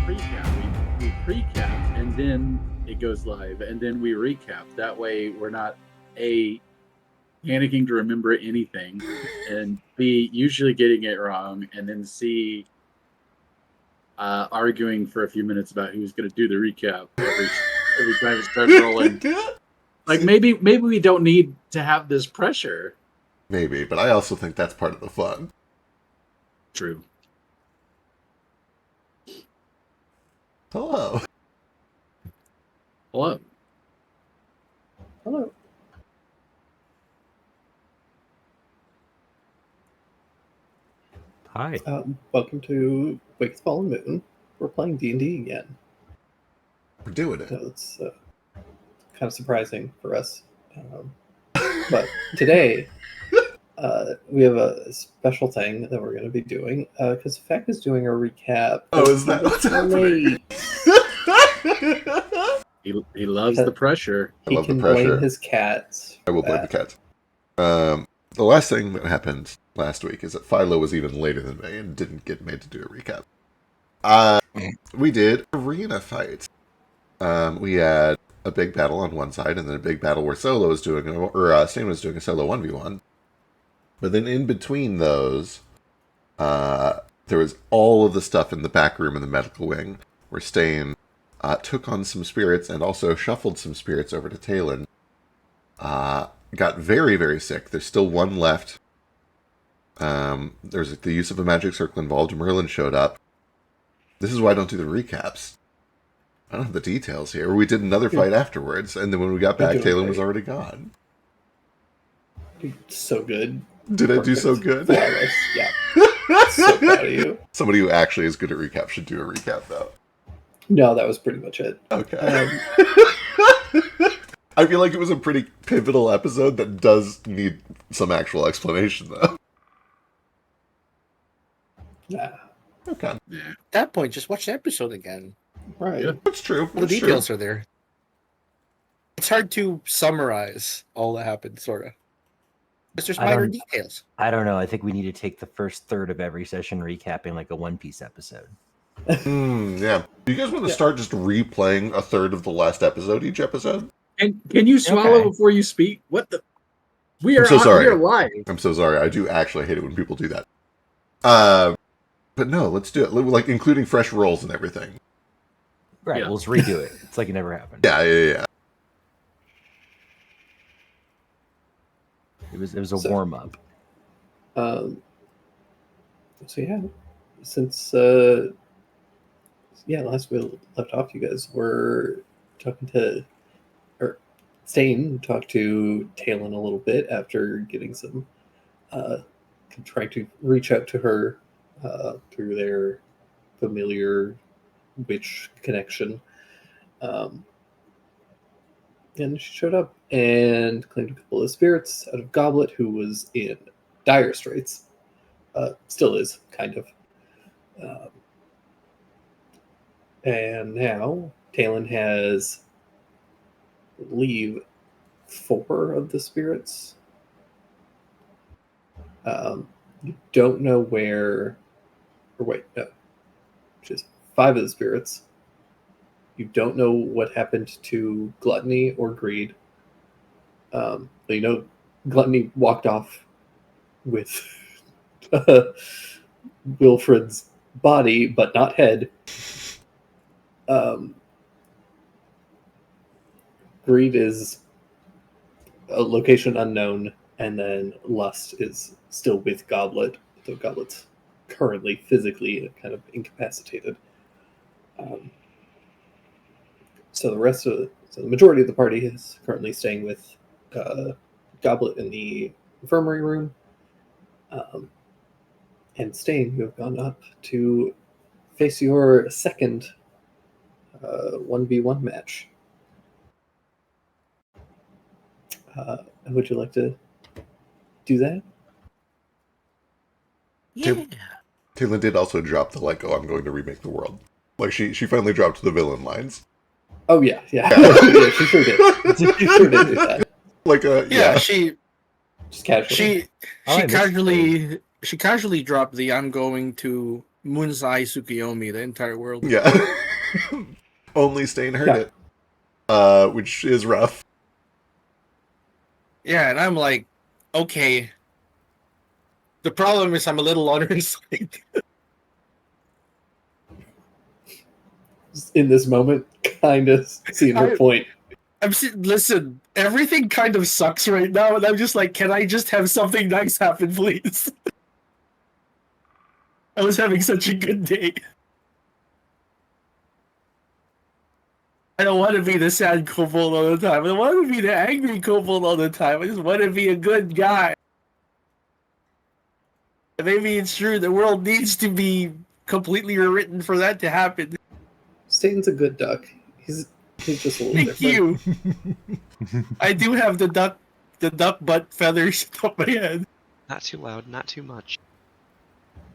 pre-cap. We pre-cap and then it goes live, and then we recap. That way, we're not panicking to remember anything, and B, usually getting it wrong, and then C, arguing for a few minutes about who's going to do the recap every time it starts rolling. Like maybe we don't need to have this pressure. Maybe, but I also think that's part of the fun. True. Hello. Hello. Hello. Hi. Welcome to Wake the Fallen Moon. We're playing D&D again. We're doing it. So it's kind of surprising for us. But today, we have a special thing that we're going to be doing, because Feck is doing a recap. Oh, is that what's happening? He loves the pressure. He can blame his cats. I will blame the cats. The last thing that happened last week is that Philo was even later than me and didn't get made to do a recap. We did arena fight. We had a big battle on one side, and then a big battle where Solo was doing, or Stain was doing a solo 1v1. But then in between those, there was all of the stuff in the back room in the medical wing, where Stain took on some spirits and also shuffled some spirits over to Talon. Got very, very sick. There's still one left. There's the use of a magic circle involved. Merlin showed up. This is why I don't do the recaps. I don't have the details here. We did another fight afterwards, and then when we got back, Talon was already gone. So good. Did Perfect. I do so good? Flawless. Yeah. So proud of you. Somebody who actually is good at recap should do a recap, though. No, that was pretty much it. Okay. I feel like it was a pretty pivotal episode that does need some actual explanation, though. Yeah. Okay. Yeah. At that point, just watch the episode again. Right. Yeah, that's true. The details are there. It's hard to summarize all that happened, sort of. But there's minor details. I don't know. I think we need to take the first third of every session recapping like a One Piece episode. Yeah. Do you guys want to start just replaying a third of the last episode each episode? And can you swallow before you speak? What the? We are sorry. We are live. I'm so sorry. I do actually hate it when people do that. But no, let's do it. Like including fresh rolls and everything. Right. Yeah. We'll just redo it. It's like it never happened. Yeah. It was a warm up. So yeah, since last we left off, you guys were talking to, or Stain talked to Talon a little bit after getting some, trying to reach out to her through their familiar witch connection. And she showed up and claimed a couple of spirits out of Goblet, who was in dire straits. Still is, kind of. And now Talon has, I believe, 4 of the spirits. You don't know where, or wait, no, just 5 of the spirits. You don't know what happened to Gluttony or Greed. You know, Gluttony walked off with Wilfred's body, but not head. Greed is a location unknown, and then Lust is still with Goblet, though Goblet's currently physically kind of incapacitated. So the majority of the party is currently staying with Goblet in the infirmary room. And Stain, you have gone up to face your second 1v1 match. Would you like to do that? Yeah. Talon did also drop the I'm going to remake the world. Like she finally dropped the villain lines. Oh yeah. Yeah, she sure did. She sure did do that. She just casually. She casually dropped the "I'm going to Moonsai Tsukiyomi, the entire world. Yeah. Only Stain heard it. Which is rough. Yeah, and I'm like, okay. The problem is I'm a little on her side. In this moment, kind of seeing her point. Listen, everything kind of sucks right now, and I'm just like, can I just have something nice happen, please? I was having such a good day. I don't want to be the sad kobold all the time. I don't want to be the angry kobold all the time. I just want to be a good guy. And maybe it's true. The world needs to be completely rewritten for that to happen. Stain's a good duck. He's just a little Thank different. you. I do have the duck butt feathers on my head. Not too loud, not too much.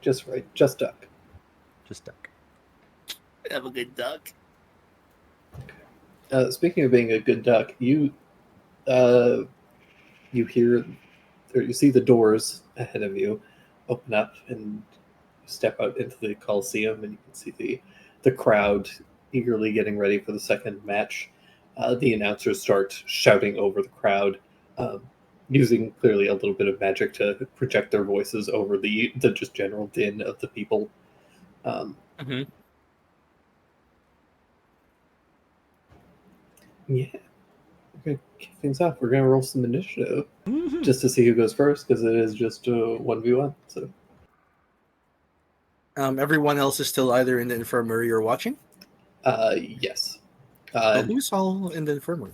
Just right. Just duck. Just duck. I have a good duck. Speaking of being a good duck, you hear or you see the doors ahead of you open up and you step out into the Coliseum, and you can see the crowd eagerly getting ready for the second match. The announcers start shouting over the crowd, using clearly a little bit of magic to project their voices over the just general din of the people. Yeah, we're gonna kick things off. We're gonna roll some initiative just to see who goes first, because it is just a 1v1. So Everyone else is still either in the infirmary or watching. yes, Who's all in the infirmary?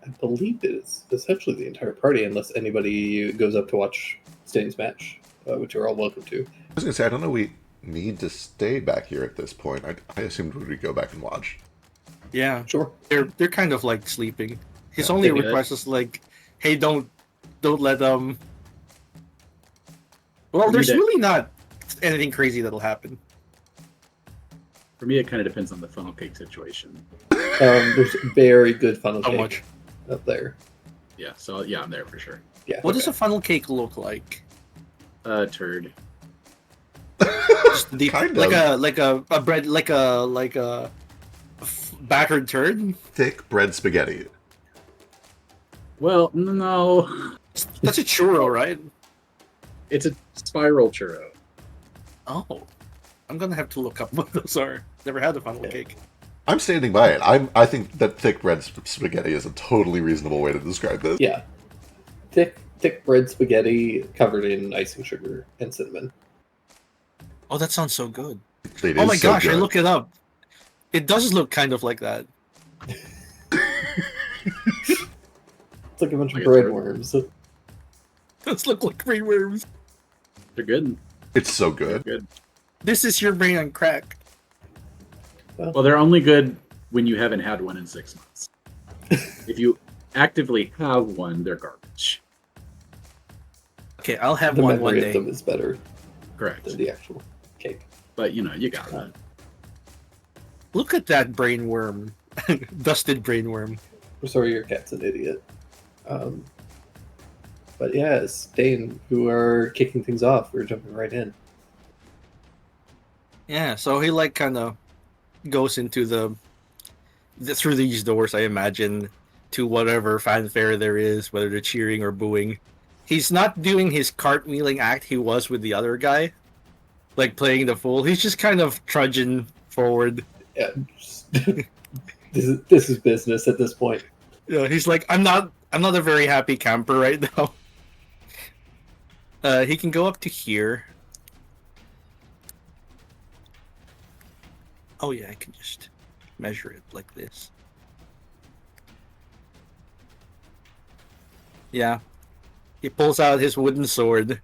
I believe it is essentially the entire party, unless anybody goes up to watch Stain's match, which you're all welcome to. I was gonna say, I don't know we need to stay back here at this point. I assumed we'd go back and watch. Yeah, Sure. they're kind of like sleeping. His Yeah, only maybe request is like, "Hey, don't let them." Well, For me, there's that- really not anything crazy that'll happen. For me, it kind of depends on the funnel cake situation. There's very good funnel How cake much? up there. Yeah, so yeah, I'm there for sure. Yeah. What does a funnel cake look like? Turd. Just deep, Kind like of. a bread, like a battered turd. Thick bread spaghetti. Well, no, That's a churro, right? it's a spiral churro. Oh, I'm gonna have to look up what those are. Never had a funnel cake. I'm standing by it. I think that thick bread spaghetti is a totally reasonable way to describe this. Yeah. Thick bread spaghetti covered in icing sugar and cinnamon. Oh, that sounds so good. It Oh is my so gosh, I good. look it up. It does look kind of like that. It's like a bunch of Like a bread turd. worms. It does look like green worms. They're good. It's so They're good. good. This is your brain on crack. Well, they're only good when you haven't had one in 6 months. If you actively have one, they're garbage. Okay, I'll have The one memory of day. them is better Correct. than the actual cake. But you know, you got that. Look at that brain worm. Dusted brain worm. I'm sorry, your cat's an idiot. But yeah, Stain, who are kicking things off. We're jumping right in. Yeah, so he like kind of goes into the through these doors, I imagine, to whatever fanfare there is, whether they're cheering or booing. He's not doing his cartwheeling act he was with the other guy, like playing the fool. He's just kind of trudging forward. Yeah, just- this is business at this point. Yeah, he's like, I'm not a very happy camper right now. He can go up to here. Oh yeah, I can just measure it like this. Yeah. He pulls out his wooden sword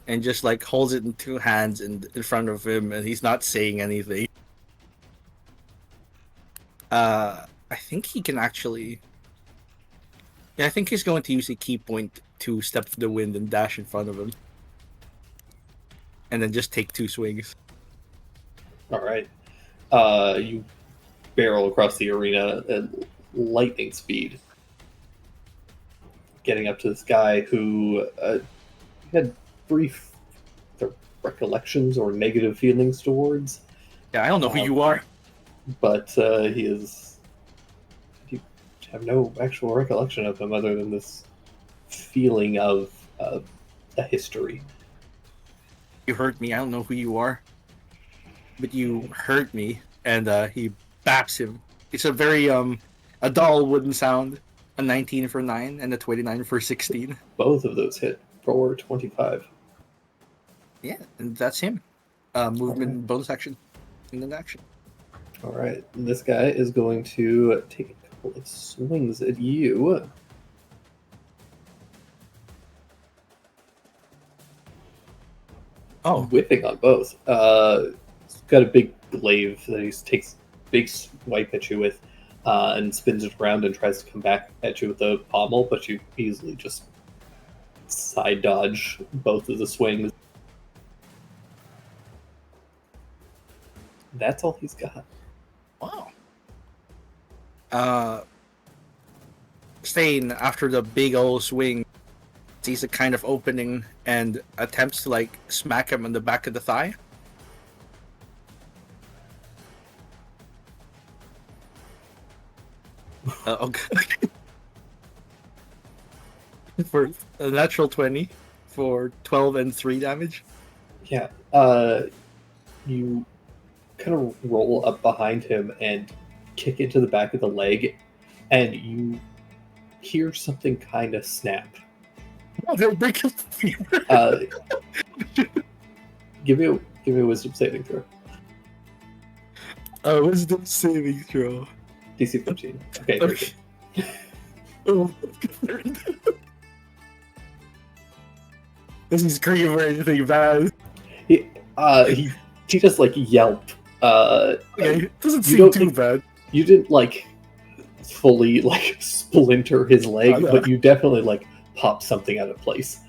and just like holds it in two hands in front of him, and he's not saying anything. I think he can actually. Yeah, I think he's going to use a key point to step to the wind and dash in front of him. And then just take 2 swings. All right. You barrel across the arena at lightning speed, getting up to this guy who had brief recollections or negative feelings towards. Yeah, I don't know who you are. But he is. You have no actual recollection of him other than this feeling of a history. You hurt me. I don't know who you are, but you hurt me. And he baps him. It's a very a dull wooden sound. A 19 for 9 and a 29 for 16. Both of those hit for 25. Yeah, and that's him. Movement bonus action, and then action. All right, this guy is going to take a couple of swings at you. Oh, Whipping on both. He's got a big glaive that he takes a big swipe at you with, and spins it around and tries to come back at you with the pommel, but you easily just side dodge both of the swings. That's all he's got. wow. Stain, after the big old swing, sees a kind of opening and attempts to like smack him on the back of the thigh. Okay. For a natural 20 for 12 and 3 damage. Yeah. You kind of roll up behind him and kick into the back of the leg, and you hear something kind of snap. Oh, they'll break his femur. Give me a wisdom saving throw. Wisdom saving throw. DC 15. Okay. Okay. Oh, does he scream or anything bad? He just like yelp. Okay, it doesn't You seem don't too think- bad. You didn't like fully like splinter his leg, Oh, no. but you definitely like pop something out of place.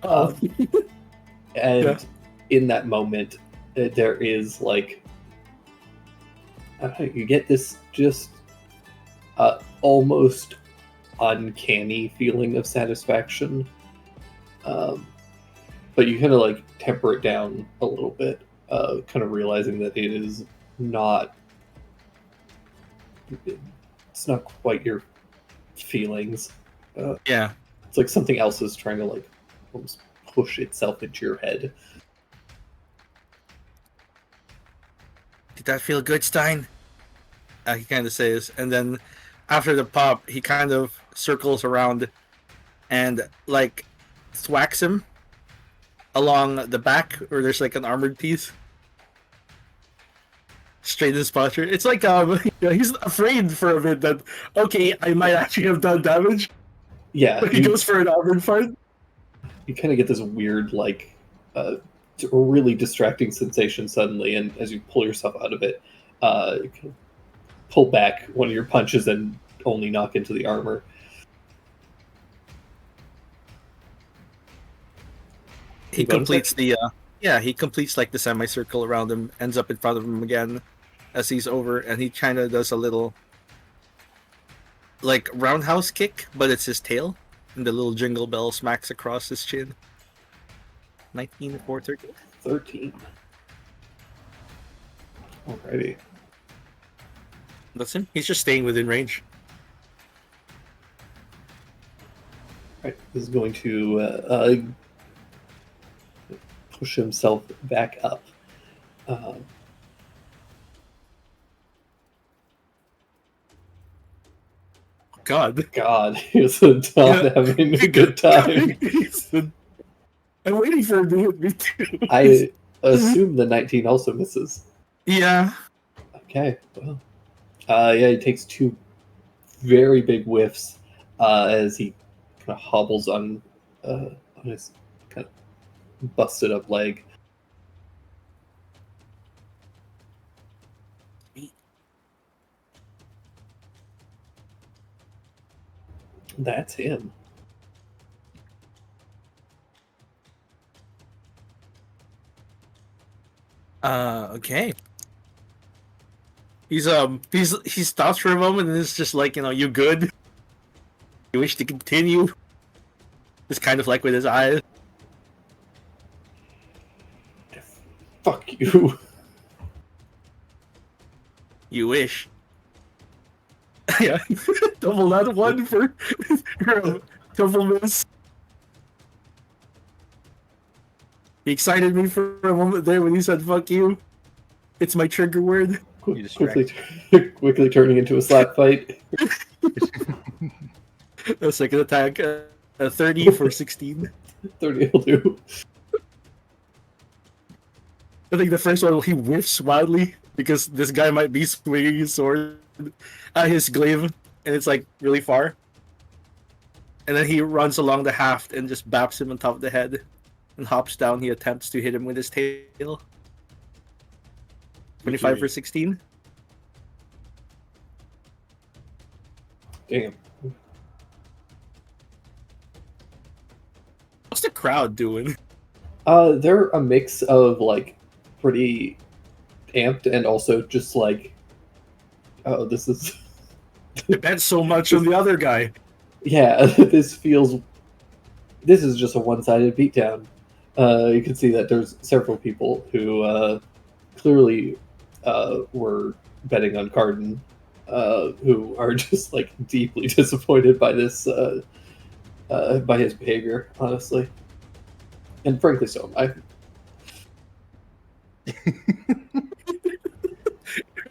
Oh, And Yeah. in that moment, there is like, I don't know, you get this just almost uncanny feeling of satisfaction. But you kind of like temper it down a little bit, kind of realizing that it is not, it's not quite your feelings. yeah. It's like something else is trying to like almost push itself into your head. Did that feel good, Stein? He kind of says, and then after the pop, he kind of circles around and like thwacks him along the back, where there's like an armored piece. Straight in his posture. It's like he's afraid for a bit that okay, I might actually have done damage. Yeah, But he goes for an armored fight. you kind of get this weird, like, really distracting sensation suddenly, and as you pull yourself out of it, you kind of pull back one of your punches and only knock into the armor. He Bonus completes the he completes like the semicircle around him, ends up in front of him again as he's over, and he kind of does a little like roundhouse kick, but it's his tail, and the little jingle bell smacks across his chin. 19 for 13. 13. Alrighty. That's him. He's just staying within range. Right, is going to push himself back up. God. God, he was not having a good time. I'm waiting for him to hit me too. I assume the 19 also misses. Yeah. Okay, well. Yeah, he takes two very big whiffs as he kind of hobbles on his kind of busted up leg. That's him. Okay. He stops for a moment and it's just like, you good? You wish to continue? Just kind of like with his eyes. Fuck you. You wish. Yeah, double that one for double miss. He excited me for a moment there when he said "fuck you." It's my trigger word. You distract. Quickly turning into a slap fight. A second attack, a 30 for 16. 30 will do. I think the first one he whiffs wildly because this guy might be swinging his sword at his glaive, and it's like really far. And then he runs along the haft and just baps him on top of the head, and hops down. He attempts to hit him with his tail. 25 for 16. Damn. What's the crowd doing? They're a mix of like pretty amped and also just like, oh, this is Depends so much on the other guy. yeah. This is just a one-sided beatdown. You can see that there's several people who clearly were betting on Cardin, who are just like deeply disappointed by this by his behavior, honestly, and frankly so am I.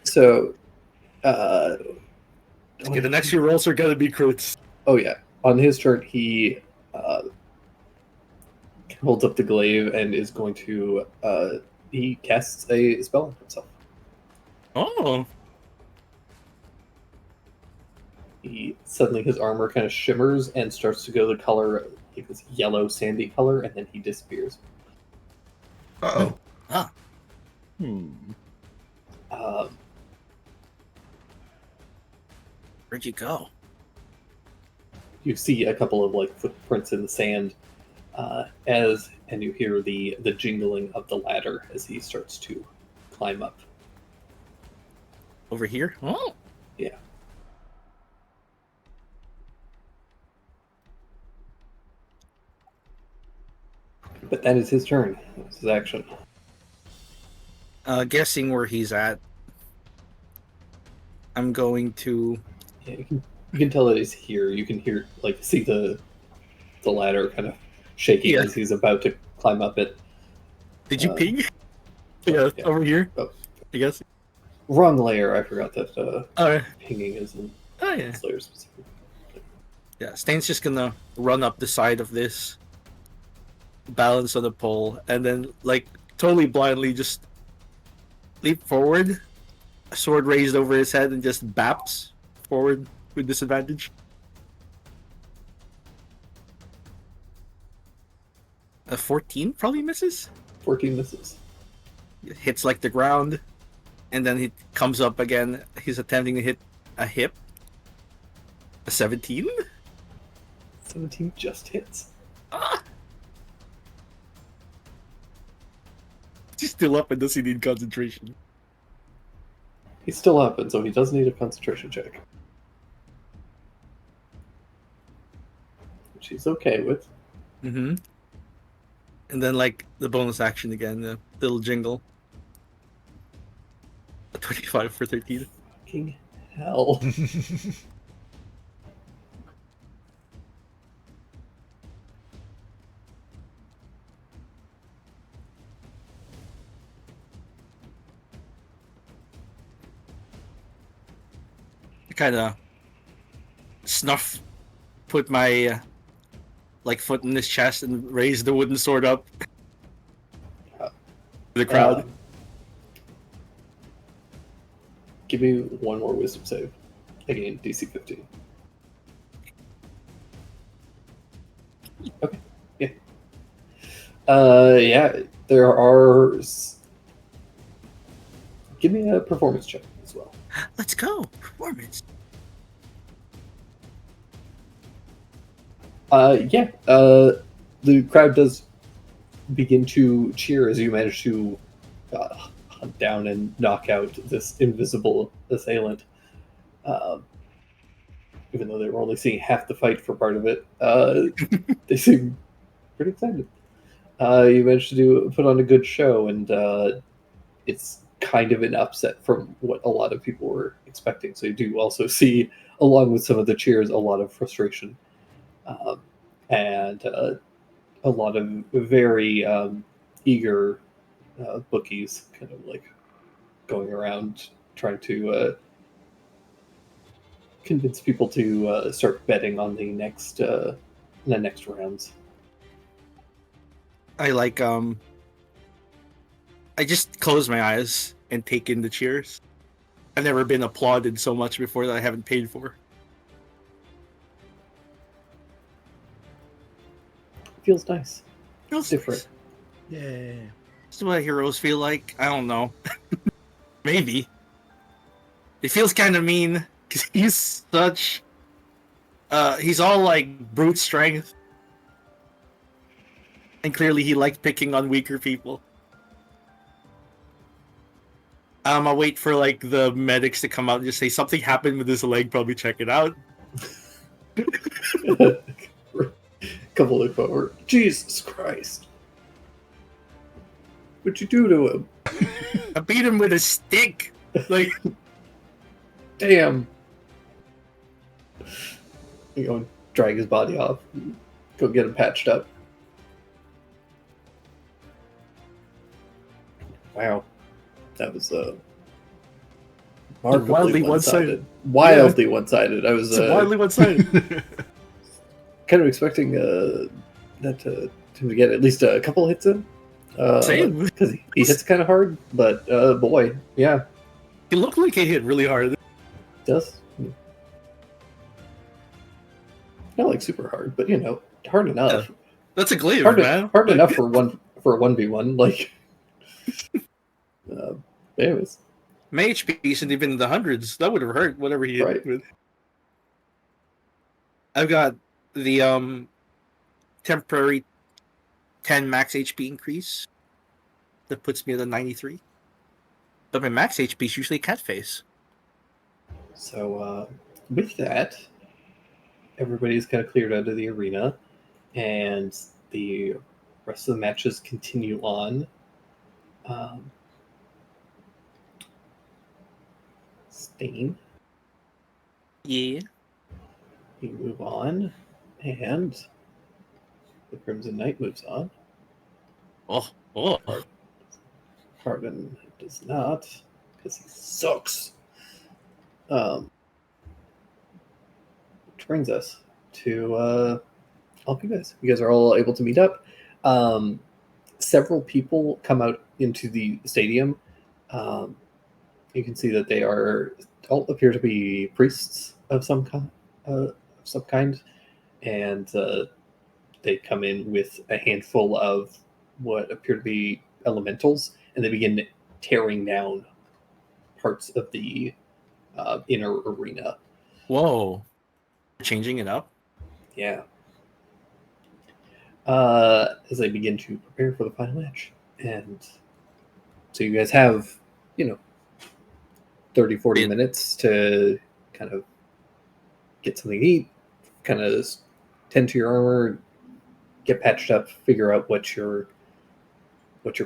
So, Okay, the next few rolls are gonna be crits. oh yeah, on his turn he holds up the glaive and is going to he casts a spell on himself. Oh, He suddenly his armor kind of shimmers and starts to go the color like this yellow sandy color, and then he disappears. Uh-oh. Um, where'd you go? you see a couple of like footprints in the sand, and you hear the jingling of the ladder as he starts to climb up. Over here? Oh, Yeah. But that is his turn. That's his action. guessing where he's at. I'm going to. Yeah, you can tell that he's here. You can hear see the ladder kind of shaking Yeah. as he's about to climb up it. Did you Uh, ping? Yeah, yeah. over here. Oh. I guess. Wrong layer. I forgot that Oh, pinging is in yeah. this layer specific. Yeah, Stain's just gonna run up the side of this, balance on the pole, and then like totally blindly just leap forward, sword raised over his head, and just baps forward with disadvantage. A 14 probably misses. 14 misses. It hits like the ground, and then he comes up again. He's attempting to hit a hip. A 17. 17 just hits. He's still up and does he need concentration? He's still up, and so he does need a concentration check. Which he's okay with. Mm-hmm. And then like the bonus action again, the little jingle. A 25 for 13. Fucking hell. I kind of snuff, put my like foot in his chest and raise the wooden sword up. The crowd. Give me one more wisdom save. Again, DC 15. Okay. Yeah. Yeah, there are. Give me a performance check as well. Let's go. Performance. Yeah. The crowd does begin to cheer as you manage to hunt down and knock out this invisible assailant. Even though they were only seeing half the fight for part of it, they seem pretty excited. You managed to put on a good show, and it's kind of an upset from what a lot of people were expecting. So you do also see, along with some of the cheers, a lot of frustration, and a lot of very eager bookies kind of like going around trying to convince people to start betting on the next rounds. I like I just close my eyes and take in the cheers. I've never been applauded so much before that I haven't paid for. Feels nice. Feels Different. Yeah. This is what heroes feel like. I don't know. Maybe. It feels kind of mean because he's such. He's all like brute strength, and clearly he likes picking on weaker people. I'll wait for like the medics to come out and just say something happened with his leg. Probably check it out. Couple look forward. Jesus Christ! What'd you do to him? I beat him with a stick. Like, Damn! You go and drag his body off. Go get him patched up. Wow. That was Wildly wildly one-sided. one-sided. Wildly one-sided. I was it's wildly one-sided. kind of expecting him to get at least a couple hits in. Same. Because he hits kind of hard, but boy, yeah, He looked like he hit really hard. does. Not like super hard, but hard enough. That's a glaive, Hard, man. hard enough for a 1v1. Like, anyways, My HP isn't even in the hundreds. That would have hurt whatever he hit Right. with. I've got the temporary 10 max HP increase. That puts me at a 93. But my max HP is usually cat face. so with that, everybody's kind of cleared out of the arena, and the rest of the matches continue on. Stain. Yeah. We move on, and the Crimson Knight moves on. Oh. Hardin does not, because he sucks. Which brings us to all of you guys. You guys are all able to meet up. Several people come out into the stadium. You can see that they all appear to be priests of some kind, and they come in with a handful of what appear to be elementals, and they begin tearing down parts of the inner arena. Whoa. Changing it up? Yeah. As they begin to prepare for the final match. And so you guys have, 30, 40 minutes to kind of get something to eat, kind of tend to your armor, get patched up, figure out what your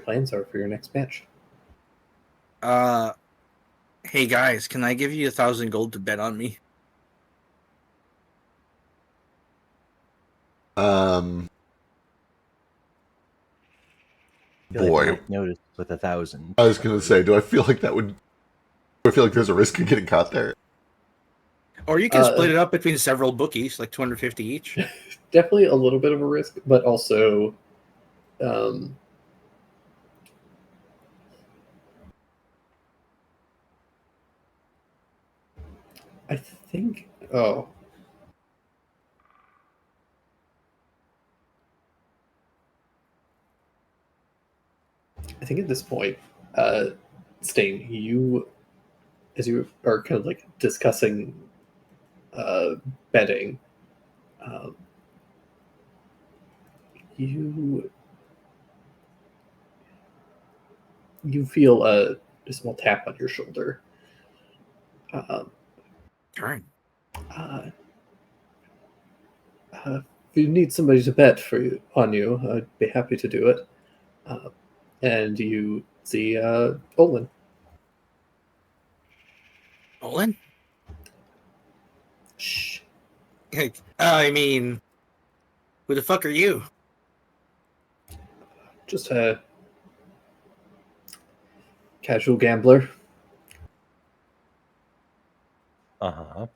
plans are for your next match. Hey guys, can I give you 1,000 gold to bet on me? I feel like Boy. I might notice with 1,000. I was gonna say, do I feel like there's a risk of getting caught there? Or you can split it up between several bookies, like 250 each. Definitely a little bit of a risk, but also I think I think at this point, Stain, as you are kind of like discussing betting, you feel a small tap on your shoulder. Darn. If you need somebody to bet on you, I'd be happy to do it. and you see Olin. Olin? Shh. I mean, who the fuck are you? Just a casual gambler. Uh-huh.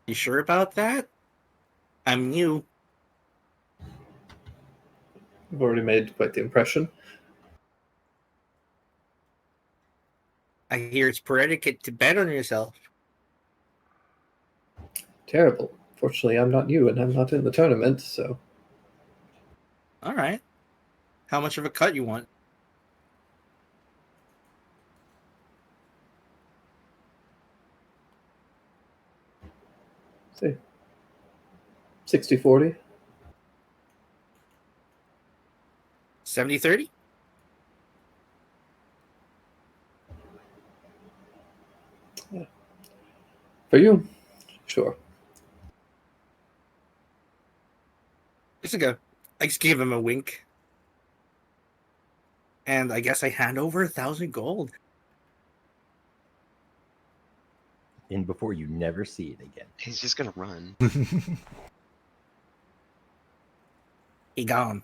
You sure about that? I'm new. You've already made quite the impression. I hear it's predicate to bet on yourself. Terrible. Fortunately, I'm not you, and I'm not in the tournament, so All right. How much of a cut you want? say 60-40. 70-30? For you, sure. I just gave him a wink. And I guess I hand over 1,000 gold. And before you never see it again. He's just gonna run. He gone.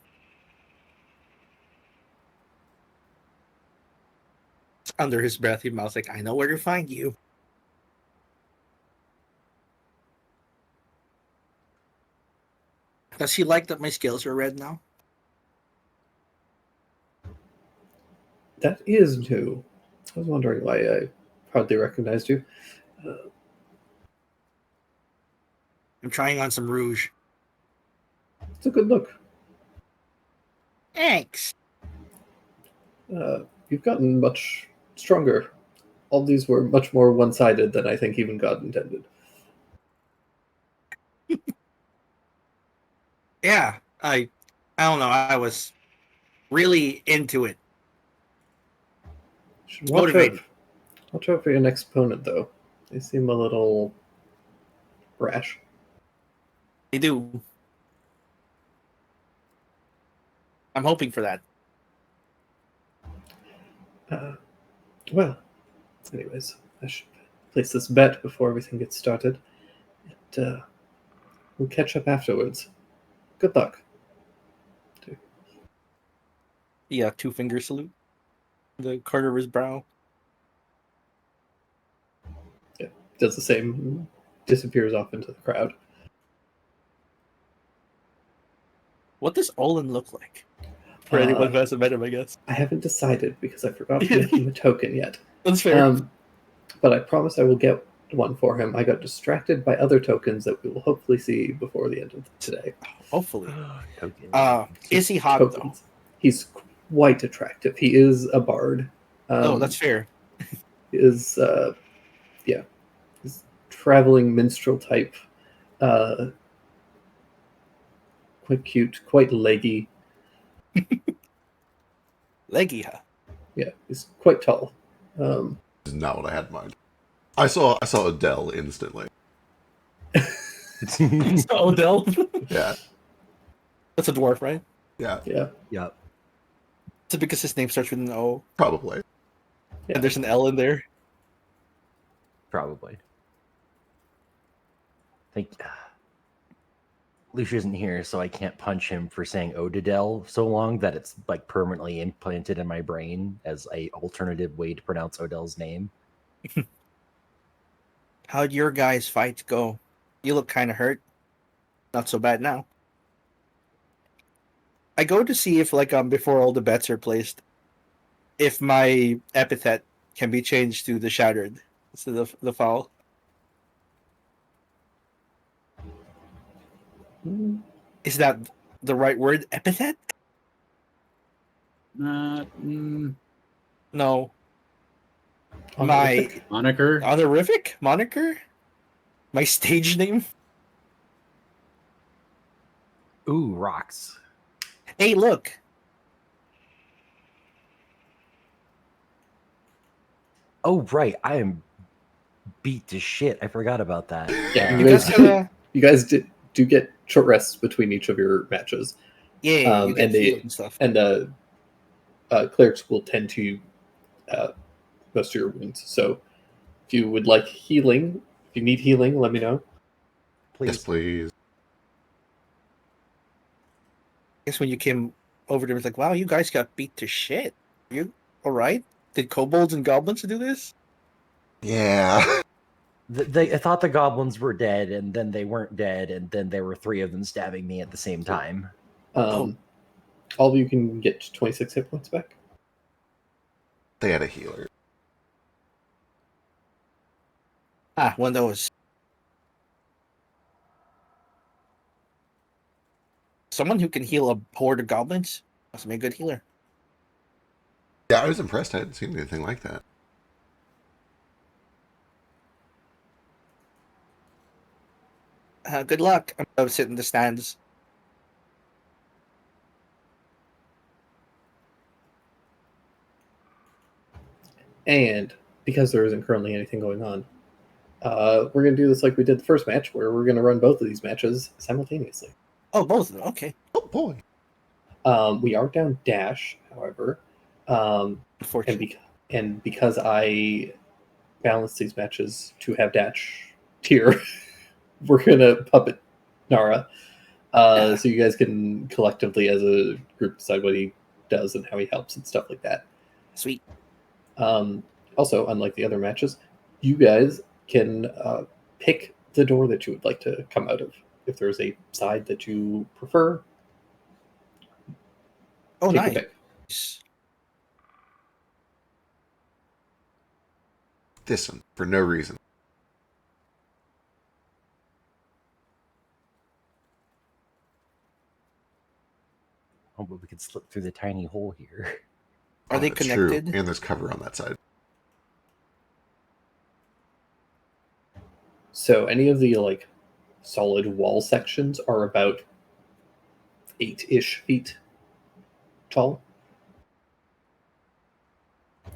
Under his breath, he mouths like, I know where to find you. Does he like that my skills are red now? That is new. I was wondering why I hardly recognized you. I'm trying on some rouge. It's a good look. Thanks. You've gotten much stronger. All these were much more one-sided than I think even God intended. Yeah, I don't know. I was really into it. Should watch Motivated. out for your next opponent, though. They seem a little rash. They do. I'm hoping for that. Well, anyways, I should place this bet before everything gets started. And, we'll catch up afterwards. Good luck. Yeah, 2-finger salute. The corner of his brow. Does the same, disappears off into the crowd. What does Olin look like? For anyone who hasn't met him, I guess. I haven't decided because I forgot to give him a token yet. That's fair. But I promise I will get one for him. I got distracted by other tokens that we will hopefully see before the end of today. Hopefully. Token. Is he hot, though? Tokens. He's quite attractive. He is a bard. Oh, that's fair. Is he's traveling minstrel type. Quite cute, quite leggy. Leggy, huh? Yeah, he's quite tall. Is not what I had in mind. I saw Adele instantly. Odell? Yeah, That's a dwarf, right? yeah, Yeah, Yep. Is it because his name starts with an O probably. yeah. and there's an L in there? Probably. I think Lucia isn't here, so I can't punch him for saying Odidel so long that it's like permanently implanted in my brain as a alternative way to pronounce Odell's name. How'd your guys' fight go? You look kind of hurt. Not so bad now. I go to see if, before all the bets are placed, if my epithet can be changed to the Shattered instead of the Foul. Is that the right word? Epithet? Uh, No. Honorific? My moniker. honorific? Moniker? My stage name? Ooh, rocks. Hey, look. Oh, right. I am beat to shit. I forgot about that. Yeah, You guys gotta... You guys do get short rests between each of your matches. Yeah, you get and they healed and stuff. and clerics will tend to most of your wounds. So if you would like healing, if you need healing, let me know. Please. Yes, please. I guess when you came over there, it was like, wow, you guys got beat to shit. You all right? Did kobolds and goblins do this? Yeah. I thought the goblins were dead, and then they weren't dead, and then there were 3 of them stabbing me at the same time. All of you can get 26 hit points back. They had a healer. Ah, one of those. Someone who can heal a horde of goblins must be a good healer. Yeah, I was impressed. I hadn't seen anything like that. Good luck. I'm gonna sit in the stands. And because there isn't currently anything going on, we're going to do this like we did the first match, where we're going to run both of these matches simultaneously. Oh, both of them. Okay. Oh boy. We are down dash, however, and, Unfortunately. because I balance these matches to have dash tier, we're going to puppet Nara, so you guys can collectively, as a group, decide what he does and how he helps and stuff like that. Sweet. Also, unlike the other matches, you guys can pick the door that you would like to come out of. If there's a side that you prefer, Oh, take a nice. pick. This one, for no reason. Oh, but we could slip through the tiny hole here. Are they That's true. connected? And there's cover on that side. So any of the like solid wall sections are about 8-ish feet tall.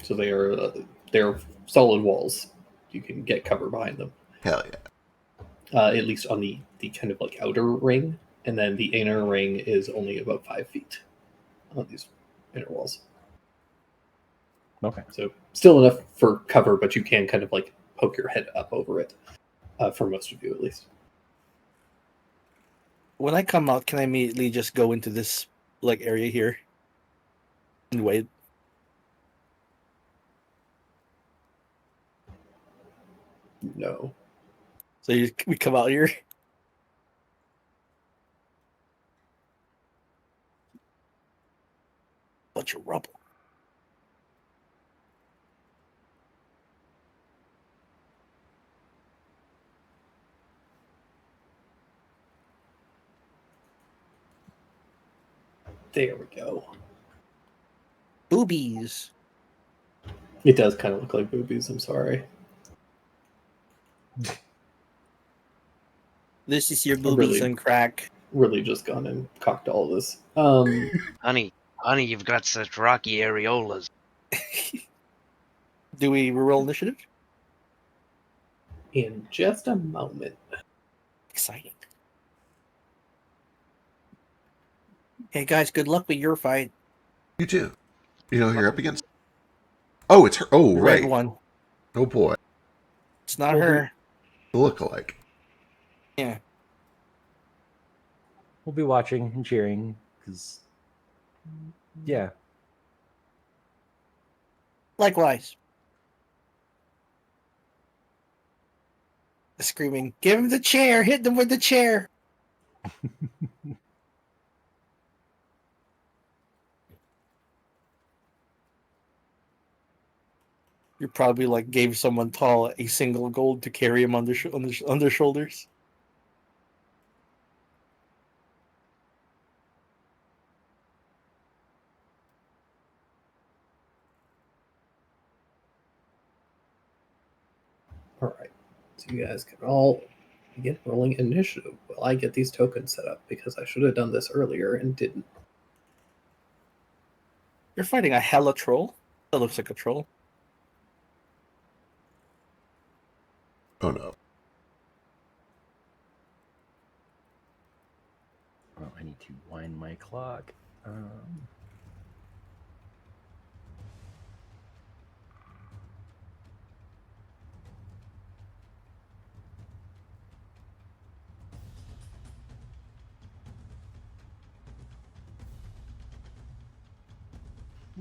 So they're solid walls. You can get cover behind them. Hell yeah. At least on the kind of like outer ring, and then the inner ring is only about 5 feet on these inner walls. Okay. So still enough for cover, but you can kind of like poke your head up over it, for most of you at least. When I come out, can I immediately just go into this like area here and wait? No. So we come out here. Bunch of rubble. There we go. Boobies. It does kind of look like boobies, I'm sorry. This is your boobies really- and crack. Really just gone and cocked all this. Honey, you've got such rocky areolas. Do we roll initiative? In just a moment. Exciting. Hey guys, good luck with your fight. You too. You know who you're up against? Oh, it's her. Oh, The right. red one. Oh boy. It's not Well, her. The look-alike. Yeah. We'll be watching and cheering, because, yeah. Likewise. Screaming, give him the chair, hit them with the chair. You probably like gave someone tall a single gold to carry him on their shoulders. Alright. So you guys can all begin rolling initiative while I get these tokens set up, because I should have done this earlier and didn't. You're fighting a hella troll. That looks like a troll. Oh no. Oh, I need need to wind my clock.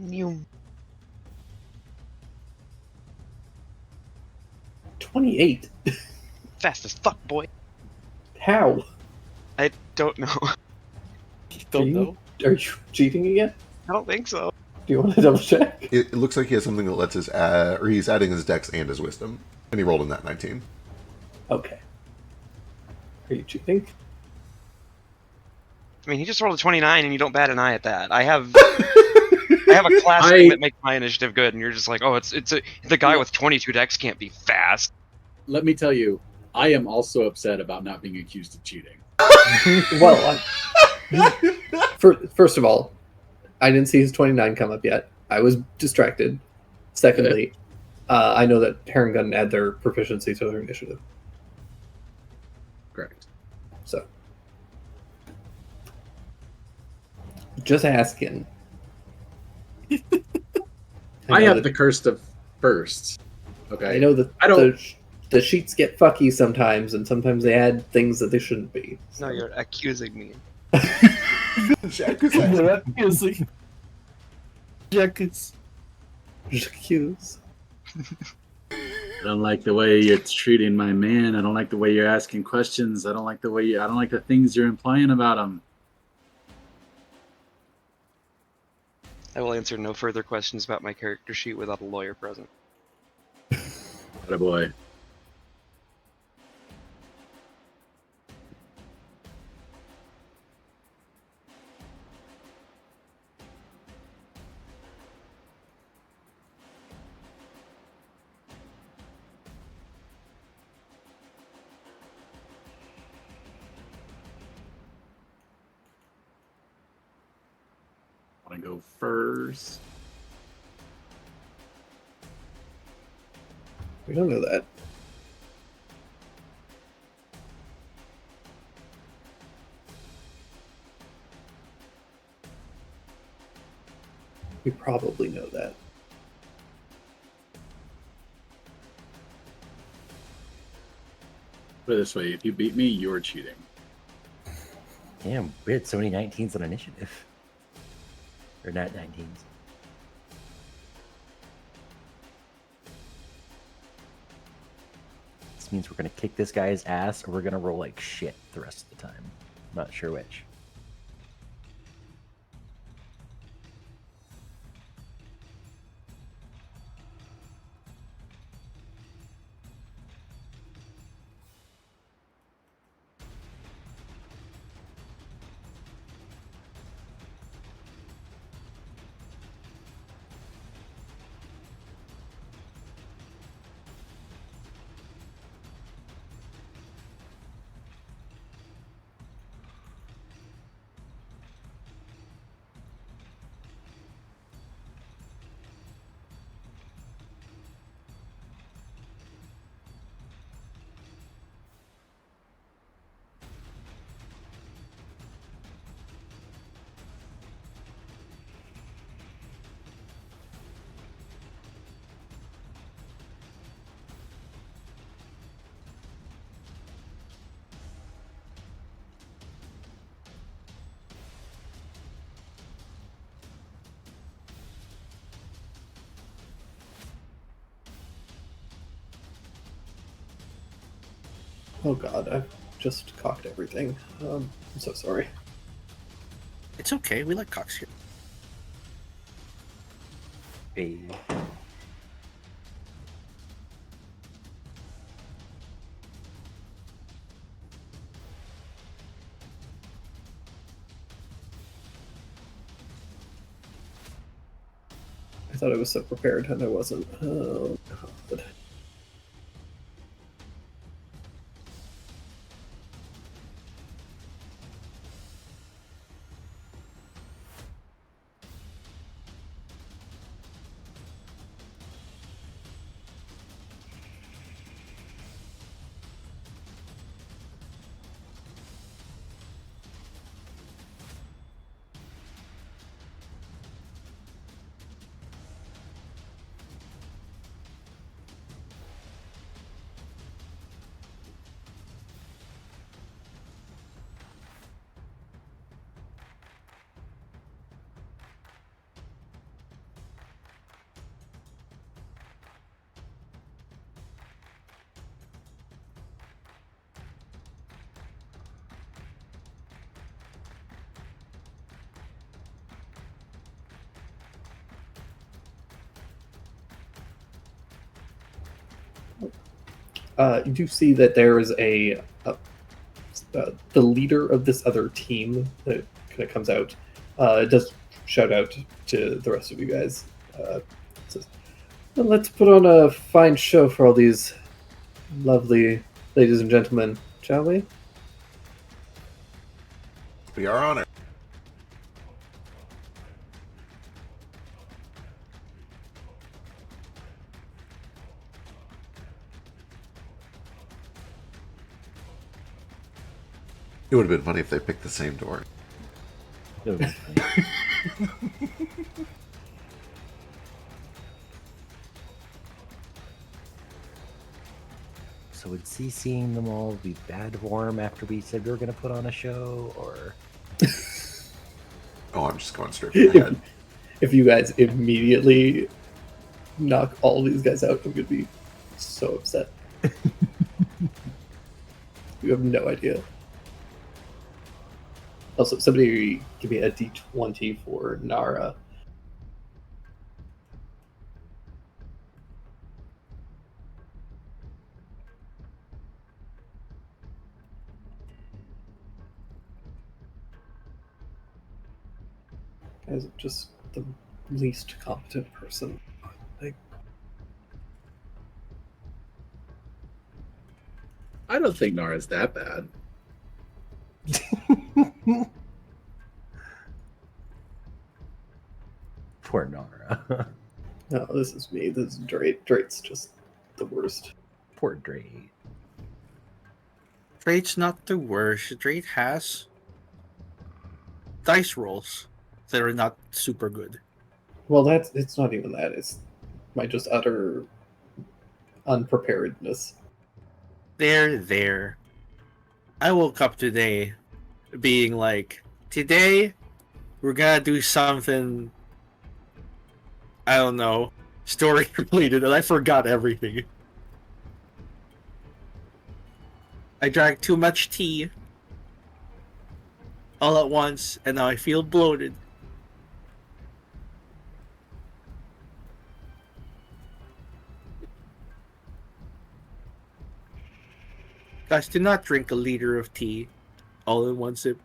You 28. fast as fuck, boy. How? I don't know. Don't know. Are you cheating again? I don't think so. Do you want to double check? It looks like he has something that lets his or he's adding his dex and his wisdom, and he rolled in that 19. Okay. Are you cheating? I mean, he just rolled a 29, and you don't bat an eye at that. I have a class thing that makes my initiative good, and you're just like, oh, the guy with 22 dex can't be fast. Let me tell you, I am also upset about not being accused of cheating. Well, first of all, I didn't see his 29 come up yet. I was distracted. Secondly, I know that Herringun add their proficiency to their initiative. Correct. So, just asking. I have the curse of first. Okay. I know that I don't- the sheets get fucky sometimes, and sometimes they add things that they shouldn't be. No, you're accusing me. Accusing. J'accuse. I don't like the way you're treating my man. I don't like the way you're asking questions. I don't like the things you're implying about him. I will answer no further questions about my character sheet without a lawyer present. Attaboy. Want to go first? We don't know that. We probably know that. Put it this way: if you beat me, you're cheating. Damn, we had so many 19s on initiative. Or not 19s. This means we're gonna kick this guy's ass or we're gonna roll like shit the rest of the time. Not sure which. Oh god, I've just cocked everything. I'm so sorry. It's okay. We like cocks here. Hey. I thought I was so prepared and I wasn't. Oh god. You do see that there is the leader of this other team that kind of comes out. It does shout out to the rest of you guys. Says, well, let's put on a fine show for all these lovely ladies and gentlemen, shall we? We are on it. It would have been funny if they picked the same door. It would be funny. So would CCing them all be bad form after we said we were going to put on a show, or? Oh, I'm just going straight for the head. If you guys immediately knock all these guys out, I'm gonna be so upset. You have no idea. Also, somebody give me a D20 for Nara. Guys, I'm just the least competent person. Like, I don't think Nara's that bad. Poor Nara. no, this is me. This is Drake. Drake's just the worst. Poor Drake. Drake's not the worst. Drake has dice rolls that are not super good. Well, it's not even that. It's my just utter unpreparedness. There. I woke up today being like, today we're gonna do something, I don't know, story related, and I forgot everything. I drank too much tea all at once, and now I feel bloated. Guys, do not drink a liter of tea all in one sip.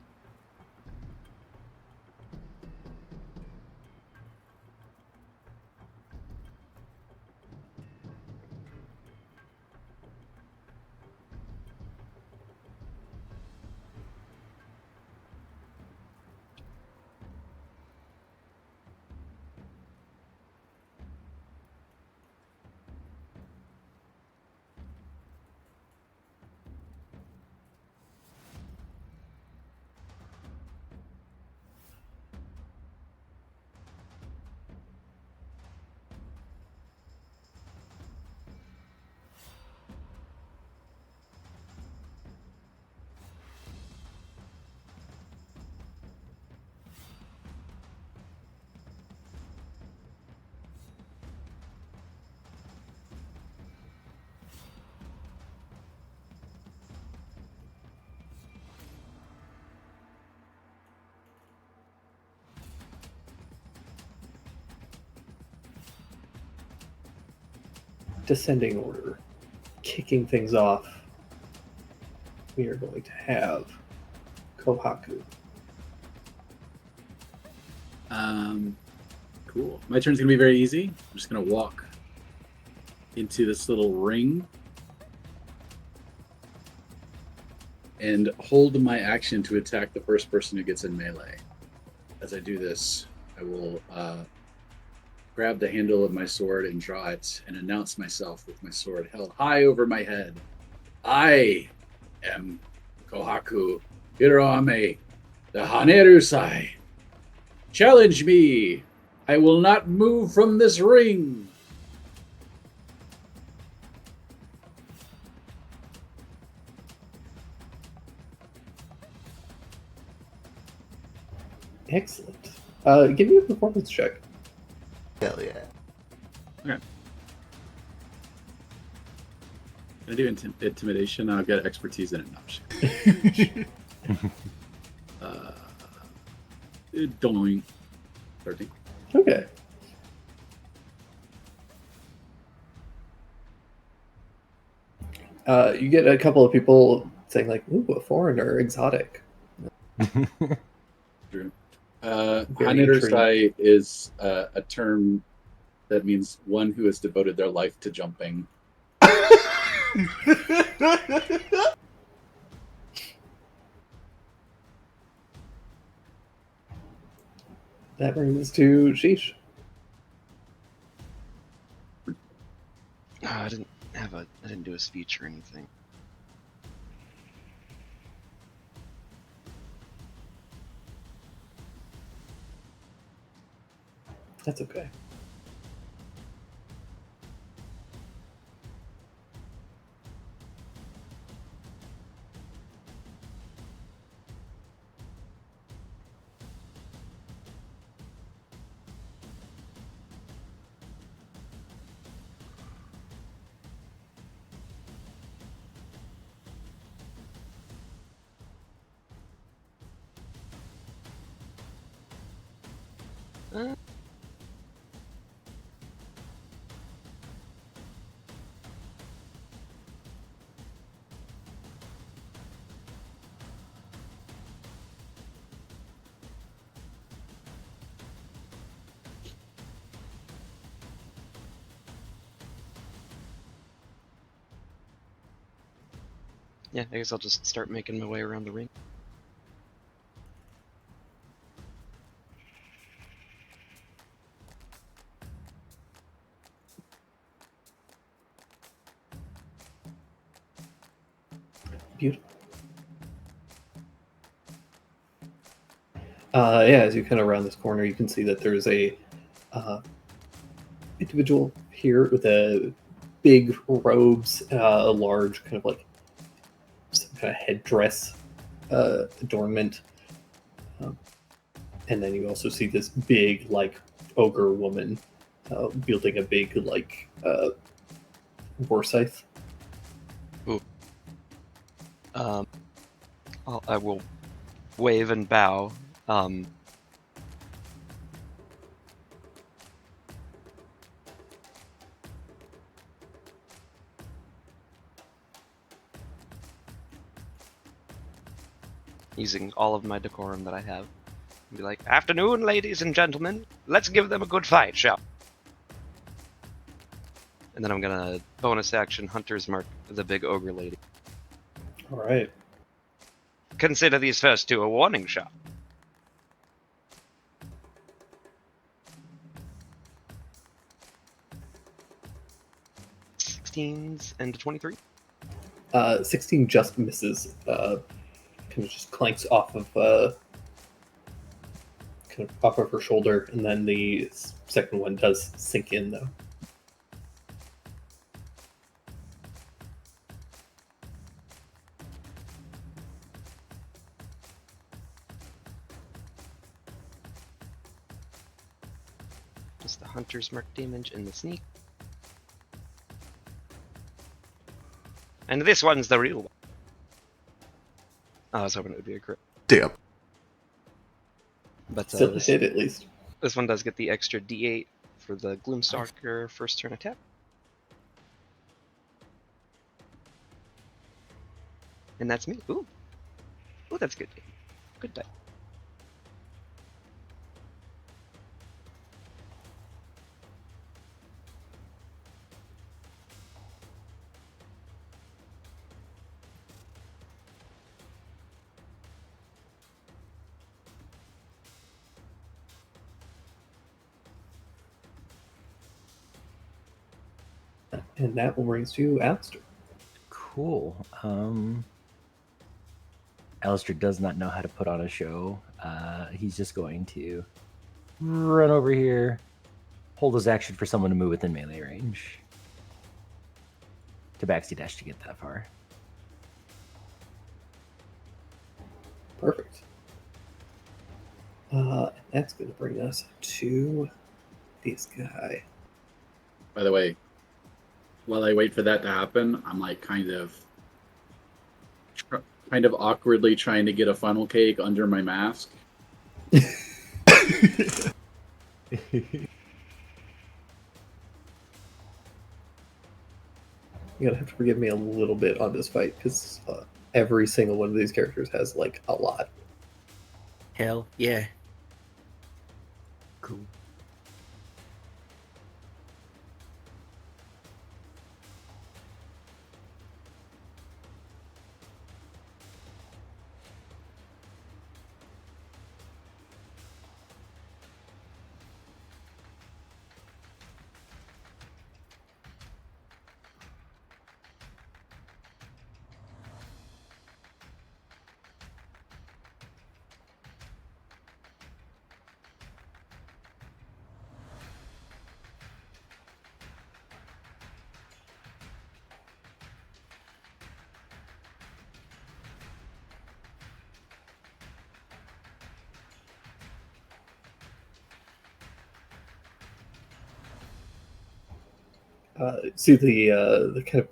Descending order, kicking things off, we are going to have Kohaku. Cool. My turn's gonna be very easy. I'm just gonna walk into this little ring and hold my action to attack the first person who gets in melee. As I do this, I will grab the handle of my sword and draw it and announce myself with my sword held high over my head. I am Kohaku Hiroame, the Hanerusai. Challenge me. I will not move from this ring. Excellent. Give me a performance check. Hell yeah. Can I do intimidation? I've got expertise in it. No, doing 13. Okay. You get a couple of people saying like, "Ooh, a foreigner, exotic." True. Very Hanersai is a term that means one who has devoted their life to jumping. That brings us to Sheesh. I didn't do a speech or anything. That's okay. Uh, yeah, I guess I'll just start making my way around the ring. Beautiful. Yeah, as you kind of round this corner, you can see that there's a individual here with a big robes, a large kind of like some kind of headdress adornment, and then you also see this big like ogre woman wielding a big like war scythe. I will wave and bow. Using all of my decorum that I have. Be like, afternoon, ladies and gentlemen. Let's give them a good fight, shall we? And then I'm gonna bonus action Hunter's Mark the big ogre lady. All right. Consider these first two a warning shot. 16s and 23. 16 just misses. Kind of just clanks off of kind of off of her shoulder, and then the second one does sink in though. Just the Hunter's Mark damage and the sneak. And this one's the real one. I was hoping it would be a crit. Damn. But Still a hit at least. this one does get the extra D8 for the Gloomstalker first turn attack. And that's me. Ooh. Ooh, that's good. Good die. And that will bring us to Alistair. Cool. Alistair does not know how to put on a show. He's just going to run over here, hold his action for someone to move within melee range. To backseat dash to get that far. Perfect. That's going to bring us to this guy. By the way, while I wait for that to happen, I'm like kind of awkwardly trying to get a funnel cake under my mask. You're gonna have to forgive me a little bit on this fight because every single one of these characters has like a lot. Hell yeah. Cool. See the kind of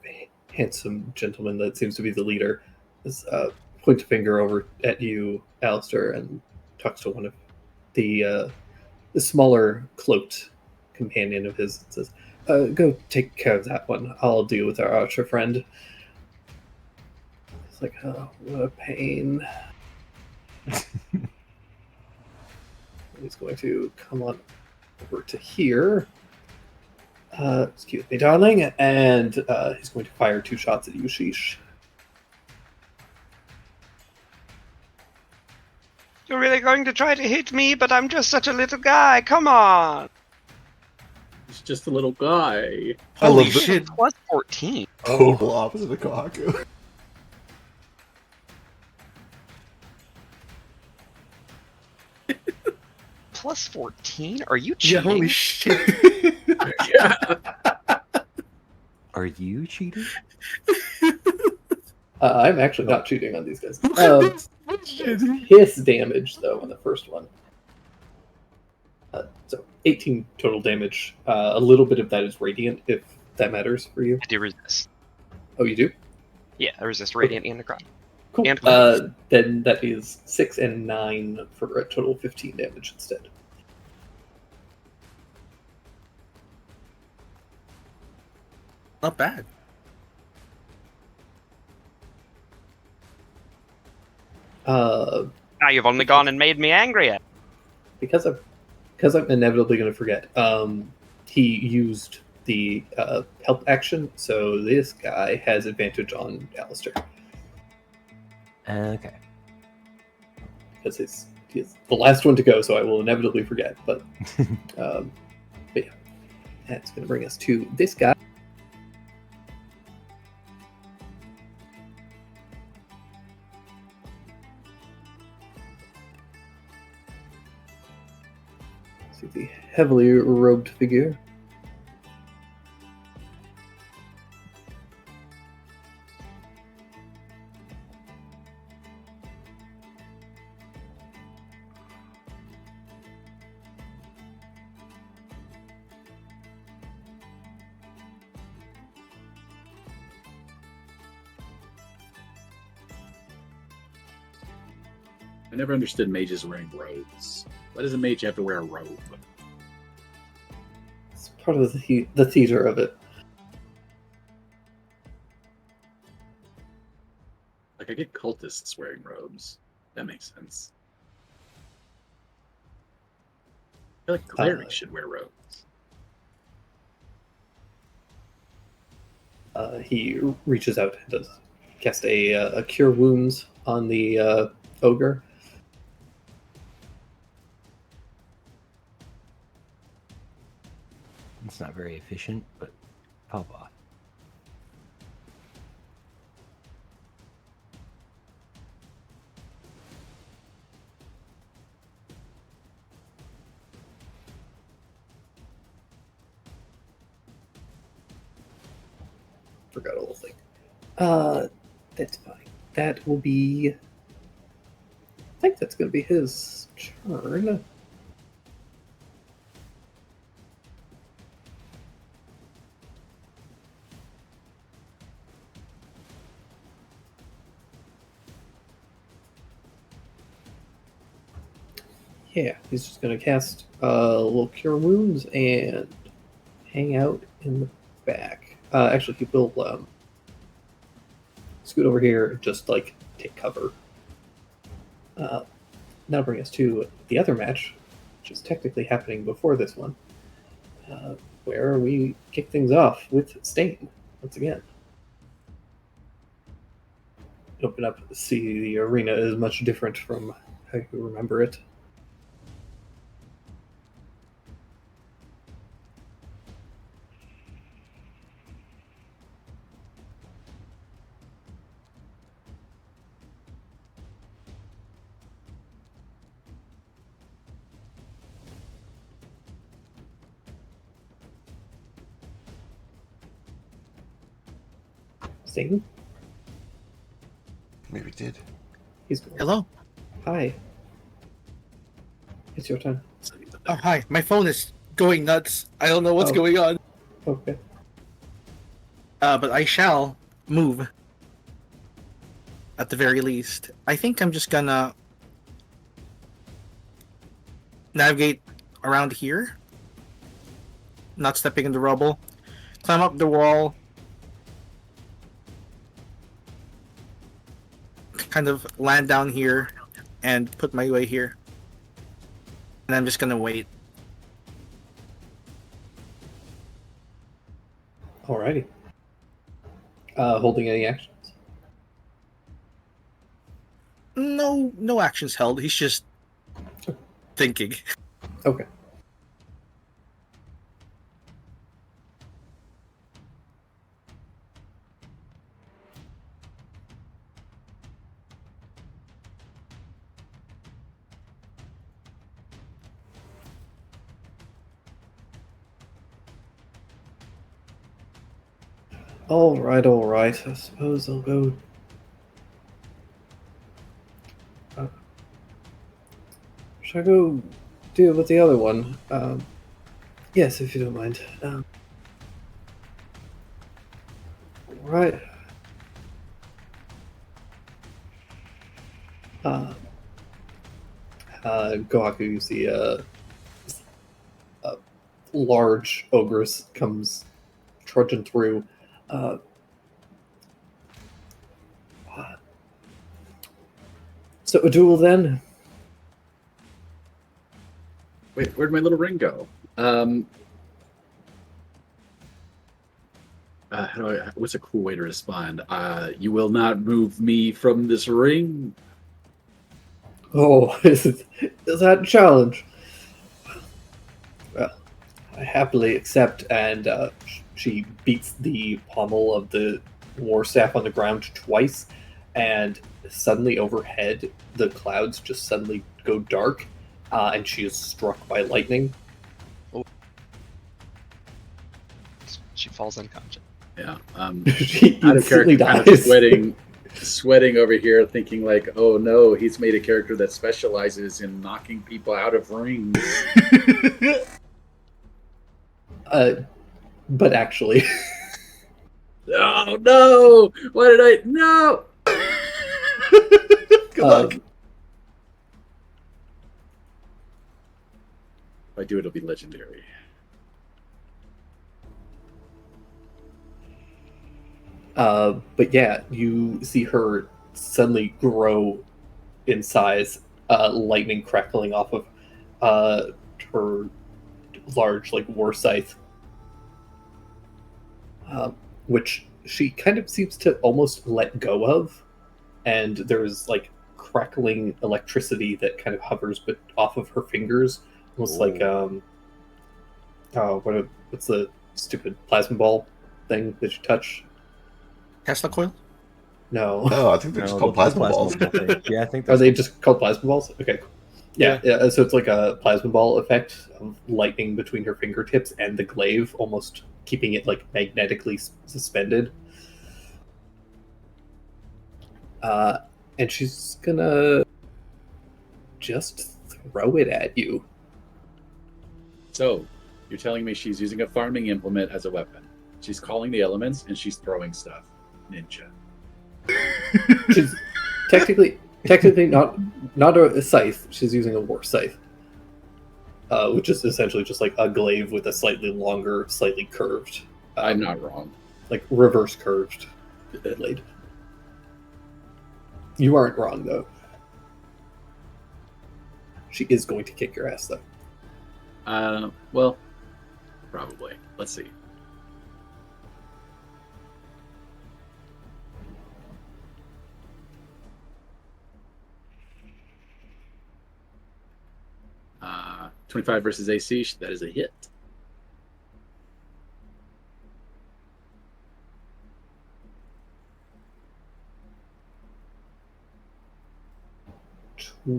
handsome gentleman that seems to be the leader is point a finger over at you, Alistair, and talks to one of the smaller cloaked companion of his and says, "Go take care of that one. I'll deal with our archer friend." It's like, oh, what a pain. He's going to come on over to here. Excuse me, darling, and he's going to fire 2 shots at you, Sheesh. You're really going to try to hit me, but I'm just such a little guy. Come on. He's just a little guy. I Holy love the shit. Plus 14. total opposite of Kohaku. Plus 14? Are you Yeah, cheating? holy shit. Yeah. Are you cheating? I'm actually not cheating on these guys. Look at this bullshit. His damage, though, on the first one. So 18 total damage. A little bit of that is radiant, if that matters for you. I do resist. Oh, you do? Yeah, I resist radiant and necrotic. Cool. And Then that is 6 and 9 for a total of 15 damage instead. Not bad. Because Now you've only gone and made me angry. I'm inevitably going to forget. He used the help action, so this guy has advantage on Alistair Okay. because he's the last one to go. So I will inevitably forget. But yeah, that's going to bring us to this guy. See the heavily robed figure. I never understood mages wearing robes. Why does a mage have to wear a robe? It's part of the theater of it. Like, I get cultists wearing robes. That makes sense. I feel like clerics should wear robes. He reaches out and does cast a cure wounds on the ogre. It's not very efficient, but pop off. Forgot a little thing. That's fine. That will be. I think that's going to be his turn. Yeah, he's just going to cast a little cure wounds and hang out in the back. Actually, he will scoot over here and just like take cover. That'll bring us to the other match, which is technically happening before this one, where we kick things off with Stain once again. Open up, see the arena is much different from how you remember it. Satan? Maybe did. He's going. Hello. Hi. It's your turn. Oh, hi. My phone is going nuts. I don't know what's Oh. going on. Okay. But I shall move. At the very least. I think I'm just gonna navigate around here. Not stepping in the rubble. Climb up the wall. Kind of land down here and put my way here. And I'm just gonna wait. Alrighty. Holding any actions? No actions held. He's just thinking. Okay. All right. I suppose I'll go. Should I go deal with the other one? Yes, if you don't mind. Right. Gohaku, you see a large ogress comes trudging through. So a duel then? Wait, where'd my little ring go? What's a cool way to respond? You will not move me from this ring. Oh, is that a challenge? Well, I happily accept, and she beats the pommel of the war staff on the ground twice, and suddenly overhead, the clouds just suddenly go dark, and she is struck by lightning. She falls unconscious. Yeah. She Out of instantly character, kind of dies. sweating over here, thinking like, oh no, he's made a character that specializes in knocking people out of rings. But actually, Oh no! Why did I? No! Good luck. If I do, it'll be legendary. But yeah, you see her suddenly grow in size, lightning crackling off of her large, like, war scythe, which she kind of seems to almost let go of, and there's like crackling electricity that kind of hovers but off of her fingers, almost like what's the stupid plasma ball thing that you touch? Tesla coil? No. No, I think they're just called plasma balls. Yeah, I think Are they just called plasma balls? Okay, cool. Yeah, so it's like a plasma ball effect of lightning between her fingertips and the glaive, almost keeping it like magnetically suspended. And she's gonna just throw it at you. So, you're telling me she's using a farming implement as a weapon. She's calling the elements and she's throwing stuff. Ninja. She's technically not a scythe. She's using a war scythe, which is essentially just like a glaive with a slightly longer, slightly curved, I'm not wrong. like reverse curved blade. You aren't wrong, though. She is going to kick your ass, though. Well, probably. Let's see. Uh, 25 versus AC. That is a hit. –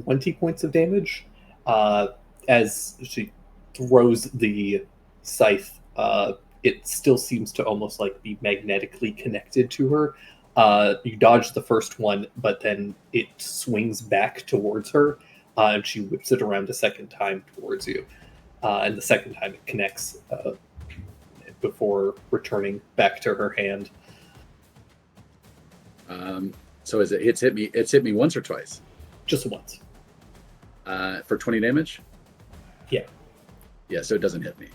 20 points of damage. As she throws the scythe, it still seems to almost like be magnetically connected to her. You dodge the first one, but then it swings back towards her, and she whips it around a second time towards you. And the second time it connects before returning back to her hand. So is it's hit me once or twice? Just once. For 20 damage? Yeah. Yeah, so it doesn't hit me.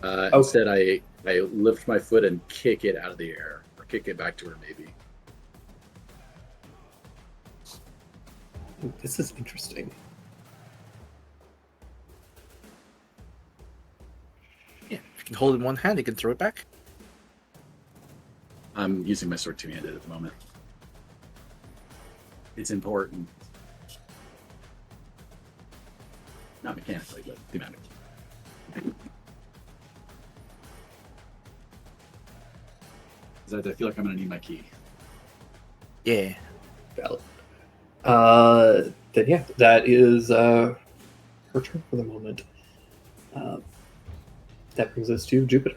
Okay. Instead, I lift my foot and kick it out of the air, or kick it back to her, maybe. This is interesting. Yeah, if you can hold it in one hand, you can throw it back. I'm using my sword two-handed at the moment. It's important. Not mechanically, but thematically. I feel like I'm going to need my key. Yeah. Valid. Then yeah, that is her turn for the moment. That brings us to Jupiter.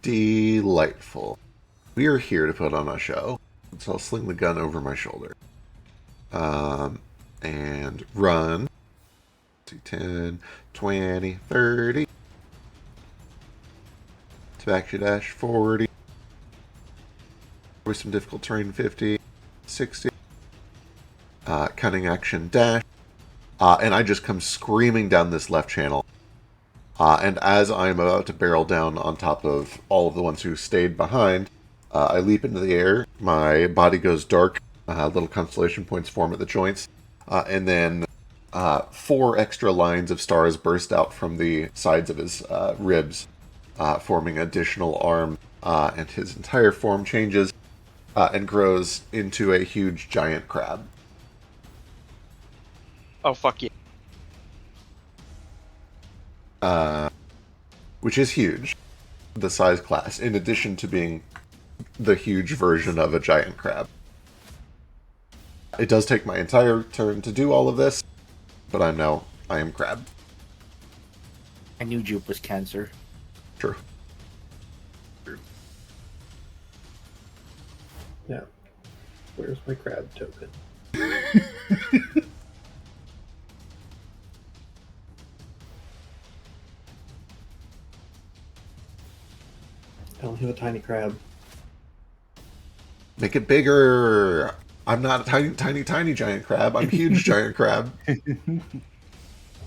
Delightful. We are here to put on a show, so I'll sling the gun over my shoulder. And run. 10, 20, 30. Back dash 40. With some difficult terrain 50, 60. Cunning action dash. And I just come screaming down this left channel. And as I'm about to barrel down on top of all of the ones who stayed behind, I leap into the air. My body goes dark. Little constellation points form at the joints. And then 4 extra lines of stars burst out from the sides of his ribs, forming additional arm. And his entire form changes and grows into a huge giant crab. Oh, fuck yeah. Which is huge, the size class, in addition to being the huge version of a giant crab. It does take my entire turn to do all of this, but I am crab. I knew Jupe was cancer. True. Yeah. Where's my crab token? I don't have a tiny crab. Make it bigger! I'm not a tiny giant crab. I'm huge giant crab.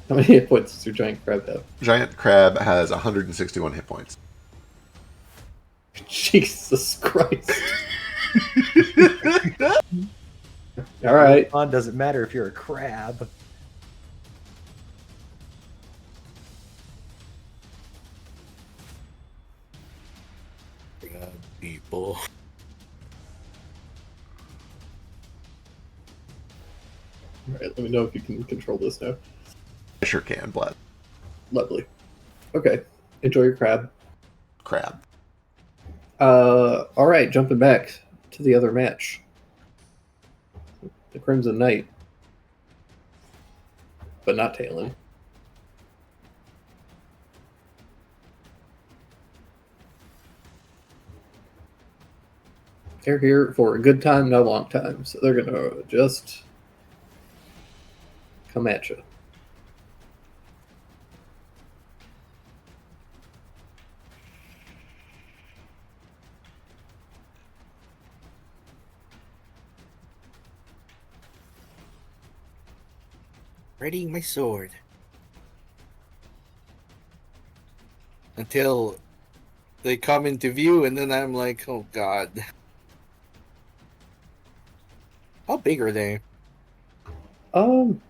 How many hit points does your giant crab have? Giant crab has 161 hit points. Jesus Christ. All right. Doesn't matter if you're a crab. People. All right, let me know if you can control this now. I sure can, Blad. Lovely. Okay. Enjoy your crab. Crab. All right, jumping back to the other match. The Crimson Knight. But not Talon. They're here for a good time, no long time. So they're going to just come at you. Readying my sword. Until they come into view, and then I'm like, oh god. How big are they? Um,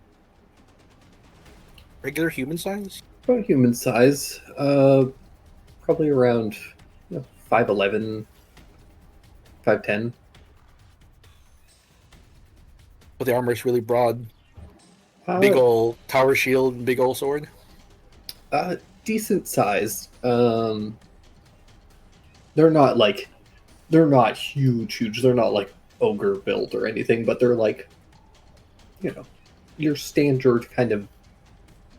Regular human size? about human size. Probably around 5'11", 5'10". But the armor is really broad. Uh, Big ol' tower shield and big ol' sword. Decent sized. They're not huge. They're not like ogre build or anything, but they're like, your standard kind of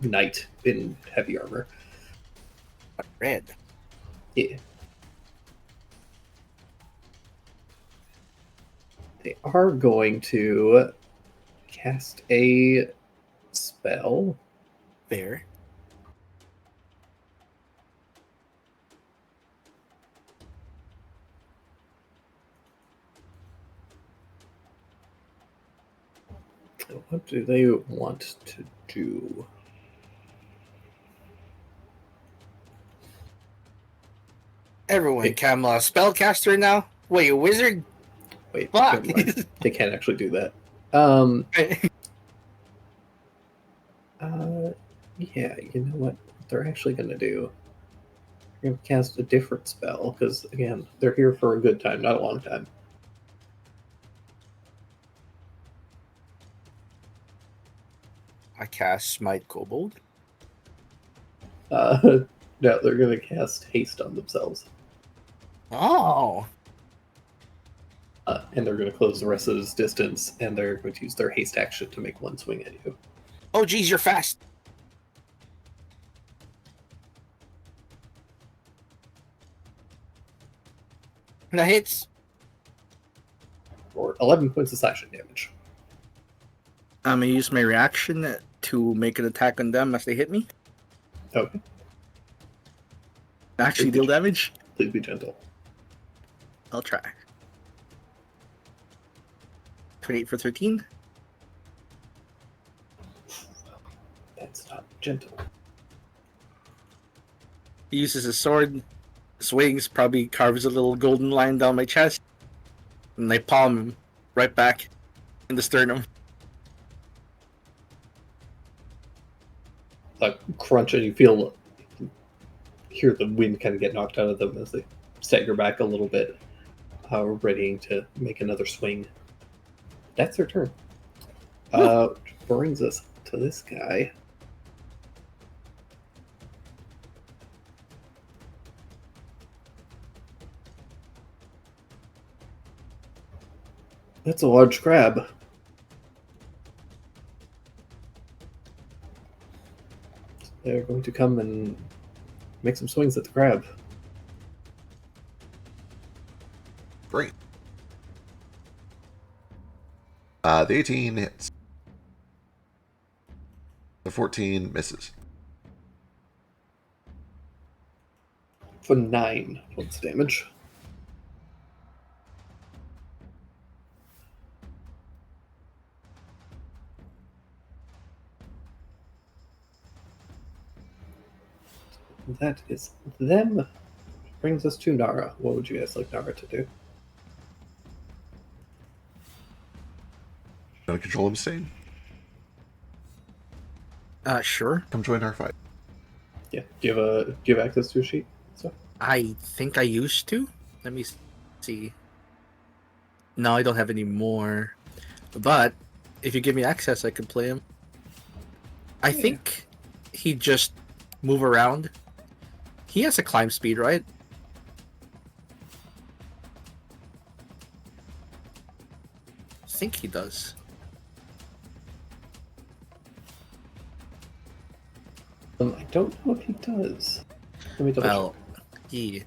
knight in heavy armor. Red. Yeah. They are going to cast a spell. There. What do they want to do? Everyone Hey. become a spellcaster now? Wait, a wizard? Wait, Fuck. never mind. They can't actually do that. Yeah, you know what they're actually going to do? They're going to cast a different spell because, again, they're here for a good time, not a long time. I cast Smite Kobold. No, they're going to cast haste on themselves, Oh. and they're going to close the rest of this distance, and they're going to use their haste action to make one swing at you. Oh, geez, you're fast. That hits. For 11 points of slashing damage. I'm gonna use my reaction to make an attack on them as they hit me. Okay, Actually deal damage. please be gentle. I'll try. 28 for 13. That's not gentle. He uses his sword, swings, probably carves a little golden line down my chest, and I palm him right back in the sternum. Crunch, and you hear the wind kind of get knocked out of them as they stagger back a little bit, readying to make another swing. That's their turn. Which brings us to this guy. That's a large crab. They're going to come and make some swings at the crab. Great. The 18 hits. The 14 misses. For 9 points of damage. That is them. Brings us to Nara. What would you guys like Nara to do? Gonna control him, Stain? Sure. Come join our fight. Yeah. Do you have access to a sheet? So I think I used to. Let me see. No, I don't have any more. But if you give me access, I could play him. I think he just move around. He has a climb speed, right? I think he does. I don't know if he does. Let me double Well, check. he.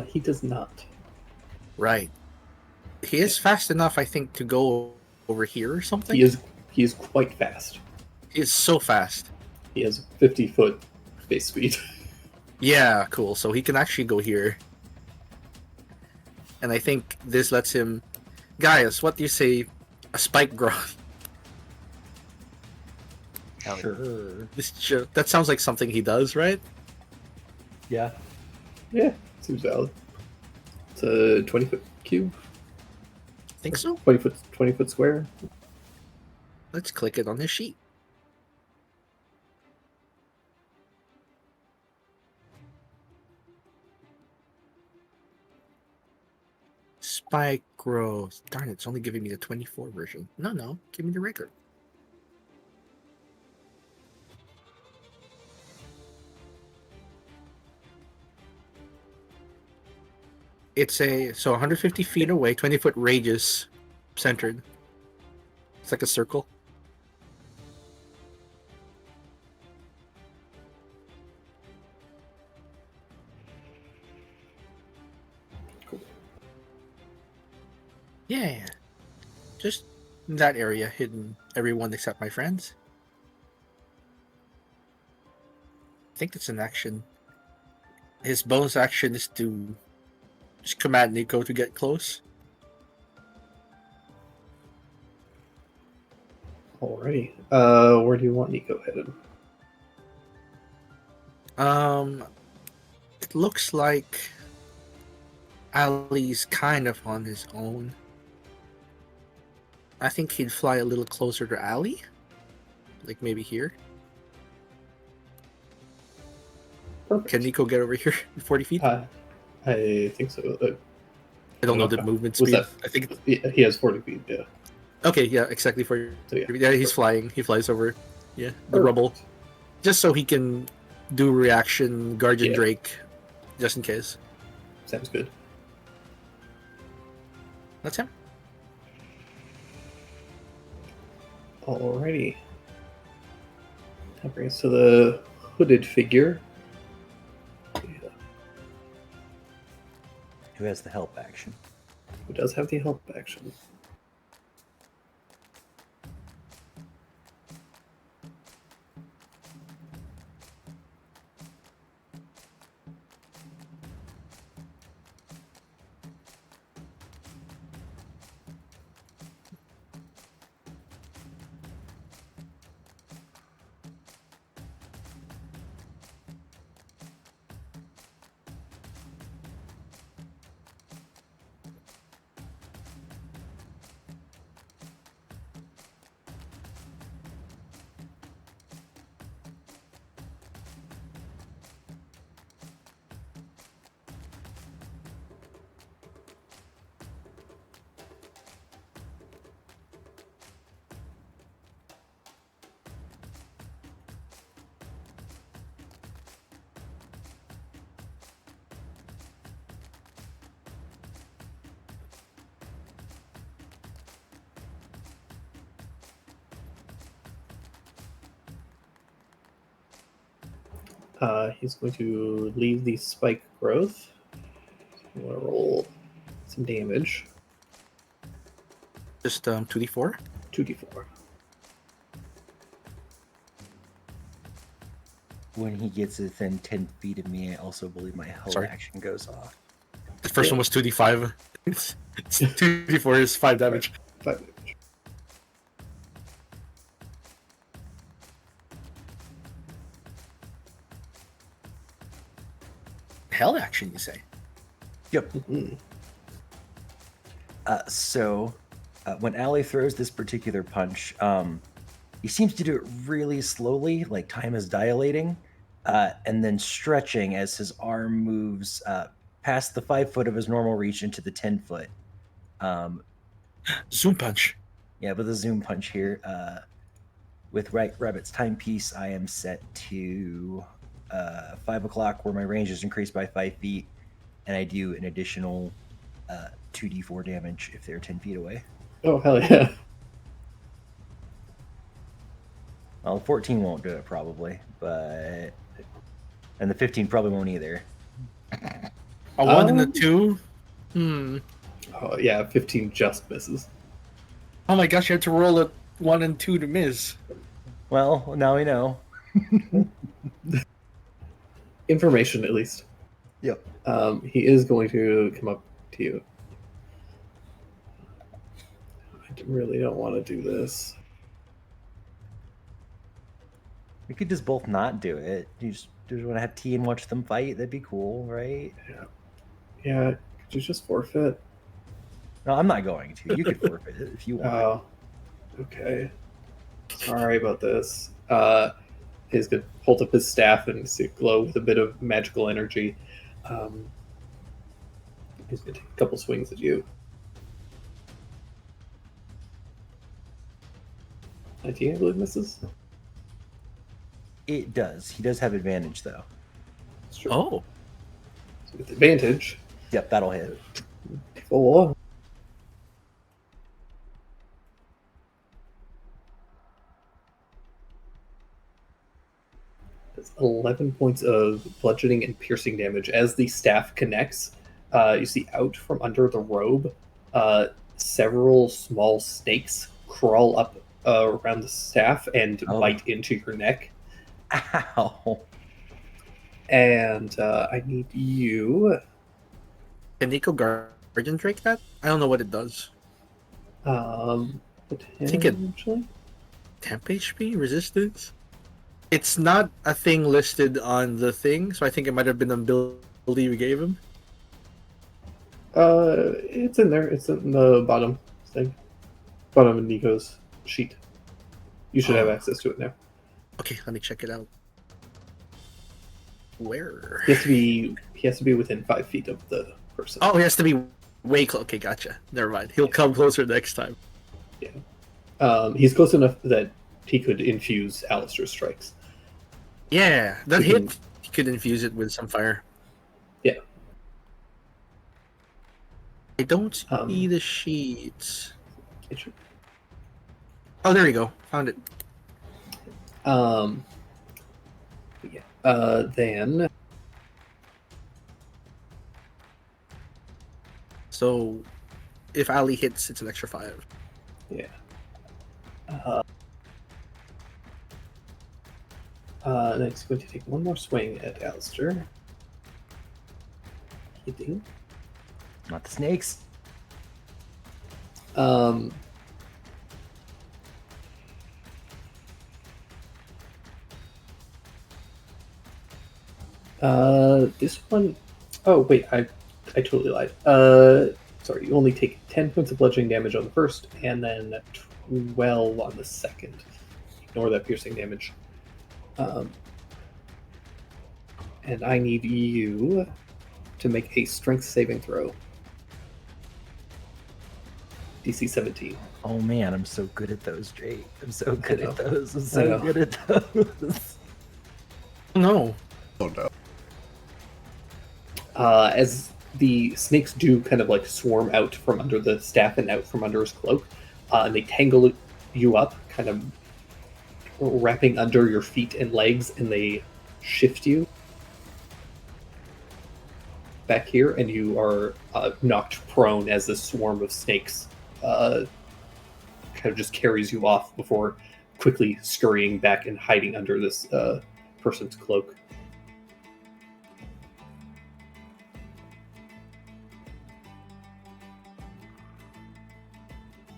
He does not. Right. He is fast enough, I think, to go over here or something. He is quite fast. He is so fast. He has 50-foot base speed. Yeah, cool. So he can actually go here. and I think this lets him. Gaius, what do you say? A spike growth. Hell yeah. Sure. That sounds like something he does, right? Yeah. Yeah, seems valid. It's a 20-foot cube, Think so. 20-foot square. Let's click it on his sheet. Spike growth. Darn it, it's only giving me the 24 version. No, give me the regular. It's so 150 feet away, 20-foot radius, centered. It's like a circle. Yeah, just in that area, hidden everyone except my friends. I think it's an action. His bonus action is to just command Nico to get close. Alrighty. Where do you want Nico headed? It looks like Ali's kind of on his own. I think he'd fly a little closer to Ali. Like maybe here. Perfect. Can Nico get over here in 40 feet? I think so. I don't know the movement was speed. that- I think. He has 40 feet, yeah. Okay, yeah, exactly. For So, yeah. yeah, he's flying. He flies over. Yeah, the Perfect. rubble, just so he can do reaction Guardian Yeah. Drake, just in case. Sounds good. That's him. Alrighty. That brings us to the hooded figure. Who has the help action? Who does have the help action. He's going to leave the spike growth. I'm going to roll some damage. Just 2d4. 2d4. When he gets within 10 feet of me, I also believe my held Sorry. action goes off. The first Yeah. one was 2d5. It's 2d4 is 5 damage. 5 damage. Hell action, you say? Yep. Mhm. So, when Ali throws this particular punch, he seems to do it really slowly, like time is dilating, and then stretching as his arm moves past the 5 foot of his normal reach into the 10 foot. Zoom punch. Yeah, with a zoom punch here. With Rabbit's timepiece, I am set to 5 o'clock, where my range is increased by 5 feet, and I do an additional 2d4 damage if they're 10 feet away. Oh, hell yeah. Well, 14 won't do it probably, but and the 15 probably won't either. A 1 and a Um, 2? Hmm. Oh, yeah, 15 just misses. Oh my gosh, you have to roll a 1 and 2 to miss. Well, now we know. Information, at least. Yep. He is going to come up to you. really don't want to do this. We could just both not do it. You just want to have tea and watch them fight. That'd be cool, right? Yeah, could you just forfeit? No, I'm not going to. You could forfeit it if you want. Oh, okay. Sorry about this. He's gonna hold up his staff and see it glow with a bit of magical energy. He's gonna take a couple swings at you. 19, I believe, misses. It does. He does have advantage, though. That's true. Oh, So with advantage, Yep, that'll hit. 4. That's 11 points of bludgeoning and piercing damage. As the staff connects, you see out from under the robe, several small snakes crawl up around the staff and Oh. bite into your neck. Ow. And I need you. can Nico Guardian Drake that? I don't know what it does. Potentially. it- Temp HP resistance. It's not a thing listed on the thing, so I think it might have been an ability we gave him. It's in there. It's in the bottom thing. Bottom of Nico's sheet. You should have Oh. access to it now. Okay, let me check it out. Where? He has to be within 5 feet of the person. Oh, he has to be way close. Okay, gotcha. Never mind. He'll come closer next time. He's close enough that he could infuse Alistair's strikes. Yeah, that He hit. can- He could infuse it with some fire. Yeah. I don't see Um, the sheets. It should- Oh, there you go. Found it. Then So, if Ali hits, it's an extra 5. then he's going to take one more swing at Alistair. Hitting. Not the snakes. Um, this one oh wait, I totally lied. Sorry, you only take 10 points of bludgeoning damage on the first, and then 12 on the second. Ignore that piercing damage. And I need you to make a strength saving throw. DC 17. Oh man, I'm so good at those, Drake. I'm so good know. at those. I'm I so know. good at those. No. Oh no. As the snakes do kind of like swarm out from under the staff and out from under his cloak, and they tangle you up, kind of wrapping under your feet and legs, and they shift you back here, and you are knocked prone as this swarm of snakes kind of just carries you off before quickly scurrying back and hiding under this person's cloak.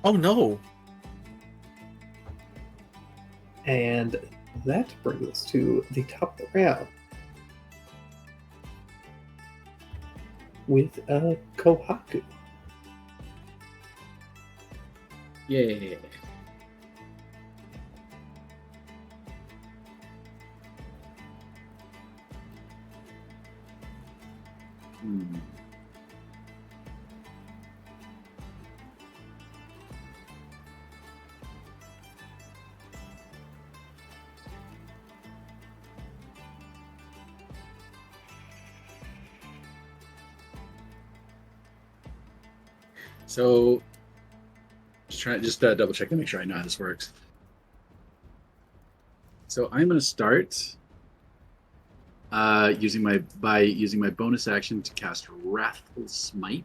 Oh no. And that brings us to the top of the round with Kohaku. Yay. Hmm. So, just double check to make sure I know how this works. So I'm going to start using my bonus action to cast Wrathful Smite,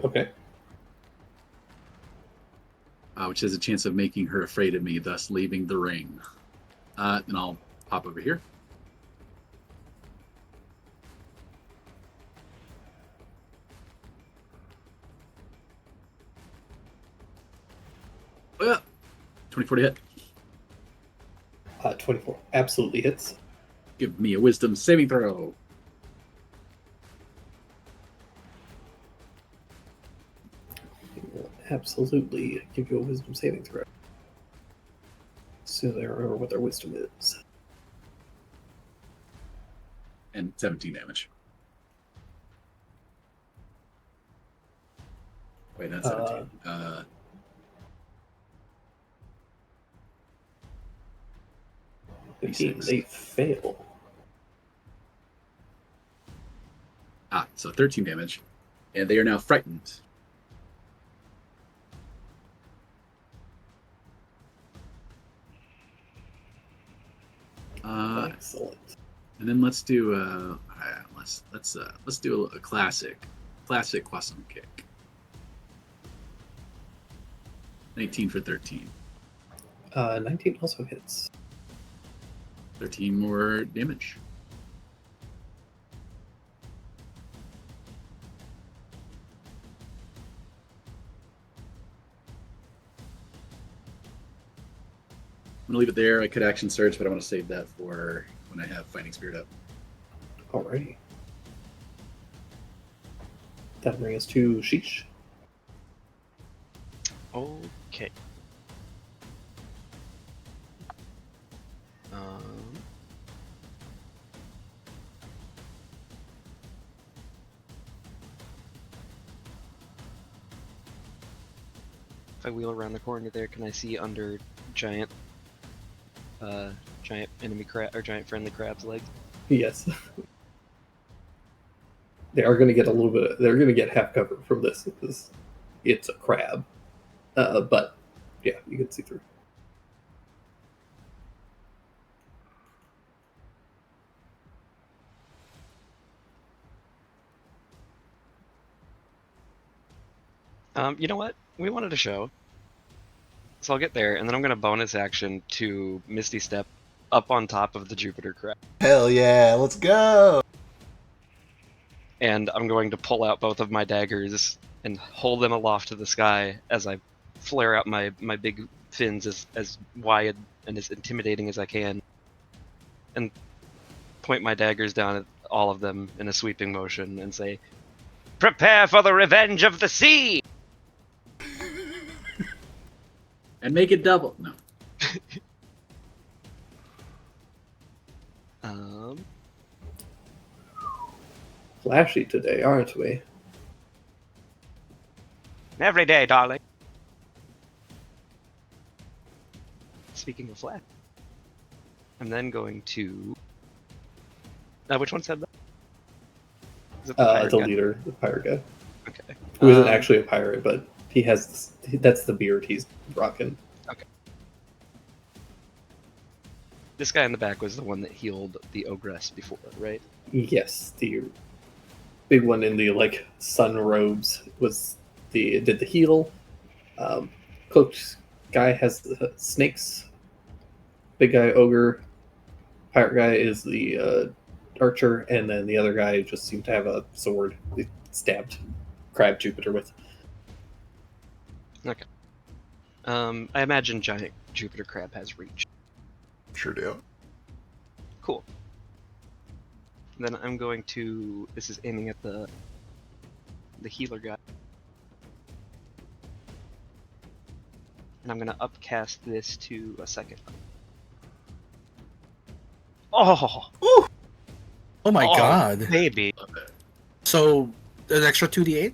Okay. which has a chance of making her afraid of me, thus leaving the ring. Then I'll pop over here. 24 to hit. 24 absolutely hits. Give me a wisdom saving throw. Will absolutely give you a wisdom saving throw. So they remember what their wisdom is. And 17 damage. Wait, not 17. 15. D6. They fail. So 13 damage. And they are now frightened. Excellent. And then let's do let's do a classic Quasum kick. 19 for 13. 19 also hits. 13 more damage. I'm gonna leave it there. I could action surge, but I want to save that for when I have Fighting Spirit up. Alrighty. That brings us to Sheesh. Okay. If I wheel around the corner there, can I see under giant enemy crab or giant friendly crab's legs? Yes. They are going to get a little bit. They're going to get half cover from this because it's a crab. But yeah, you can see through. You know what? We wanted a show. So I'll get there, and then I'm going to bonus action to Misty Step up on top of the Jupiter crab. Hell yeah, let's go! And I'm going to pull out both of my daggers and hold them aloft to the sky as I flare out my big fins as wide and as intimidating as I can. And point my daggers down at all of them in a sweeping motion and say, "Prepare for the revenge of the sea!" And make it double. No. Flashy today, aren't we? Every day, darling. Speaking of flat, I'm then going to. Which one said that? Is it the pirate The guy? leader, the pirate guy, Okay. who isn't actually a pirate, but he has. That's the beard he's rocking. This guy in the back was the one that healed the ogress before, right? Yes, the big one in the like sun robes did the heal. Cloaked guy has snakes. Big guy ogre. Pirate guy is the archer, and then the other guy just seemed to have a sword. He stabbed Crab Jupiter with. Okay. I imagine giant Jupiter crab has reach. Sure do. Cool. Then I'm going to. This is aiming at the healer guy. And I'm gonna upcast this to a second. Oh, Oh my Oh. god. baby. So, there's extra 2d8?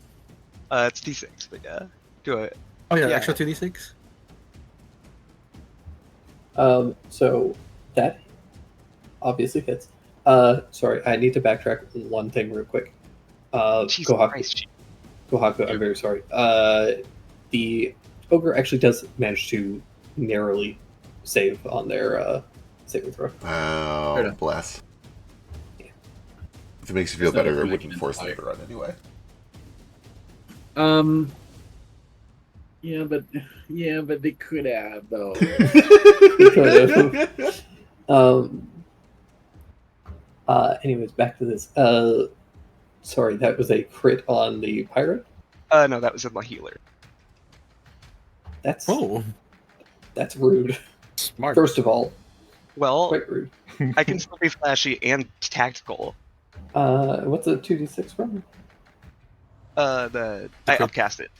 It's D6, but yeah. Do it. Oh yeah, Yeah. extra 2d6? So that obviously hits. Sorry, I need to backtrack one thing real quick. Jesus Christ. Kohaku, I'm very sorry. The ogre actually does manage to narrowly save on their saving throw. Fair Wow, enough. bless. Yeah. If it makes you feel It's not better, a it great wouldn't force them fire. to run anyway. Yeah, but they could have though. Anyways, back to this. Sorry, that was a crit on the pirate. No, that was in the healer. That's Oh. That's rude. Smart. First of all, Well, quite rude. I can still be flashy and tactical. What's a 2d6 from? I upcast it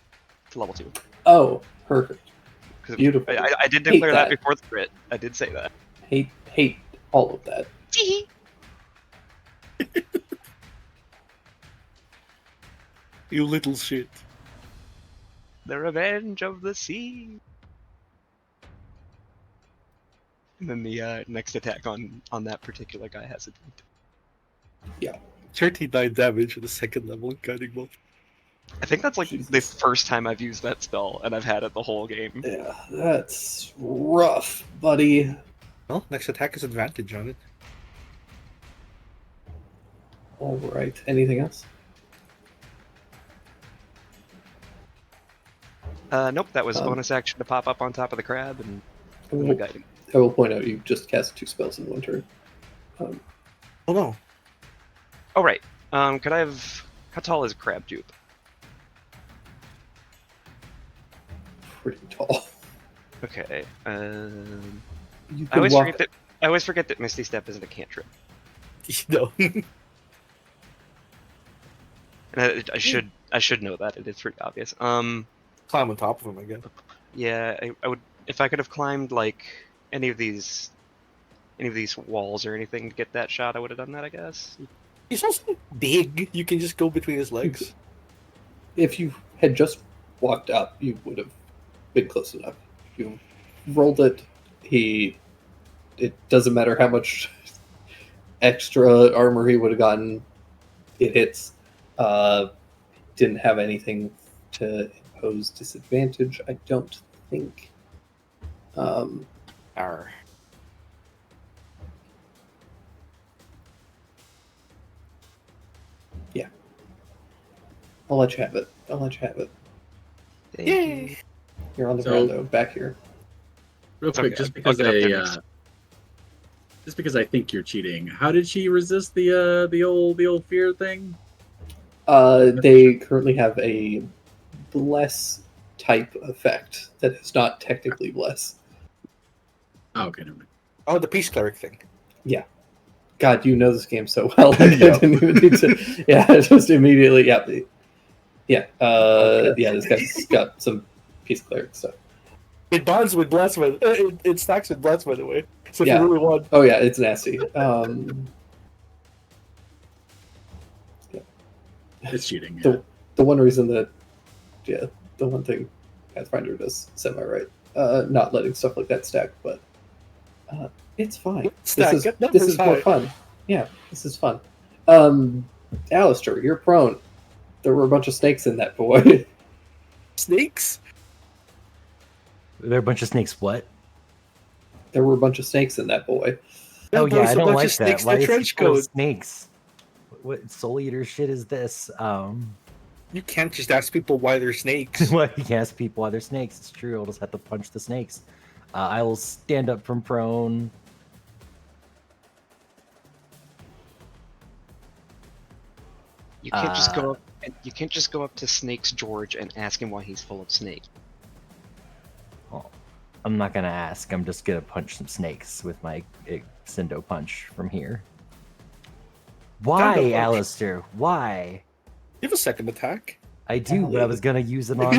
to level 2. Oh, perfect. 'Cause Beautiful. I did Hate declare that that. before the crit. I did say that. Hate all of that. You little shit. The Revenge of the Sea. And then the next attack on that particular guy has a 39 damage at the second level Guiding Bolt. I think that's like the Jesus. first time I've used that spell, and I've had it the whole game. Yeah, that's rough, buddy. Well, next attack is advantage on it. All right. Anything else? Nope, that was a Um, bonus action to pop up on top of the crab and I the will, guiding. I will point out you just cast 2 spells in one turn. Oh no. Oh right. Could I have? How tall is crab dupe? Pretty tall. Okay. You I always walk- forget that Misty Step isn't a cantrip, No. and I should know that. It is pretty obvious. Climb on top of him again. Yeah, I would if I could have climbed like any of these walls or anything to get that shot. I would have done that, I guess. He's also big. You can just go between his legs. If you had just walked up, you would have been close enough. You rolled it. It doesn't matter how much extra armor he would have gotten. It hits. Didn't have anything to impose disadvantage, I don't think. Arr. I'll let you have it. Thank Yay! you. You're on the So- ground, though. Back here. Real quick, Okay, just I'll because get up there next. just because I think you're cheating. How did she resist the old fear thing? They currently have a bless type effect that is not technically bless. Oh, okay, never mind. Oh, the peace cleric thing. God, you know this game so well. Like, I Yep. didn't even need to. Yeah, just immediately. Yeah, yeah. This guy's got some peace cleric stuff. It bonds with bless, it stacks with bless, by the way. So if Yeah. you really want, Oh yeah, it's nasty. It's cheating. Yeah. The one reason that, the one thing Pathfinder does semi-right, not letting stuff like that stack, but it's fine. Stack, this is, get this numbers is more high. fun. Yeah, this is fun. Alistair, you're prone. There were a bunch of snakes in that boy. snakes? There are a bunch of snakes. What? There were a bunch of snakes in that boy. Oh There yeah, was I a don't bunch like of that. snakes in Why the is trench he full of coat. snakes? What soul eater shit is this? You can't just ask people why they're snakes. Well, you can ask people why they're snakes. It's true. I'll just have to punch the snakes. I will stand up from prone. You can't just go up. You can't just go up to Snake's George and ask him why he's full of snake. Well, I'm not gonna ask. I'm just gonna punch some snakes with my Extendo punch from here. Why, punch. Alistair? Why? You have a second attack. I do, but I was gonna use it on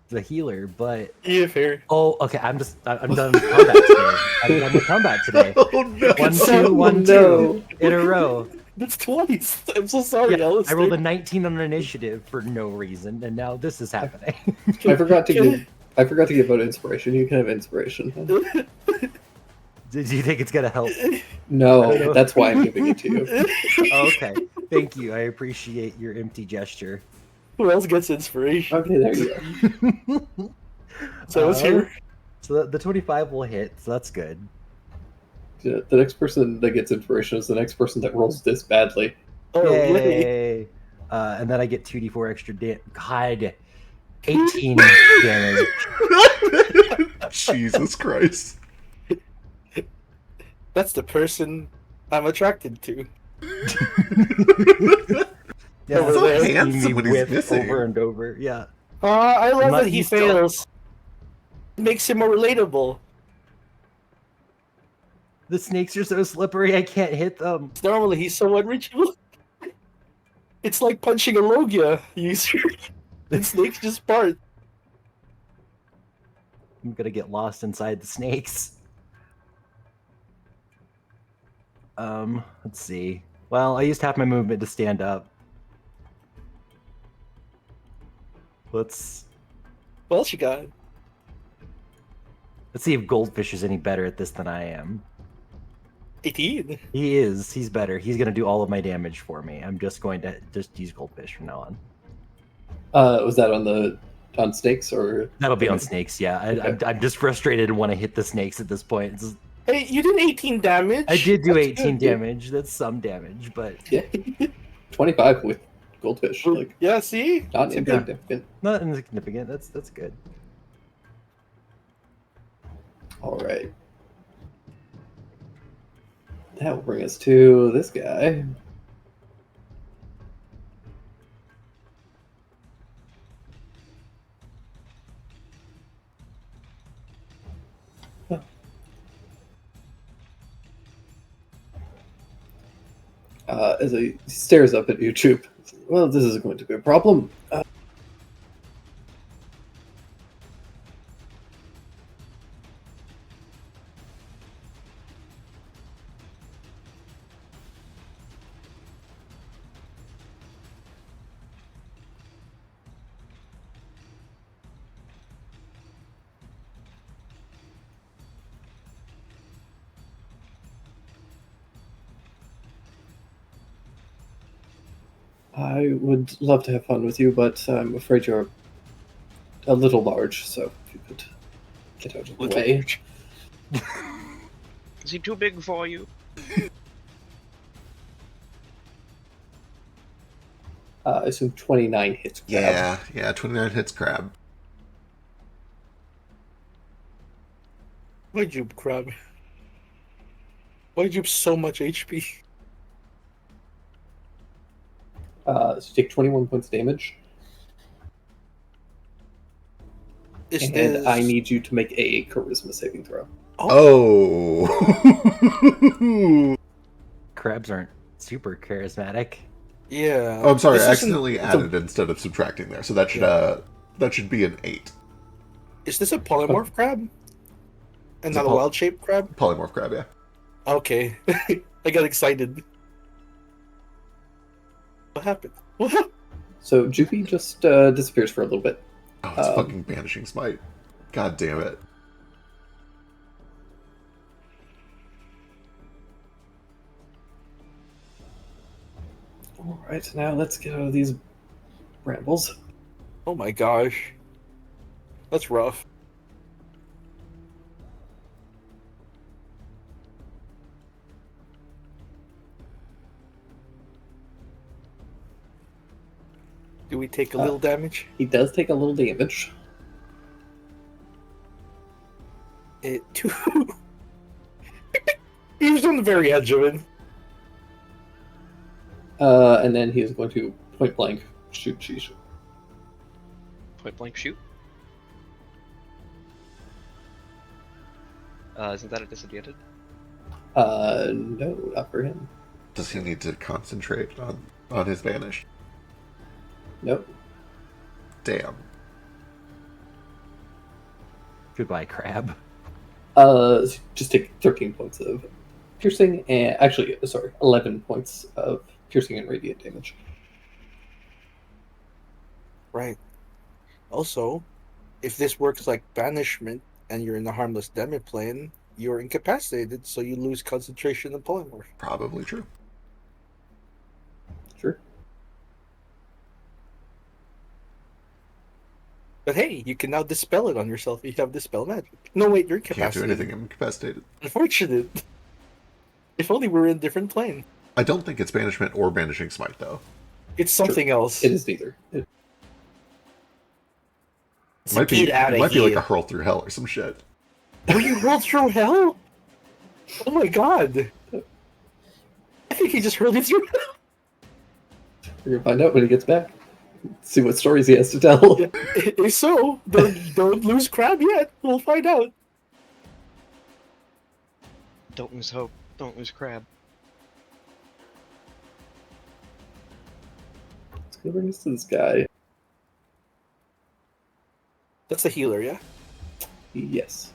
the healer, but Yeah, fair. oh, okay. I'm done with combat today. I'm done with combat today. Oh no! 1, So- 2, 1, 2 no. in a row. That's twice. I'm so sorry, Yeah, I Alistair. rolled a 19 on initiative for no reason, and now this is happening. I forgot to give out inspiration. You can have inspiration. Do you think it's gonna help? No, that's why I'm giving it to you. Oh, okay, thank you. I appreciate your empty gesture. Who else gets inspiration? Okay, there you go. So what's here? So the 25 will hit, so that's good. The next person that gets inspiration is the next person that rolls this badly. Oh, yay. Yay! And then I get 2d4 extra God, 18 damage. Jesus Christ! That's the person I'm attracted to. Yeah, So you see handsome me when he's whip missing. over and over. Yeah. I love Not that he used to it. fails. makes him more relatable. The snakes are so slippery, I can't hit them. Normally, he's so unreachable. It's like punching a Logia user. And snakes just part. I'm gonna get lost inside the snakes. Let's see. Well, I used half my movement to stand up. Let's What else you got? see if Goldfish is any better at this than I am. 18. He is. He's better. He's gonna do all of my damage for me. I'm just going to just use Goldfish from now on. Was that on snakes or? That'll be on snakes. Yeah, Okay. I'm just frustrated and want to hit the snakes at this point. Hey, you did 18 damage. I did do That's 18 good, dude. damage. That's some damage, but Yeah, 25 with Goldfish. Like Yeah, see? not Yeah. insignificant. not insignificant. That's good. All right. That will bring us to this guy. As he stares up at YouTube. Well, this is going to be a problem. I would love to have fun with you, but I'm afraid you're a little large, so if you could get out of the Little way. large. Is he too big for you? I assume 29 hits. Crab. Yeah, 29 hits crab. Why'd you crab? Why'd you have so much HP? So you take 21 points of damage, Is and this... I need you to make a charisma saving throw. Oh. Crabs aren't super charismatic. Yeah. Oh, I'm sorry. This I isn't- accidentally it's a- added instead of subtracting there. So that should be an 8. Is this a polymorph crab? And It's not a a wild-shaped crab? Polymorph crab, yeah. Okay. I got excited. What happened? What? So Jupy just disappears for a little bit. Oh, it's Um, fucking Banishing Smite. God damn it. All right, now let's get out of these brambles. Oh my gosh. That's rough. Do we take a little damage? He does take a little damage. It too. He was on the very edge of it. And then he is going to point blank shoot Shisha. Point blank shoot. Isn't that a disadvantage? No, not for him. Does he need to concentrate on his Banish? Nope. Damn. Goodbye, Crab. Just take 13 points of piercing, and actually, sorry, 11 points of piercing and radiant damage. Right. Also, if this works like banishment and you're in the harmless demiplane, you're incapacitated, so you lose concentration and polymorph. Probably true. Sure. But hey, you can now dispel it on yourself if you have dispel magic. No, wait, you're Can't do incapacitated. anything. I'm incapacitated. Unfortunate. If only we were in a different plane. I don't think it's Banishment or Banishing Smite, though. It's something else. It is neither. It might be, Get out it of might be here. like a hurl through hell or some shit. Were you rolled through hell? Oh my god. I think he just hurled you through hell. We're gonna find out when he gets back. See what stories he has to tell. If so, don't lose crab yet. We'll find out. Don't lose hope. Don't lose crab. Let's go bring us to this guy. That's the healer, yeah? Yes.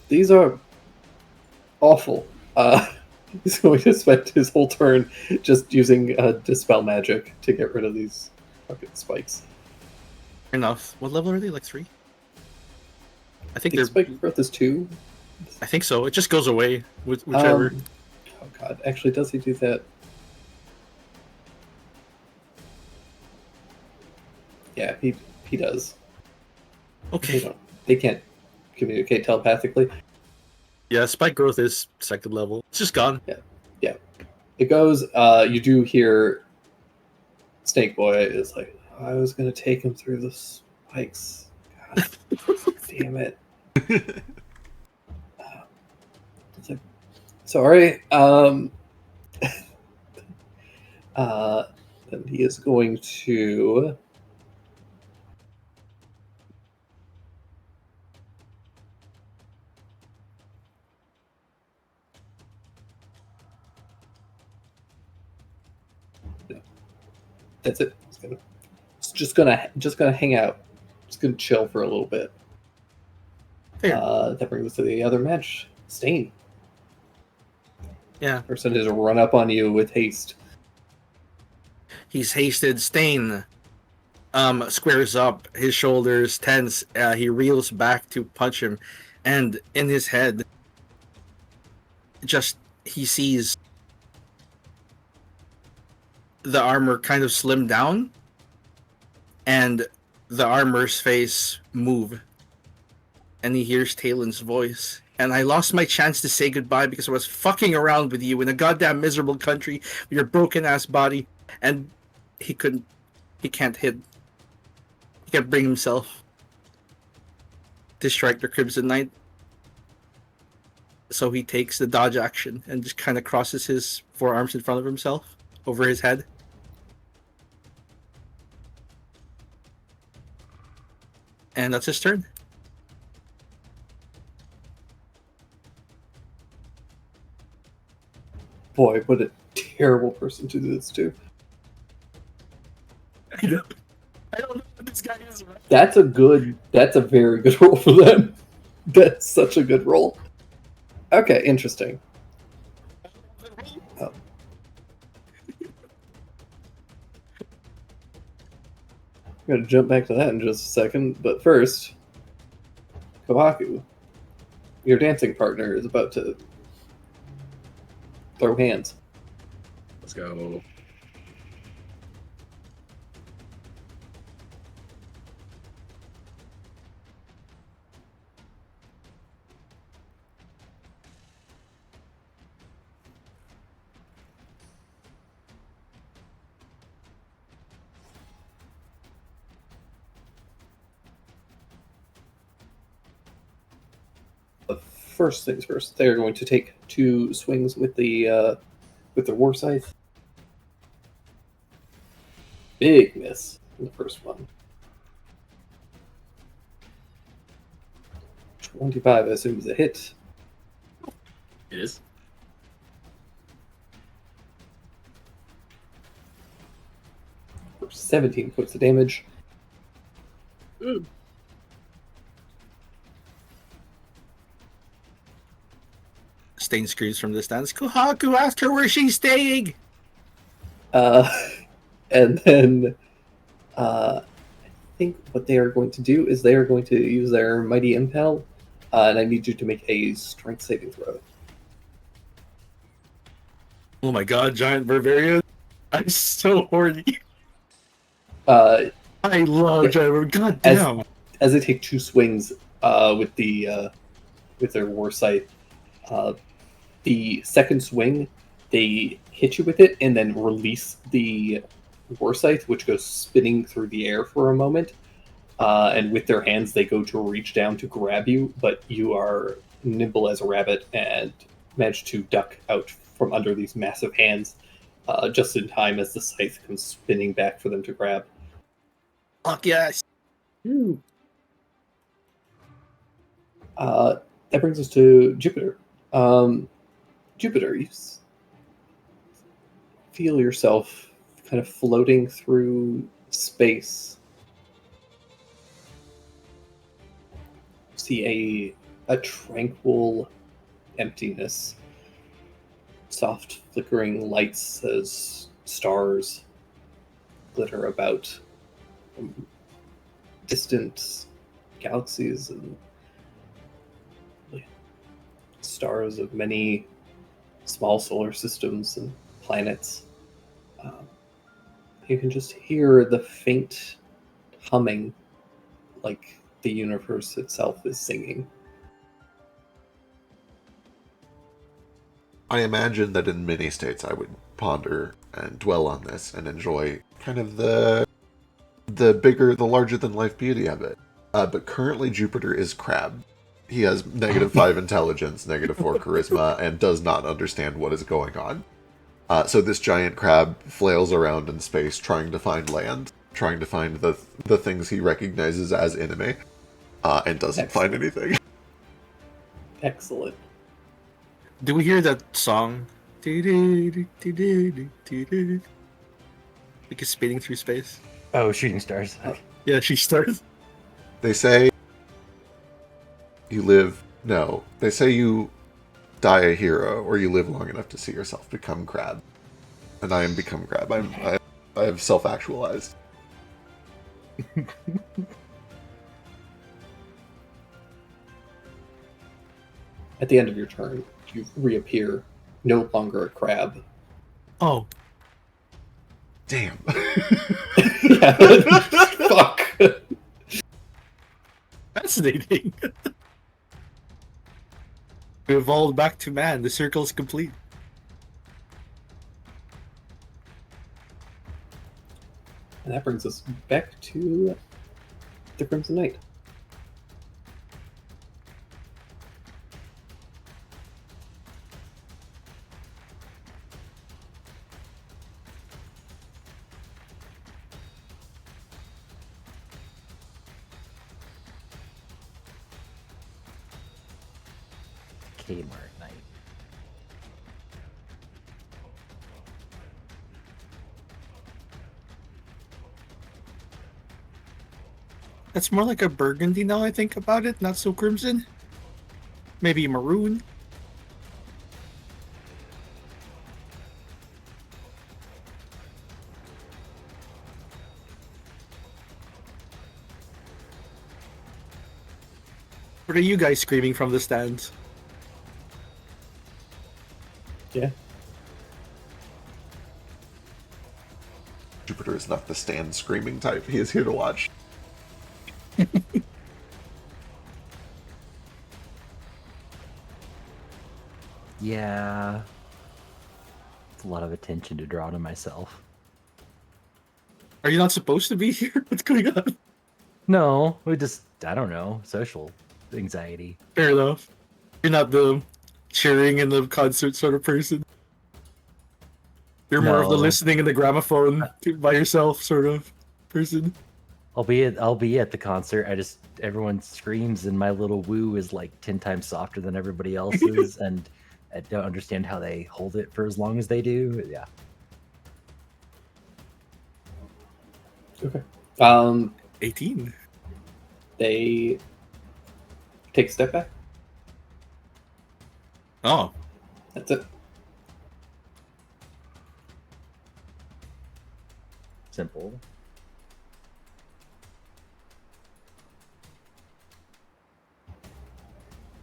These are awful. He's going to spend his whole turn just using Dispel Magic to get rid of these fucking spikes. Fair enough. What level are they? Like 3? I think The they're. spike growth is 2. I think so. It just goes away with whichever. Oh god, actually, does he do that? Yeah, he does. Okay. They can't communicate telepathically. Yeah, spike growth is 2nd level. It's just gone. It goes. You do hear Snake Boy is like, I was gonna take him through the spikes. God damn it. It's like, sorry. Then he is going to. That's it. It's just gonna hang out. Just gonna chill for a little bit. Fair. That brings us to the other match. Stain. Yeah. Person has run up on you with haste. He's hasted. Stain squares up, his shoulders tense. He reels back to punch him, and in his head, just he sees the armor kind of slim down, and the armor's face move, and he hears Talon's voice. And I lost my chance to say goodbye because I was fucking around with you in a goddamn miserable country with your broken ass body, and he can't bring himself to strike the Crimson Knight. So he takes the dodge action and just kind of crosses his forearms in front of himself over his head. And that's his turn. Boy, what a terrible person to do this to. I don't know what this guy is. Right? That's a very good roll for them. That's such a good roll. Okay, interesting. Oh. I'm going to jump back to that in just a second, but first, Kohaku, your dancing partner is about to throw hands. Let's go. First things first, they're going to take 2 swings with their war scythe. Big miss in the first one. 25, I assume, is a hit. It is. For 17 points of damage. Ooh. Stain screams from the stands. Kohaku, ask her where she's staying. And then I think what they are going to do is they are going to use their Mighty Impel, and I need you to make a strength saving throw. Oh my god, giant barbarian. I'm so horny. Uh, I love Yeah. giant barbarian. God damn. as they take 2 swings with their war sight, the second swing they hit you with it and then release the war sight, which goes spinning through the air for a moment. And with their hands, they go to reach down to grab you, but you are nimble as a rabbit and manage to duck out from under these massive hands just in time as the scythe comes spinning back for them to grab. Fuck yes. That brings us to Jupiter. Jupiter, you feel yourself kind of floating through space. See a tranquil emptiness. Soft flickering lights as stars glitter about distant galaxies and stars of many small solar systems and planets. You can just hear the faint humming like the universe itself is singing. I imagine that in many states I would ponder and dwell on this and enjoy kind of the larger than life beauty of it. But currently Jupiter is Crab. He has -5 intelligence, -4 charisma, and does not understand what is going on. So this giant crab flails around in space trying to find land, trying to find the things he recognizes as enemy, and doesn't find anything. Excellent. Do we hear that song? Like it's spinning through space. Oh, shooting stars. Yeah, she starts. They say you live... No. They say you die a hero, or you live long enough to see yourself become Crab. And I am become Crab. I have self-actualized. At the end of your turn, you reappear, no longer a crab. Oh, Damn. Yeah. Fuck. fascinating. We evolved back to man. The circle's complete. And that brings us back to the Crimson Knight. Kmart night. That's more like a burgundy now I think about it. Not so crimson. Maybe maroon. What are you guys screaming from the stands? Yeah. Jupiter is not the stand screaming type. He is here to watch. Yeah. It's a lot of attention to draw to myself. Are you not supposed to be here? What's going on? No, we just, I don't know, social anxiety. Fair enough. You're not the cheering in the concert sort of person. You're more of the No. listening in the gramophone by yourself sort of person. I'll be at the concert. Everyone screams and my little woo is like 10 times softer than everybody else's and I don't understand how they hold it for as long as they do. Yeah. Okay. 18. They take a step back. Oh. That's it. Simple.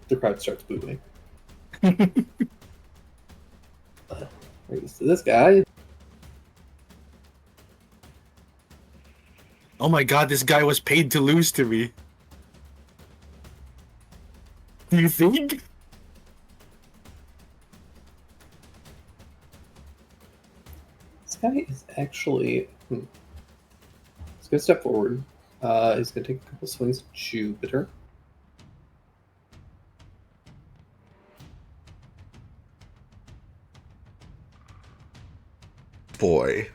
The crowd starts booing. We're used to this guy. Oh my god, this guy was paid to lose to me. Do you think? This guy is actually. He's going to step forward. He's going to take a couple swings at Jupiter. boy.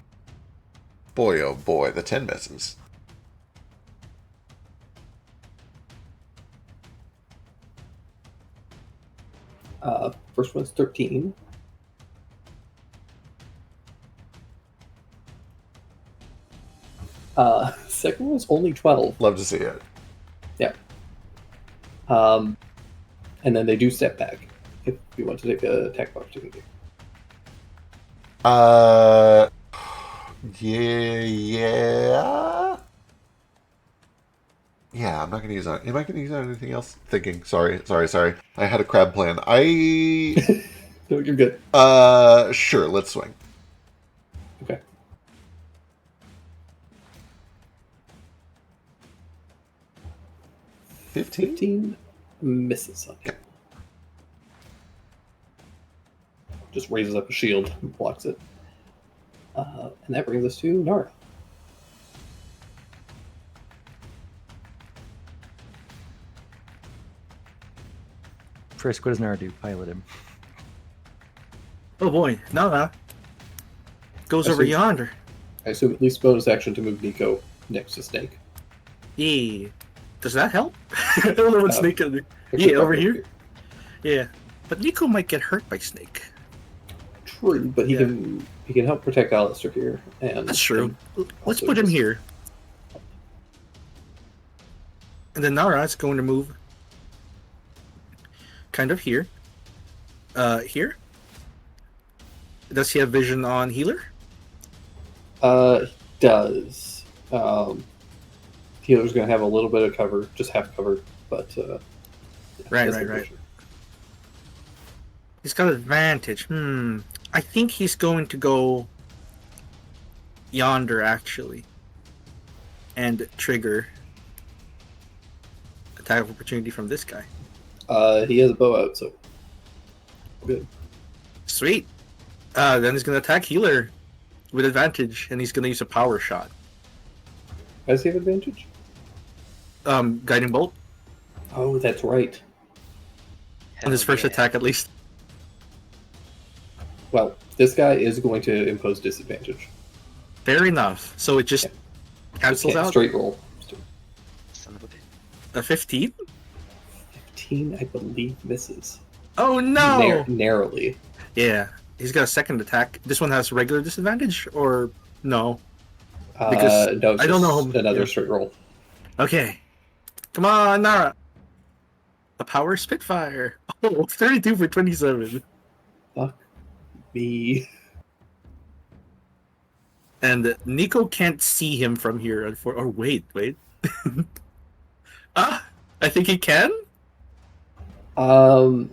Boy, oh boy, the 10 misses. First one's 13. Second one's only 12. Love to see it. And then they do step back if you want to take a attack opportunity. Yeah. Yeah, I'm not gonna use that. Am I gonna use that on anything else? Thinking. Sorry. I had a crab plan. No, you're good. Sure, let's swing. Okay. $15? 15 misses on you. Just raises up a shield and blocks it. And that brings us to Nara. Frisk, what does Nara do? Pilot him. Oh boy, Nara goes I over see. yonder. I assume at least bonus action to move Nico next to Snake. Yeah. Does that help? I don't know what Uh, Snake can do. Actually, Yeah, over probably here? Yeah. But Nico might get hurt by Snake. True, but he Yeah. can help protect Alistair here. And That's true. Let's also put him just- here. And then Nara is going to move kind of here. Here? Does he have vision on healer? Does. Healer's going to have a little bit of cover, just half cover, but yeah, Right, that's right, the right. vision. He's got advantage. I think he's going to go yonder actually. And trigger attack of opportunity from this guy. He has a bow out, so good. Sweet. Then he's gonna attack healer with advantage, and he's gonna use a power shot. Does he have advantage? Guiding bolt Oh, that's right. on his Hell first yeah. attack at least. Well, this guy is going to impose disadvantage. Fair enough. So it just cancels Can't out. straight roll. Son of a bitch. A 15. 15, I believe, misses. Oh no! Narrowly. Yeah, he's got a second attack. This one has regular disadvantage or no? No, I don't know just how- another yeah. straight roll. Okay. Come on, Nara. A power Spitfire. Oh, 32 for 27. Fuck me. And Nico can't see him from here. Or wait. I think he can? Corner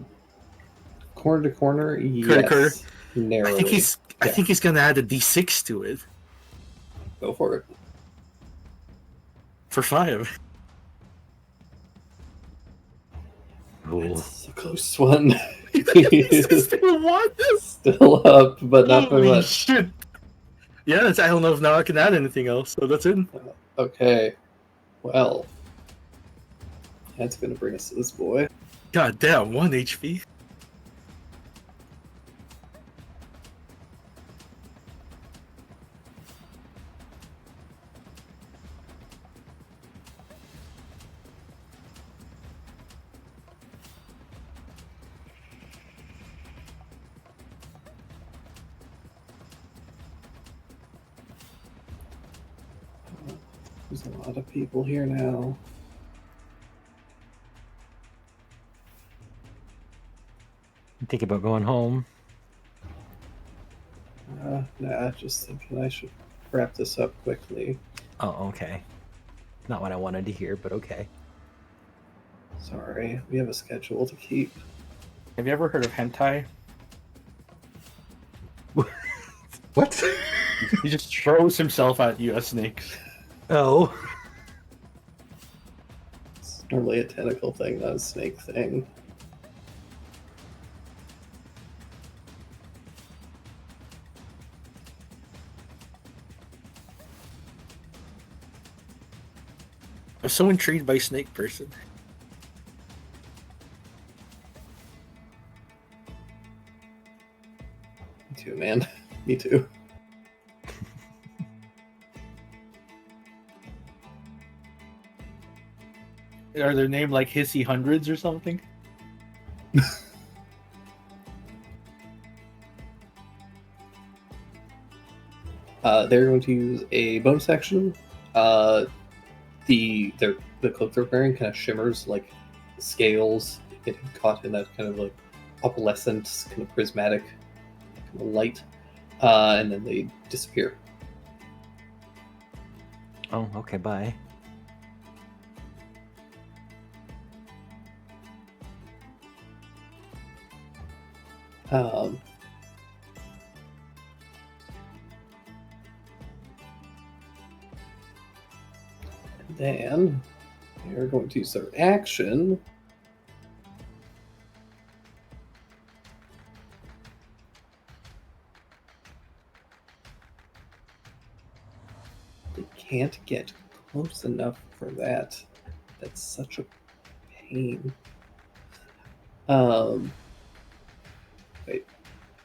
to corner, yes. corner. Narrowly. I think he's gonna add a D6 to it Go for it. for 5. It's a close one. He's still won this. Still up, but not by Holy much. shit. Yeah, I don't know if now I can add anything else, so that's it. Okay. Well, that's going to bring us to this boy. God damn, 1 HP. There's a lot of people here now. Think about going home. Nah, just thinking I should wrap this up quickly. Oh, okay. Not what I wanted to hear, but okay. Sorry, we have a schedule to keep. Have you ever heard of hentai? What? He just throws himself at you as snakes. Oh. It's normally a tentacle thing, not a snake thing. I'm so intrigued by snake person. Me too, man. Me too. Are their name like Hissy Hundreds or something? They're going to use a bonus action. The cloak they're wearing kind of shimmers like scales getting caught in that kind of like opalescent, kind of prismatic kind of light, and then they disappear. Oh, okay, bye. Um, and then they're going to use their action. They can't get close enough for that. That's such a pain. Wait,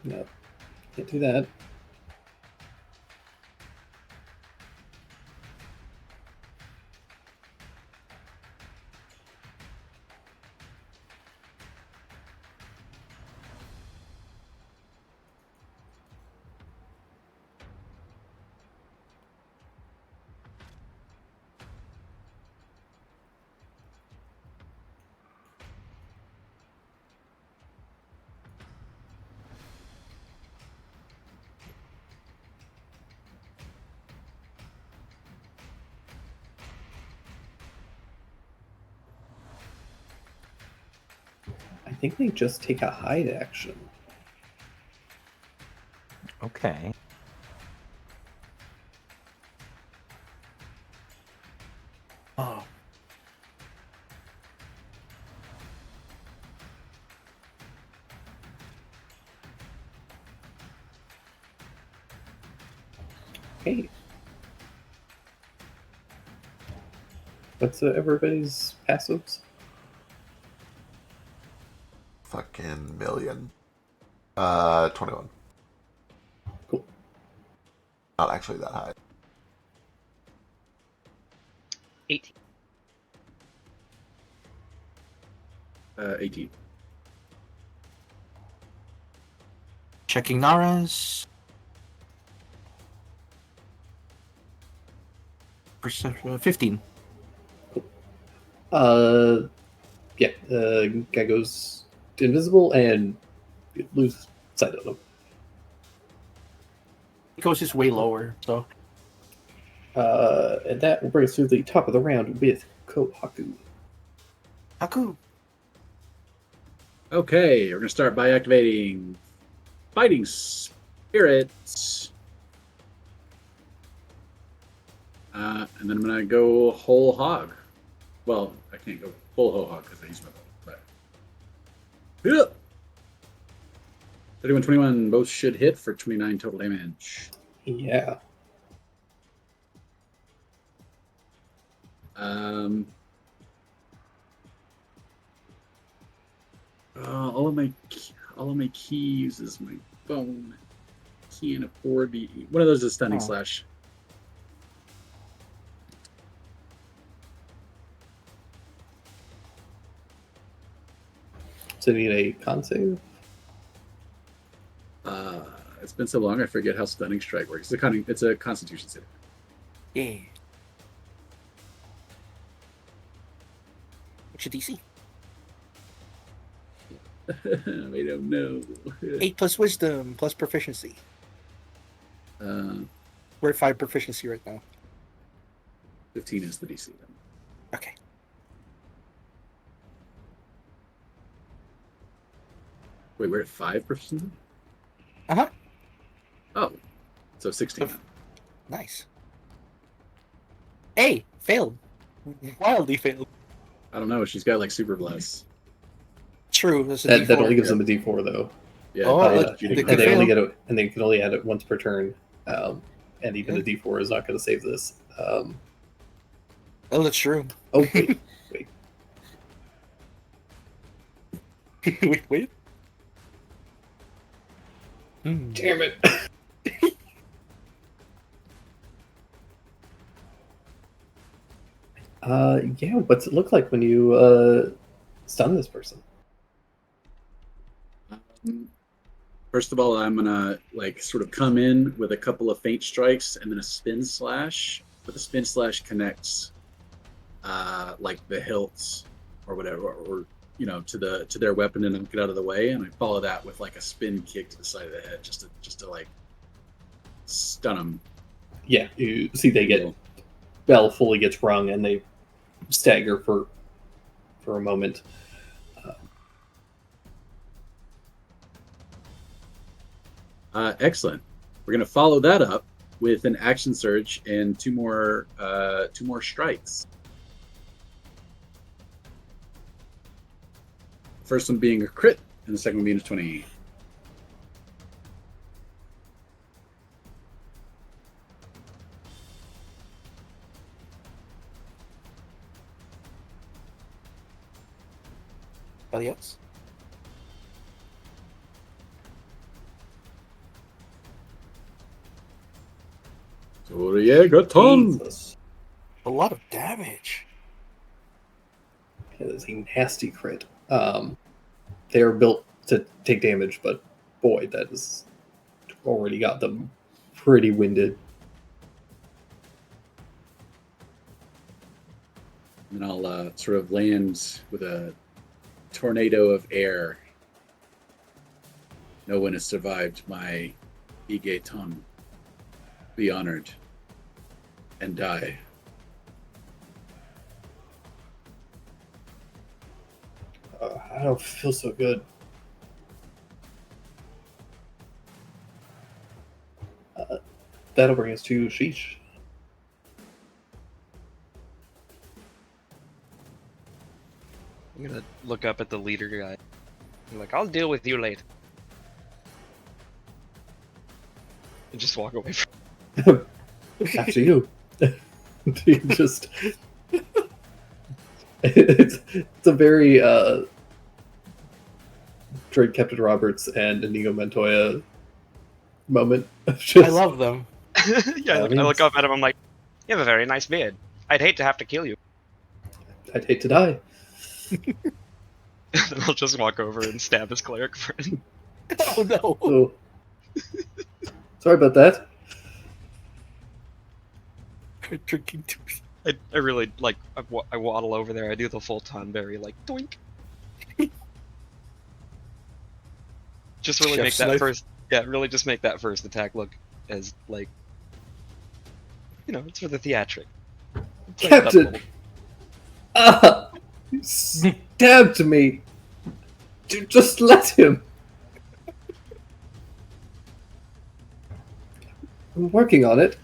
no, can't do that. I think they just take a hide action. Okay. Oh. Okay. What's everybody's passives? Fucking million. 21. Cool. Not actually that high. 18. 18. Checking Nara's. Perception 15. Yeah, guy goes invisible and you lose sight of him. Ghost is way lower, so And that will bring us to the top of the round with Kohaku. Haku. Okay, we're gonna start by activating Fighting Spirits. And then I'm gonna go whole hog. Well, I can't go full whole hog because I use my bow. But 31-21, both should hit for 29 total damage. Yeah. All of my keys is my phone. Can't afford the one of those is stunning slash. So you need a con save? It's been so long I forget how stunning strike works. It's a Constitution save. Yeah. What's your DC? I don't know. 8 plus wisdom plus proficiency. We're at 5 proficiency right now. 15 is the DC then. Okay. Wait, we're at 5%? Uh-huh. Oh, so 16. Nice. Hey, failed. Wildly failed. I don't know. She's got like super bless. True. That's a That D4. only gives them a D4 though. Yeah. Oh, probably but Judy they And Greer. could they only fail. get it, and they can only add it once per turn. And even the D4 is not going to save this. Oh, that's true. Oh wait, wait. Hmm. damn it! Yeah. What's it look like when you stun this person? First of all, I'm gonna like sort of come in with a couple of faint strikes and then a spin slash. But the spin slash connects like the hilts or whatever, or to their weapon and get out of the way. And I follow that with like a spin kick to the side of the head, just to like stun them. Yeah, you see they get bell fully gets rung and they stagger for a moment. Excellent. We're gonna follow that up with an action surge and two more strikes. First one being a crit, and the second one being a 20. Anybody else? Jesus. A lot of damage. Yeah, that's a nasty crit. They are built to take damage, but boy, that has already got them pretty winded. And I'll sort of land with a tornado of air. No one has survived my Igeton. Be honored and die. I don't feel so good. That'll bring us to Sheesh. I'm gonna look up at the leader guy. I'm like, I'll deal with you later. And just walk away from After you. You just it's a very Drake Captain Roberts and Inigo Montoya moment. I love them. Yeah, I look up at him, I'm like, you have a very nice beard. I'd hate to have to kill you. I'd hate to die. Then I'll just walk over and stab his cleric friend. Oh no. Oh. Sorry about that. Drinking too. I really, like, I waddle over there, I do the full Tonberry, like, doink. Just really Chef's make that knife. first, yeah, really just make that first attack look as, like, it's for the theatric. It's like Captain! double- Ah! You stabbed me! Just let him! I'm working on it.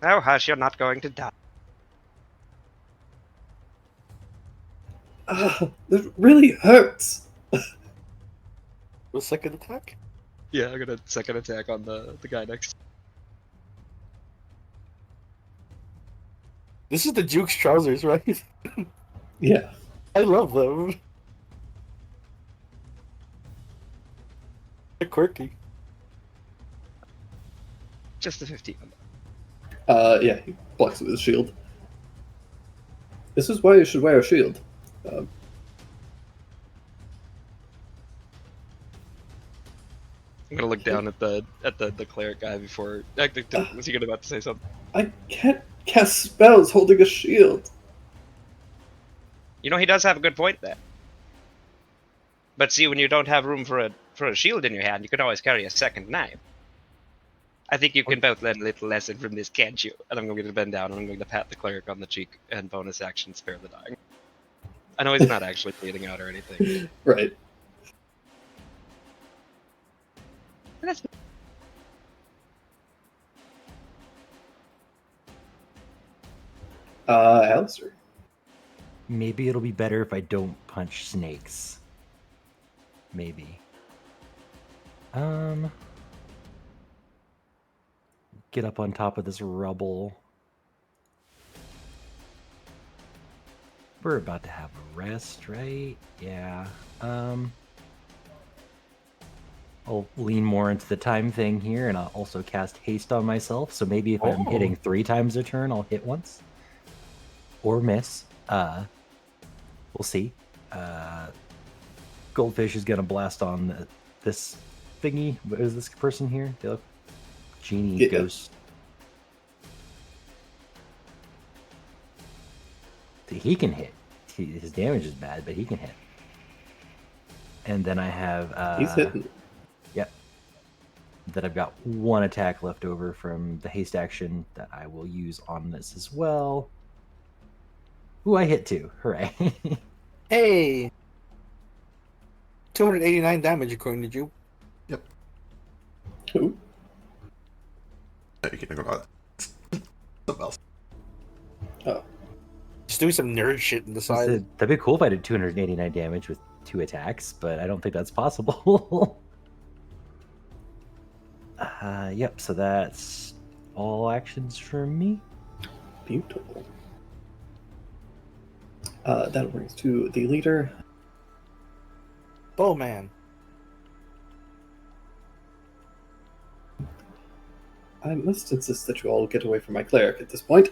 Oh, hush, you're not going to die. Ah, that really hurts. The second attack? Yeah, I'm gonna second attack on the guy next. This is the Duke's trousers, right? Yeah. I love them. They're quirky. Just the 15 on that. Yeah, he blocks it with his shield. This is why you should wear a shield. I'm gonna look down at the cleric guy before. Was he about to say something? I can't cast spells holding a shield. He does have a good point there. But see, when you don't have room for a shield in your hand, you can always carry a second knife. I think you can both learn a little lesson from this, can't you? And I'm going to bend down and I'm going to pat the cleric on the cheek and bonus action spare the dying. I know he's not actually bleeding out or anything. Right. That's Alistair. Maybe it'll be better if I don't punch snakes. Maybe. Get up on top of this rubble. We're about to have a rest, right? Yeah. I'll lean more into the time thing here, and I'll also cast haste on myself. So maybe if I'm hitting 3 times a turn, I'll hit once or miss. We'll see. Goldfish is gonna blast on this thingy. What is this person here? They look genie Yeah. ghost. See, he can hit. His damage is bad, but he can hit. And then I have He's hitting. Yep. Then I've got 1 attack left over from the haste action that I will use on this as well. Ooh, I hit 2. Hooray. Hey! 289 damage according to you. Who? No, you can go on. Something else. Oh, Just doing some nerd shit in the side. That'd be cool if I did 289 damage with 2 attacks, but I don't think that's possible. Yep, so that's all actions for me. beautiful. That brings to the leader. Bowman. I must insist that you all get away from my cleric at this point.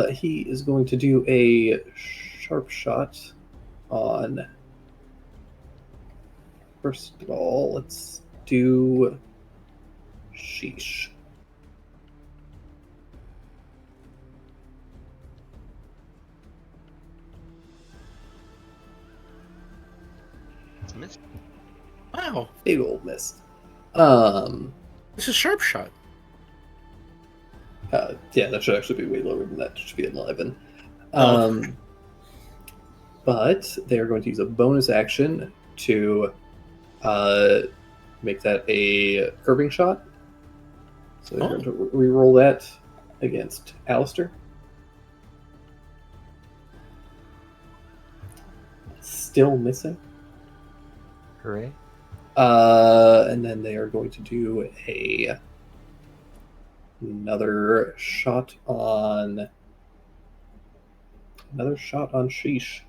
He is going to do a sharp shot on. First of all, let's do Sheesh. It's a miss. Wow. Big old miss. This is sharp shot. Yeah, that should actually be way lower than that. It should be 11. Oh. But they are going to use a bonus action to make that a curving shot. So they're going to re-roll that against Alistair. Still missing. Hooray. And then they are going to do another shot on Sheesh.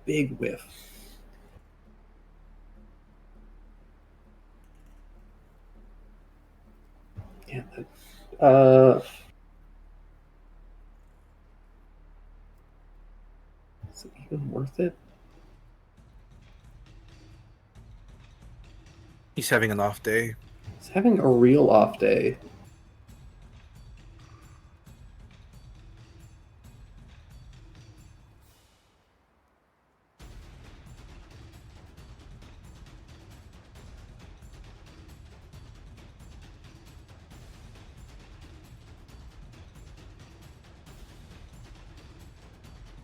Big whiff. Yeah. Is it even worth it? He's having an off day. He's having a real off day.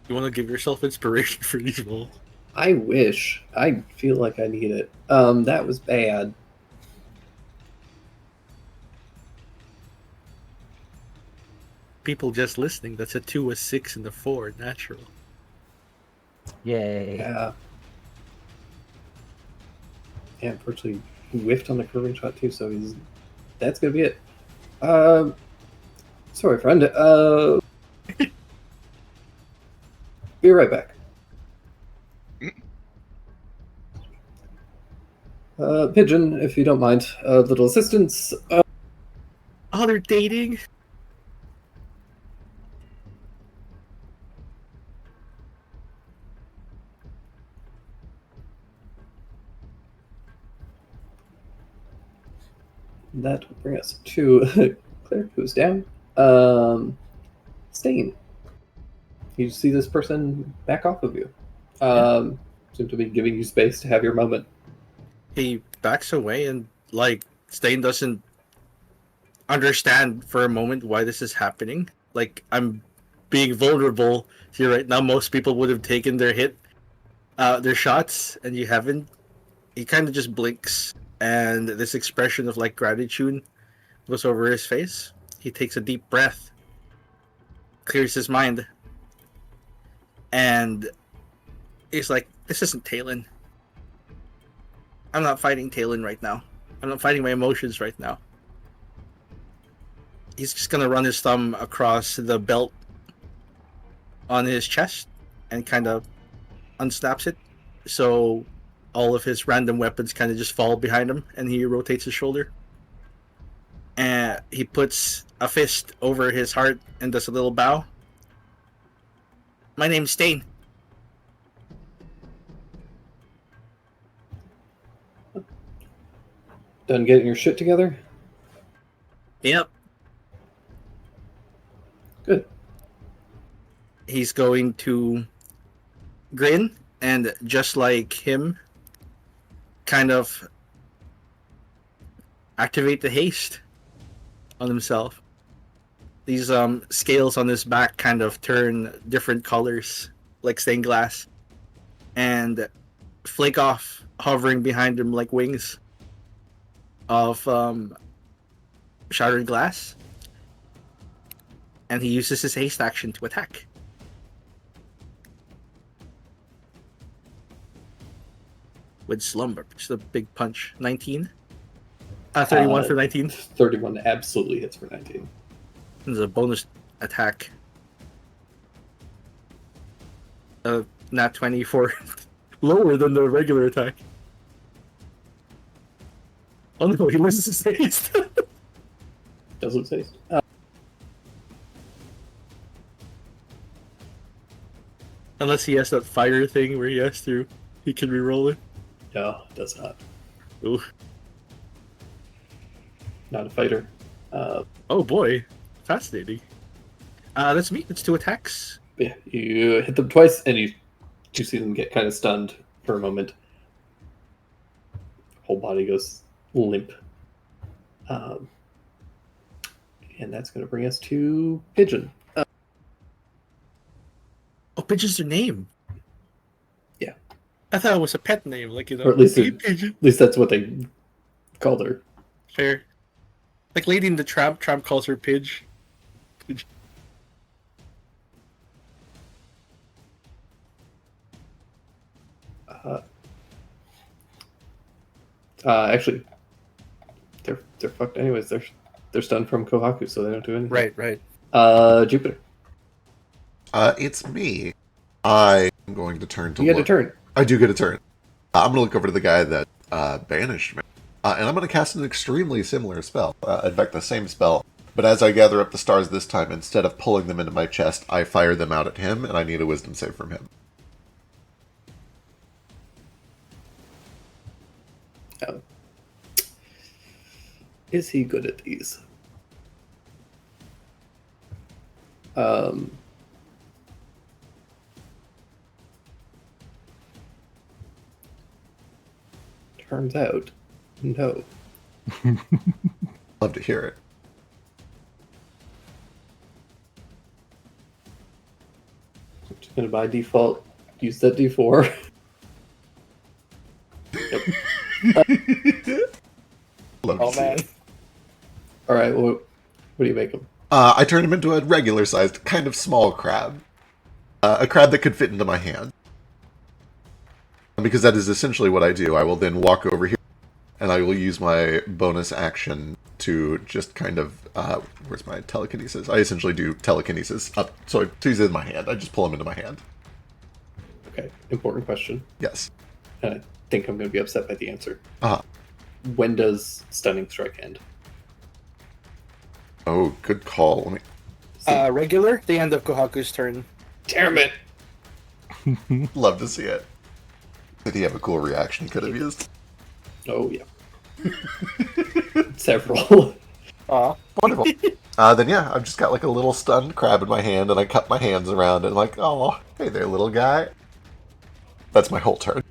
You want to give yourself inspiration for these rolls? I wish. I feel like I need it. That was bad. People just listening, that's a 2, a 6, and a 4 natural. Yay. Yeah. Yeah, unfortunately whiffed on the curving shot too, so that's gonna be it. Sorry, friend. Be right back. Pigeon, if you don't mind, a little assistance. Oh, they're dating? That will bring us to Cleric, who's down. Stain. You see this person back off of you. Seem to be giving you space to have your moment. He backs away and, like, Stain doesn't understand for a moment why this is happening. Like, I'm being vulnerable here right now. Most people would have taken their shots, and you haven't. He kind of just blinks, and this expression of, like, gratitude goes over his face. He takes a deep breath, clears his mind, and he's like, this isn't Talon. I'm not fighting Talon right now. I'm not fighting my emotions right now. he's just gonna run his thumb across the belt on his chest and kind of unsnaps it, so all of his random weapons kind of just fall behind him, and he rotates his shoulder. And he puts a fist over his heart and does a little bow. My name's Stain. Done getting your shit together? Yep. Good. He's going to grin and, just like him, kind of activate the haste on himself. These scales on his back kind of turn different colors like stained glass and flake off, hovering behind him like wings of shattered glass. And he uses his haste action to attack. With Slumber, just a big punch. 19? 31 for 19. 31 absolutely hits for 19. There's a bonus attack. Nat 20 for lower than the regular attack. Oh no, he loses his haste. Does look safe. Unless he has that fire thing where he can reroll it. No, does not. Ooh. Not a fighter. Oh boy. Fascinating. That's me. It's 2 attacks. Yeah, you hit them twice, and you see them get kind of stunned for a moment. Whole body goes limp. And that's going to bring us to Pigeon. Oh, Pigeon's their name. Yeah. I thought it was a pet name, like, you know. Or at least "Hey, it- Pigeon." At least that's what they called her. Fair. Like Lady in the Tramp calls her Pidge. Pidge. Actually, they're fucked anyways. They're stunned from Kohaku, so they don't do anything. Right. Jupiter, It's me. I am going to turn to you get a look. turn. I do get a turn. I'm going to look over to the guy that banished me. And I'm going to cast an extremely similar spell. In fact, the same spell. But as I gather up the stars this time, instead of pulling them into my chest, I fire them out at him, and I need a wisdom save from him. Oh. Is he good at these? Turns out, no. Love to hear it. I'm just gonna by default use that D4. Love Oh to see man. it. All right, well, what do you make him? I turned him into a regular-sized, kind of small crab. A crab that could fit into my hand. Because that is essentially what I do. I will then walk over here, and I will use my bonus action to just kind of... where's my telekinesis? I essentially do telekinesis. So to use it in my hand. I just pull him into my hand. Okay, important question. Yes. And I think I'm gonna be upset by the answer. Uh-huh. When does Stunning Strike end? Oh, good call. Let me... Regular, the end of Kohaku's turn. Damn it! Love to see it. Did he have a cool reaction he could have used? Oh, yeah. Several. Aw. Wonderful. Then yeah, I've just got like a little stunned crab in my hand, and I cut my hands around it, and like, oh, hey there, little guy. That's my whole turn.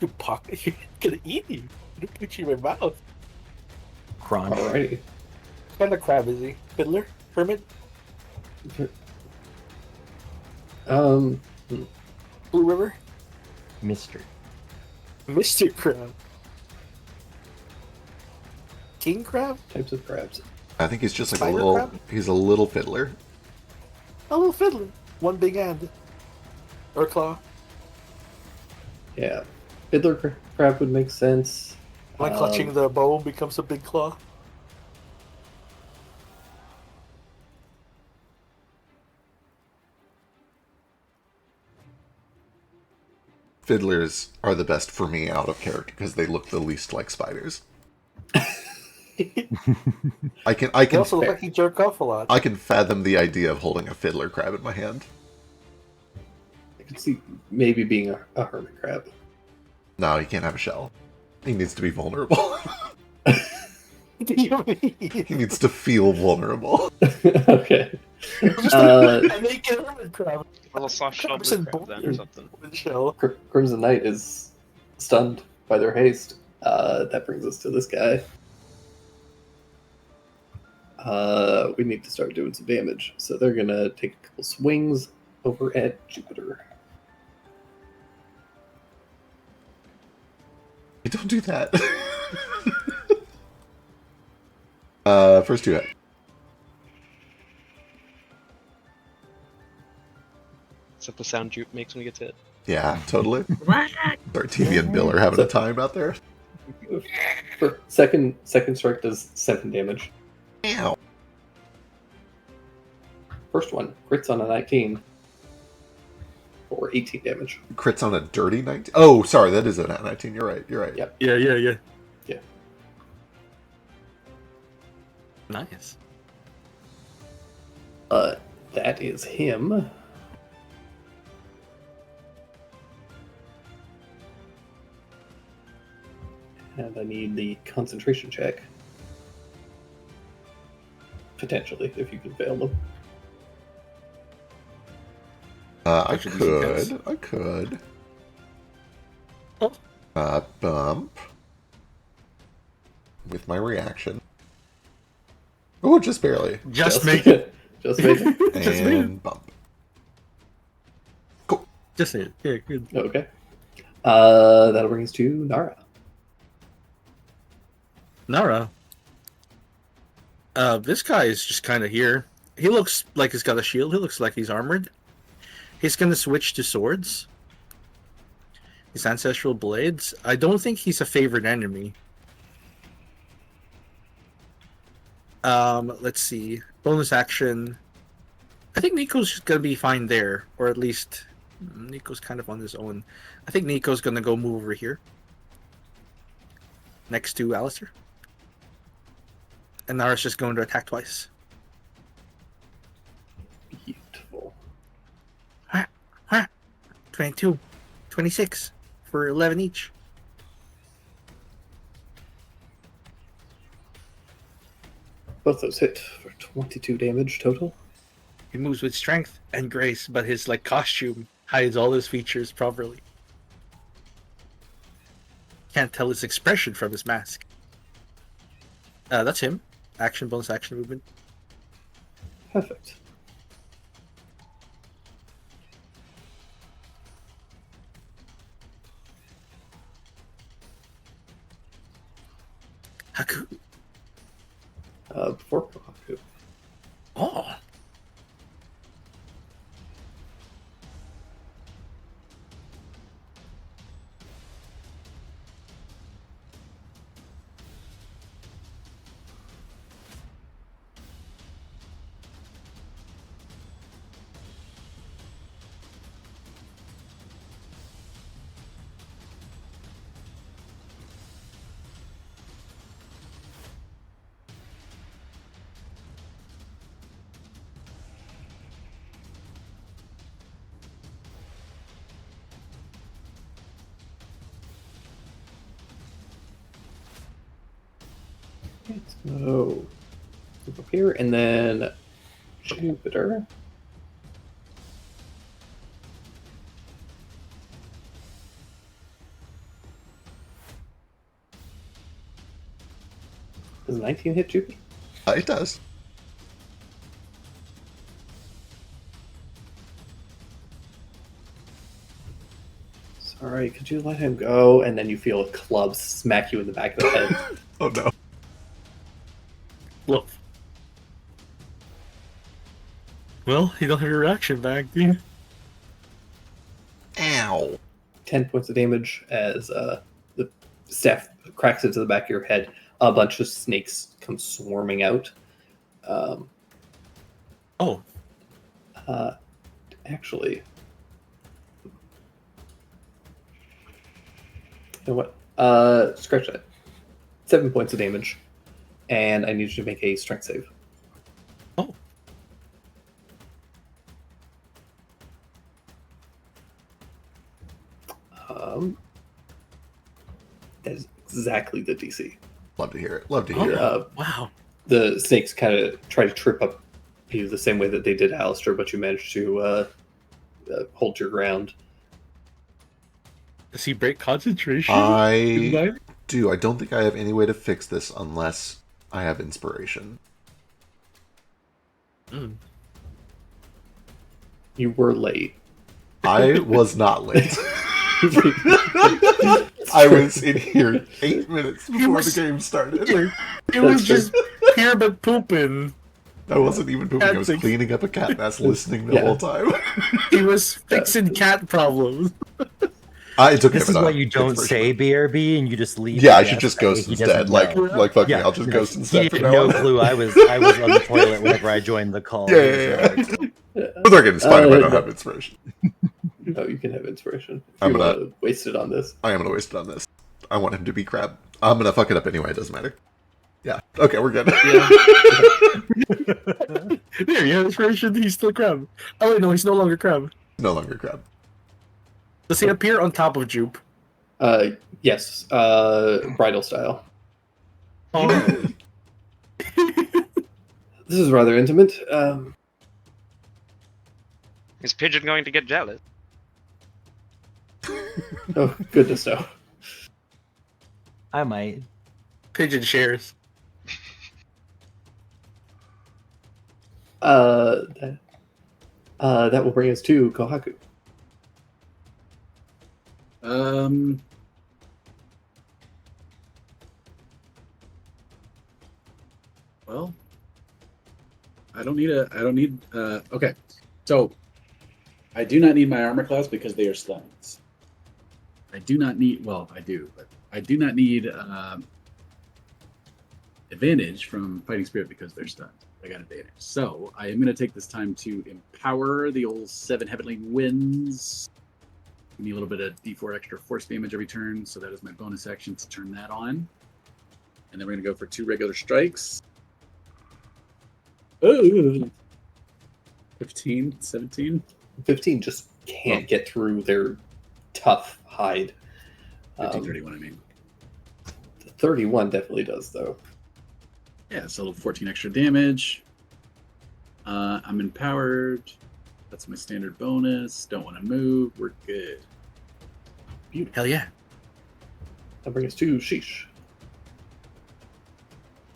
You pocket. You're gonna eat you. I'm gonna put you in my mouth. Crunch. Alrighty. What kind of crab is he? Fiddler? Hermit? Hmm. Blue River? Mister. Mr. Crab. King Crab? Types of crabs. I think he's just like Spider a little. crab? He's a little fiddler. A little fiddler. One big hand. Or claw. Yeah. Fiddler crab would make sense. Like clutching the bow becomes a big claw. Fiddlers are the best for me out of character because they look the least like spiders. I They can also look like you jerk off a lot. I can fathom the idea of holding a fiddler crab in my hand. I could see maybe being a hermit crab. No, he can't have a shell. He needs to be vulnerable. What do you mean? He needs to feel vulnerable. Okay. Just Uh, a naked hermit crab A little soft shell Crabs and crab then or bones. something. with shell. Crimson Knight is stunned by their haste. That brings us to this guy. We need to start doing some damage. So they're going to take a couple swings over at Jupiter. Hey, don't do that. First two hit. Is that the sound Jupe makes when he gets hit? Yeah, totally. Our TV and Bill are having a time out there. For second strike does 7 damage. Ow. First one crits on a 19 for 18 damage. Crits on a dirty 19. Oh, sorry, that is a 19. You're right. You're right. Yep. Yeah. Yeah. Nice. That is him. And I need the concentration check. Potentially, if you can fail them. I That should be some could. I could. Oh. Bump. With my reaction. Oh, just barely. Just make it. Just make it. Just make it. And bump. Just say it. Yeah, good. Okay. That'll bring us to Nara. Nara. This guy is just kind of here. He looks like he's got a shield. He looks like he's armored. He's gonna switch to swords. His ancestral blades. I don't think he's a favorite enemy. Let's see. Bonus action. I think Nico's just gonna be fine there, or at least Nico's kind of on his own. I think Nico's gonna go move over here, next to Alistair. And Nara's just going to attack twice. Beautiful. 22, 26 for 11 each. Both those hit for 22 damage total. He moves with strength and grace, but his costume hides all his features properly. Can't tell his expression from his mask. That's him. Action, bonus action movement. Perfect. Haku. Before Kohaku. Oh. Let's go move up here, and then Jupiter. Does 19 hit Jupiter? It does. Sorry, could you let him go? And then you feel a club smack you in the back of the head. Oh no. Look. Well, you don't have your reaction back, do you? Ow. 10 points of damage as the staff cracks into the back of your head. A bunch of snakes come swarming out. Oh, Actually, you know what? Scratch that. 7 points of damage, and I need you to make a strength save. oh, That is exactly the DC. Love to hear it. Love to hear it. wow. The snakes kind of try to trip up you the same way that they did Alistair, but you managed to hold your ground. Does he break concentration? I do. I don't think I have any way to fix this unless I have inspiration. Mm. You were late. I was not late. I was in here 8 minutes before the game started. It was just pure but pooping. I wasn't even pooping. I was cleaning up a cat mess, listening the whole time. He was fixing cat problems. I took This is why you don't say BRB and you just leave. Yeah, I the should just guest. ghost He instead. doesn't Like know. fuck me, Yeah, I'll just like, ghost he instead. had no clue. I was on the toilet whenever I joined the call. Yeah. But they're getting inspired if I don't have inspiration. No, you can have inspiration. If I'm you gonna- want to waste it on this. I am gonna waste it on this. I want him to be crab. I'm gonna fuck it up anyway. It doesn't matter. Yeah. Okay, we're good. There, you have inspiration. He's still crab. Oh wait, no, he's no longer crab. No longer crab. Does he appear on top of Jupe? Yes, bridal style. Oh, This is rather intimate. Is Pigeon going to get jealous? Oh, goodness, no. I might. Pigeon shares. That will bring us to Kohaku. Well, I don't need. Okay, so I do not need my armor class because they are stuns. I do not need. Well, I do, but I do not need advantage from fighting spirit because they're stunned. I got advantage. So I am going to take this time to empower the old 7 heavenly winds. Give me a little bit of D4 extra force damage every turn, so that is my bonus action to turn that on. And then we're going to go for 2 regular strikes. Oh, 15, 17. 15 just can't get through their tough hide. 15, 31, I mean. The 31 definitely does, though. Yeah, so 14 extra damage. I'm empowered. That's my standard bonus. Don't want to move. We're good. Hell yeah. That brings us to Sheesh.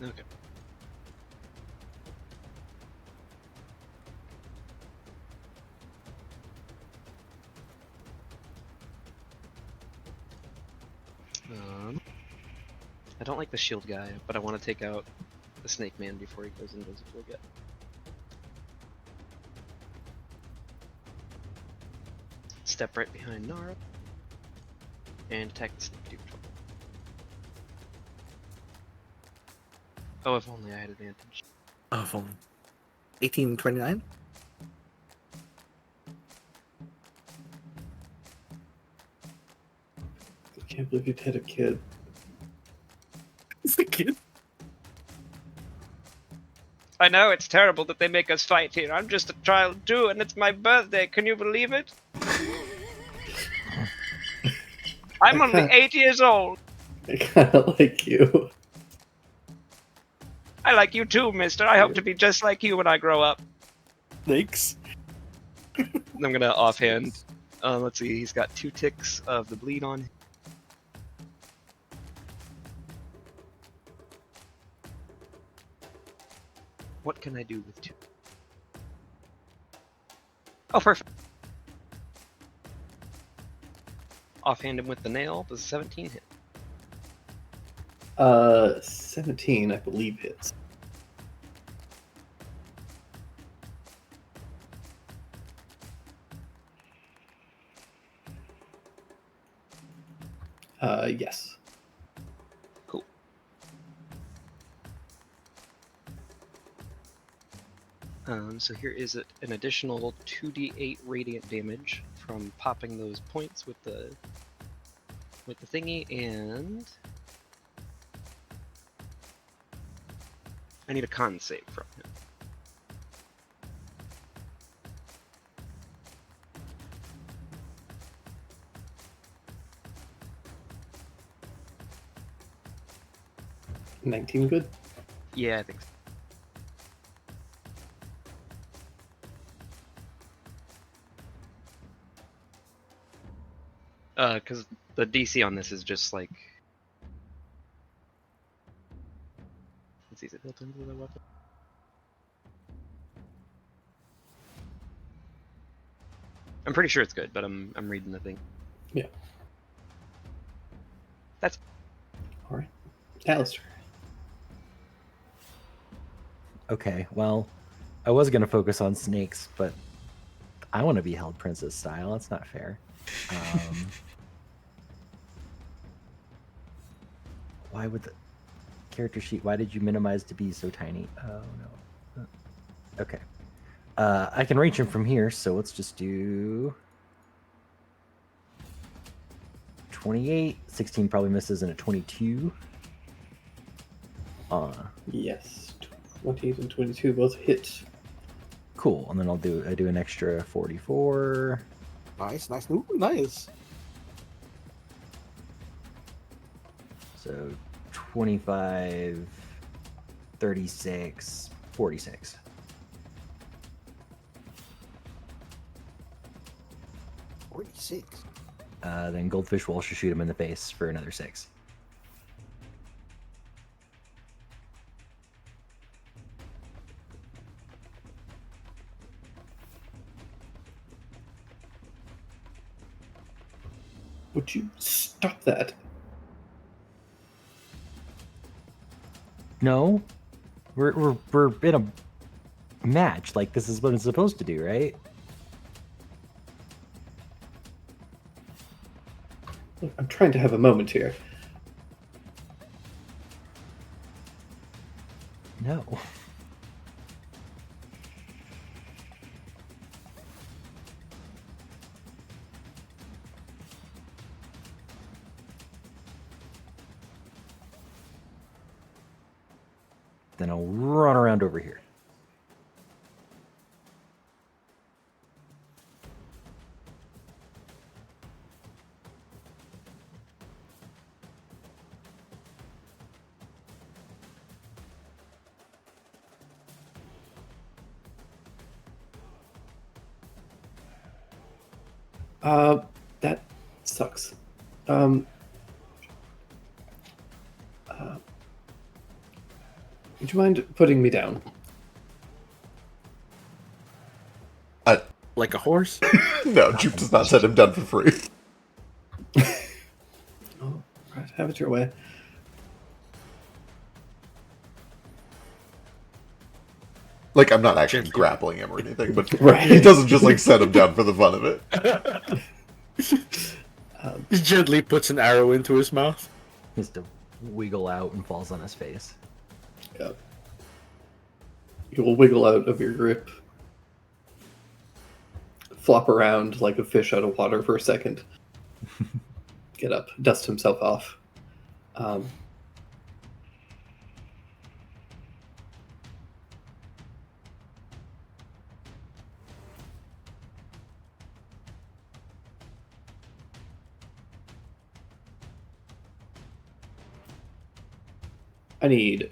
Okay. I don't like the shield guy, but I want to take out the snake man before he goes invisible again. Step right behind Nara and attack the snake dude. Oh, if only I had advantage. From 1829. I can't believe you'd hit a kid. It's the kid. I know, it's terrible that they make us fight here. I'm just a child too, and it's my birthday. Can you believe it? I'm only 8 years old. I kind of like you. I like you too, mister. I hope to be just like you when I grow up. Thanks. I'm gonna offhand. Let's see, he's got 2 ticks of the bleed on him. What can I do with 2? Oh, perfect. Offhand him with the nail. Does 17 hit? 17, I believe, hits. Yes. So here is an additional 2d8 radiant damage from popping those points with the thingy, and I need a con save from him. $19 good? Yeah, I think so. Because the DC on this is just like. Let's see, is it built into the weapon? I'm pretty sure it's good, but I'm reading the thing. Yeah. That's All right. Alistair. Okay, well, I was gonna focus on snakes, but I want to be held princess style. That's not fair. Why would the character sheet? Why did you minimize to be so tiny? Oh no. Okay. I can reach him from here, so let's just do 28. 16 probably misses, and a 22. Yes. 28 and 22 both hit. Cool. And then I do an extra 44. Nice. Ooh, nice. So 25, 36, 46. Then Goldfish will also shoot him in the face for another 6. Would you stop that? No, we're in a match. Like, this is what it's supposed to do, right? Look, I'm trying to have a moment here. No. Then I'll run around over here. That sucks. Would you mind putting me down? Like a horse? No, Jupe does not set him down for free. Oh, right, have it your way. Like, I'm not actually Gently. grappling him or anything, but Right. he doesn't just, like, set him down for the fun of it. He gently puts an arrow into his mouth. He has to wiggle out and falls on his face. Yeah. You will wiggle out of your grip, flop around like a fish out of water for a second, get up, dust himself off. I need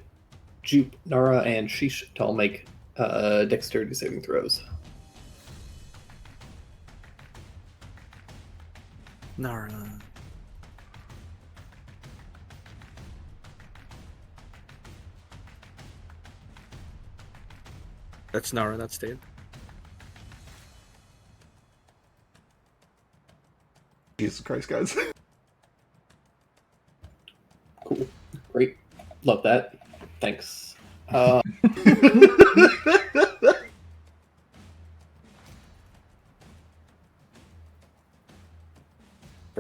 Jupe, Nara, and Sheesh to all make dexterity saving throws. Nara. That's Nara, that's Dave. Jesus Christ, guys. Cool. Great. Love that. Thanks. For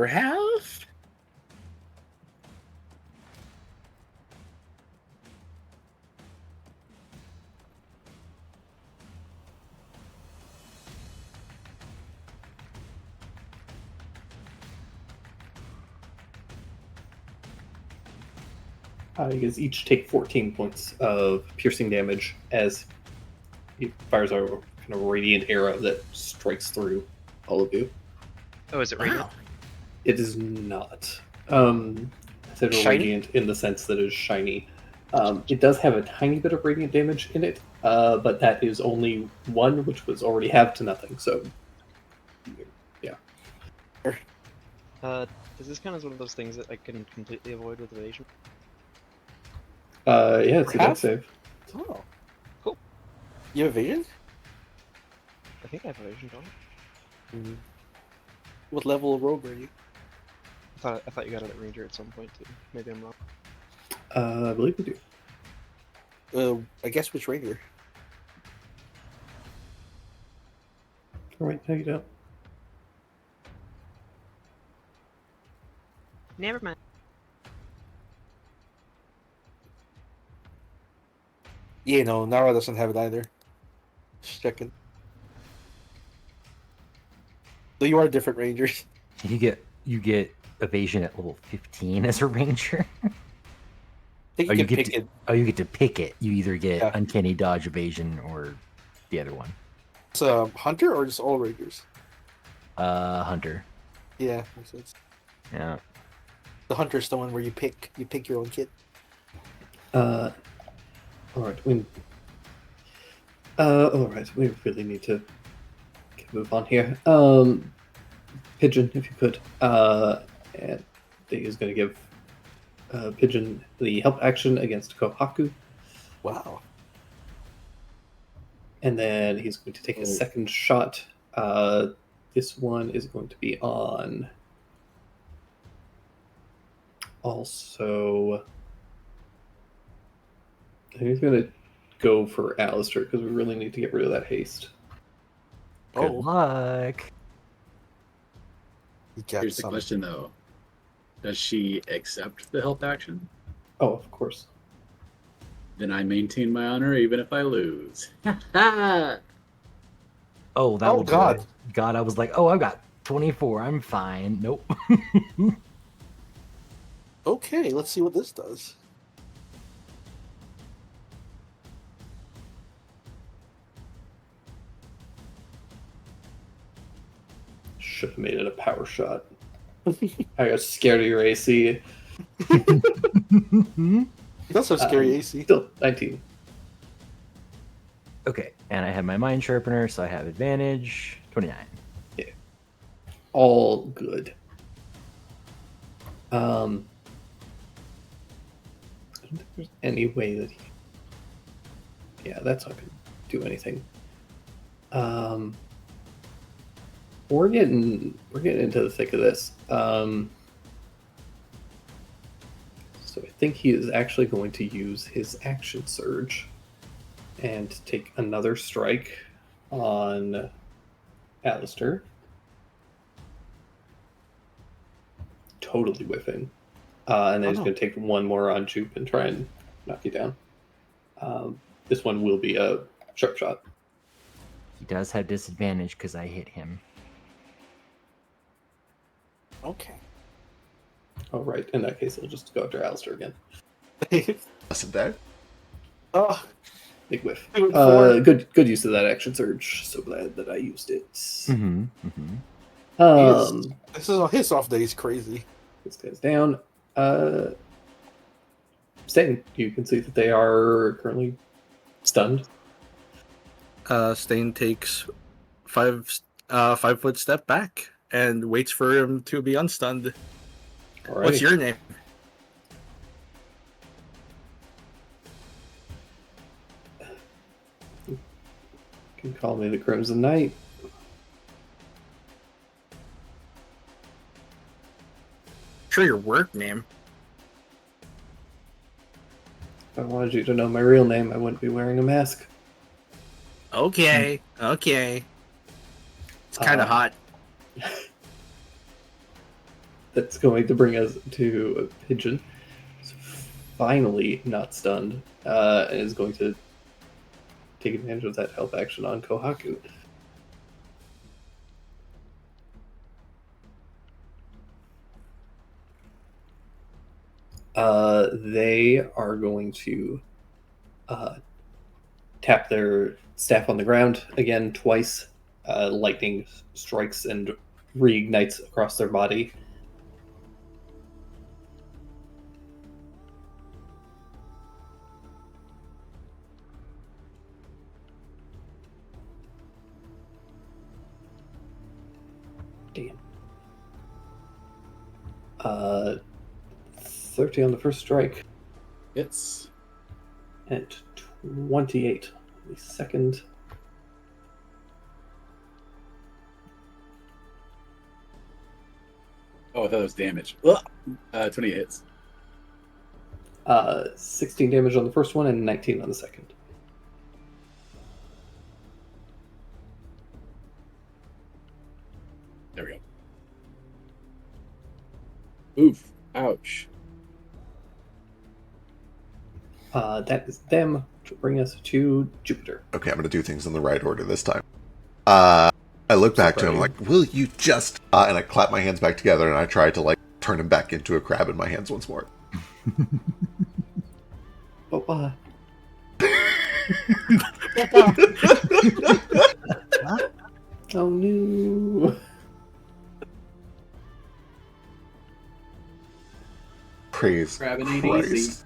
half? You guys each take 14 points of piercing damage as he fires a kind of radiant arrow that strikes through all of you. Oh, is it radiant? Wow. It is not. I said Shiny? radiant in the sense that it is shiny. It does have a tiny bit of radiant damage in it, but that is only one, which was already halved to nothing. So, yeah. Is this kind of one of those things that I can completely avoid with evasion? Yeah, it's a death Half? save. Oh. Cool. You have evasion? I think I have evasion, don't I? Mm. What level of rogue are you? I thought you got it at ranger at some point too. Maybe I'm wrong. I believe we do. I guess which ranger? All right, no, you don't. Never mind. Yeah, no, Nara doesn't have it either. Just checking. So you are different rangers. You get evasion at level 15 as a ranger. I think Oh, you you can get pick to, it. oh, you get to pick it. You either get Yeah. uncanny dodge, evasion, or the other one. It's hunter or just all rangers? Hunter. Yeah, makes sense. Yeah. The hunter's the one where you pick your own kit. All right, all right, we really need to move on here. Pigeon, if you could. And he is going to give Pigeon the help action against Kohaku, Wow. and then he's going to take a second shot. This one is going to be on. Also, he's going to go for Alistair because we really need to get rid of that haste. Good Oh, luck. you got Here's the some. question though: does she accept the help action? Oh, of course. Then I maintain my honor even if I lose. Oh, that Oh, would God. work. God, I was like, oh, I've got 24. I'm fine. Nope. Okay, let's see what this does. Should have made it a power shot. I got scared of your AC. That's so scary, AC. Still 19. Okay, and I have my mind sharpener, so I have advantage. 29. All good. I don't think there's any way that he... Yeah, that's not going to do anything. We're getting into the thick of this. So I think he is actually going to use his action surge and take another strike on Alistair. Totally whiffing. And then he's Oh. going to take one more on Jupe and try and knock you down. This one will be a sharp shot. He does have disadvantage because I hit him. Okay. Oh, right. In that case, it'll just go after Alistair again. Listen there. Oh, big whiff. Do it for- Good use of that action surge. So glad that I used it. Mm-hmm. Mm-hmm. This is his off day. He's crazy. This guy's down. Stain, you can see that they are currently stunned. Stain takes 5-foot step back and waits for him to be unstunned. Alrighty. What's your name? You can call me the Crimson Knight. Sure, your work name. If I wanted you to know my real name, I wouldn't be wearing a mask. Okay. Okay. It's kind of Uh, hot. That's going to bring us to a Pigeon. It's finally not stunned, and is going to take advantage of that help action on Kohaku. They are going to tap their staff on the ground again twice. Lightning strikes and reignites across their body. Damn. 30 on the first strike Hits. and 28 on the second. Oh, I thought it was damage. Ugh. 20 hits. 16 damage on the first one and 19 on the second. There we go. Oof. Ouch. That is them to bring us to Jupiter. Okay, I'm going to do things in the right order this time. I look back to him like, will you just... and I clap my hands back together and I try to, like, turn him back into a crab in my hands once more. Bye-bye. Oh no. Praise Grabbing it Christ. easy.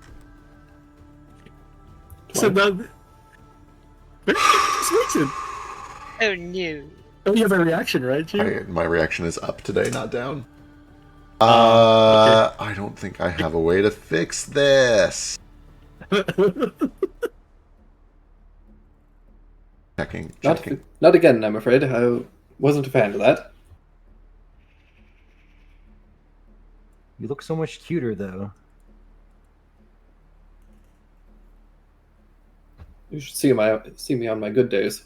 So now, Sweetson. Oh no. Oh, you have a reaction, right, Jim? My reaction is up today, not down. Okay. I don't think I have a way to fix this. Checking. Not again, I'm afraid. I wasn't a fan of that. You look so much cuter, though. You should see me on my good days.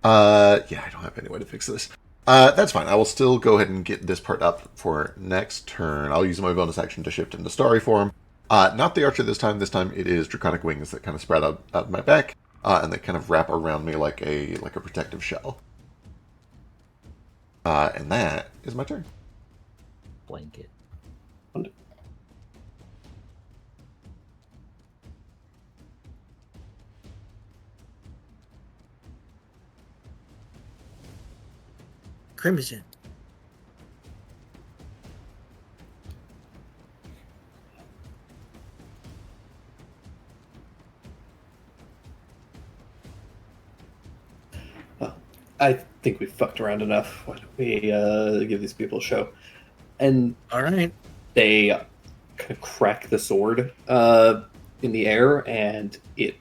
Yeah, I don't have any way to fix this. That's fine. I will still go ahead and get this part up for next turn. I'll use my bonus action to shift into starry form. Not the archer this time. This time it is draconic wings that kind of spread out my back, and they kind of wrap around me like a protective shell. And that is my turn. Blanket. Crimson. I think we fucked around enough. Why don't we give these people a show? And All right. they kind of crack the sword in the air, and it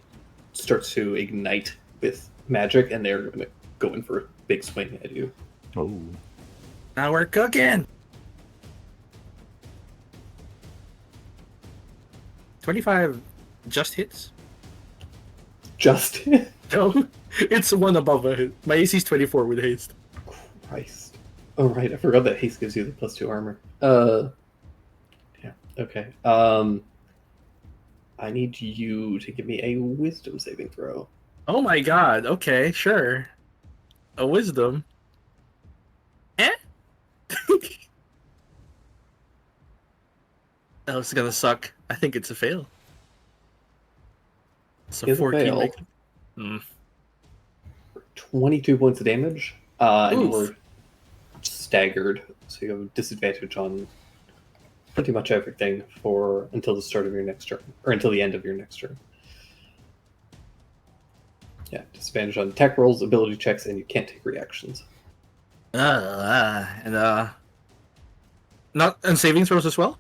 starts to ignite with magic, and they're going to go in for a big swing at you. Oh. Now we're cooking. 25 just hits. Just No, it's one above a hit. My AC is 24 with haste. Christ. Oh right, I forgot that haste gives you the +2 armor. Yeah. Okay. I need you to give me a wisdom saving throw. Oh my god. Okay, sure. A wisdom. That was gonna suck. I think it's a fail. It's a Is a 14. fail. Make- Hmm. 22 points of damage. And you Oof. were staggered, so you have disadvantage on pretty much everything for until the start of your next turn, or until the end of your next turn. Yeah, disadvantage on attack rolls, ability checks, and you can't take reactions. Not and saving throws as well.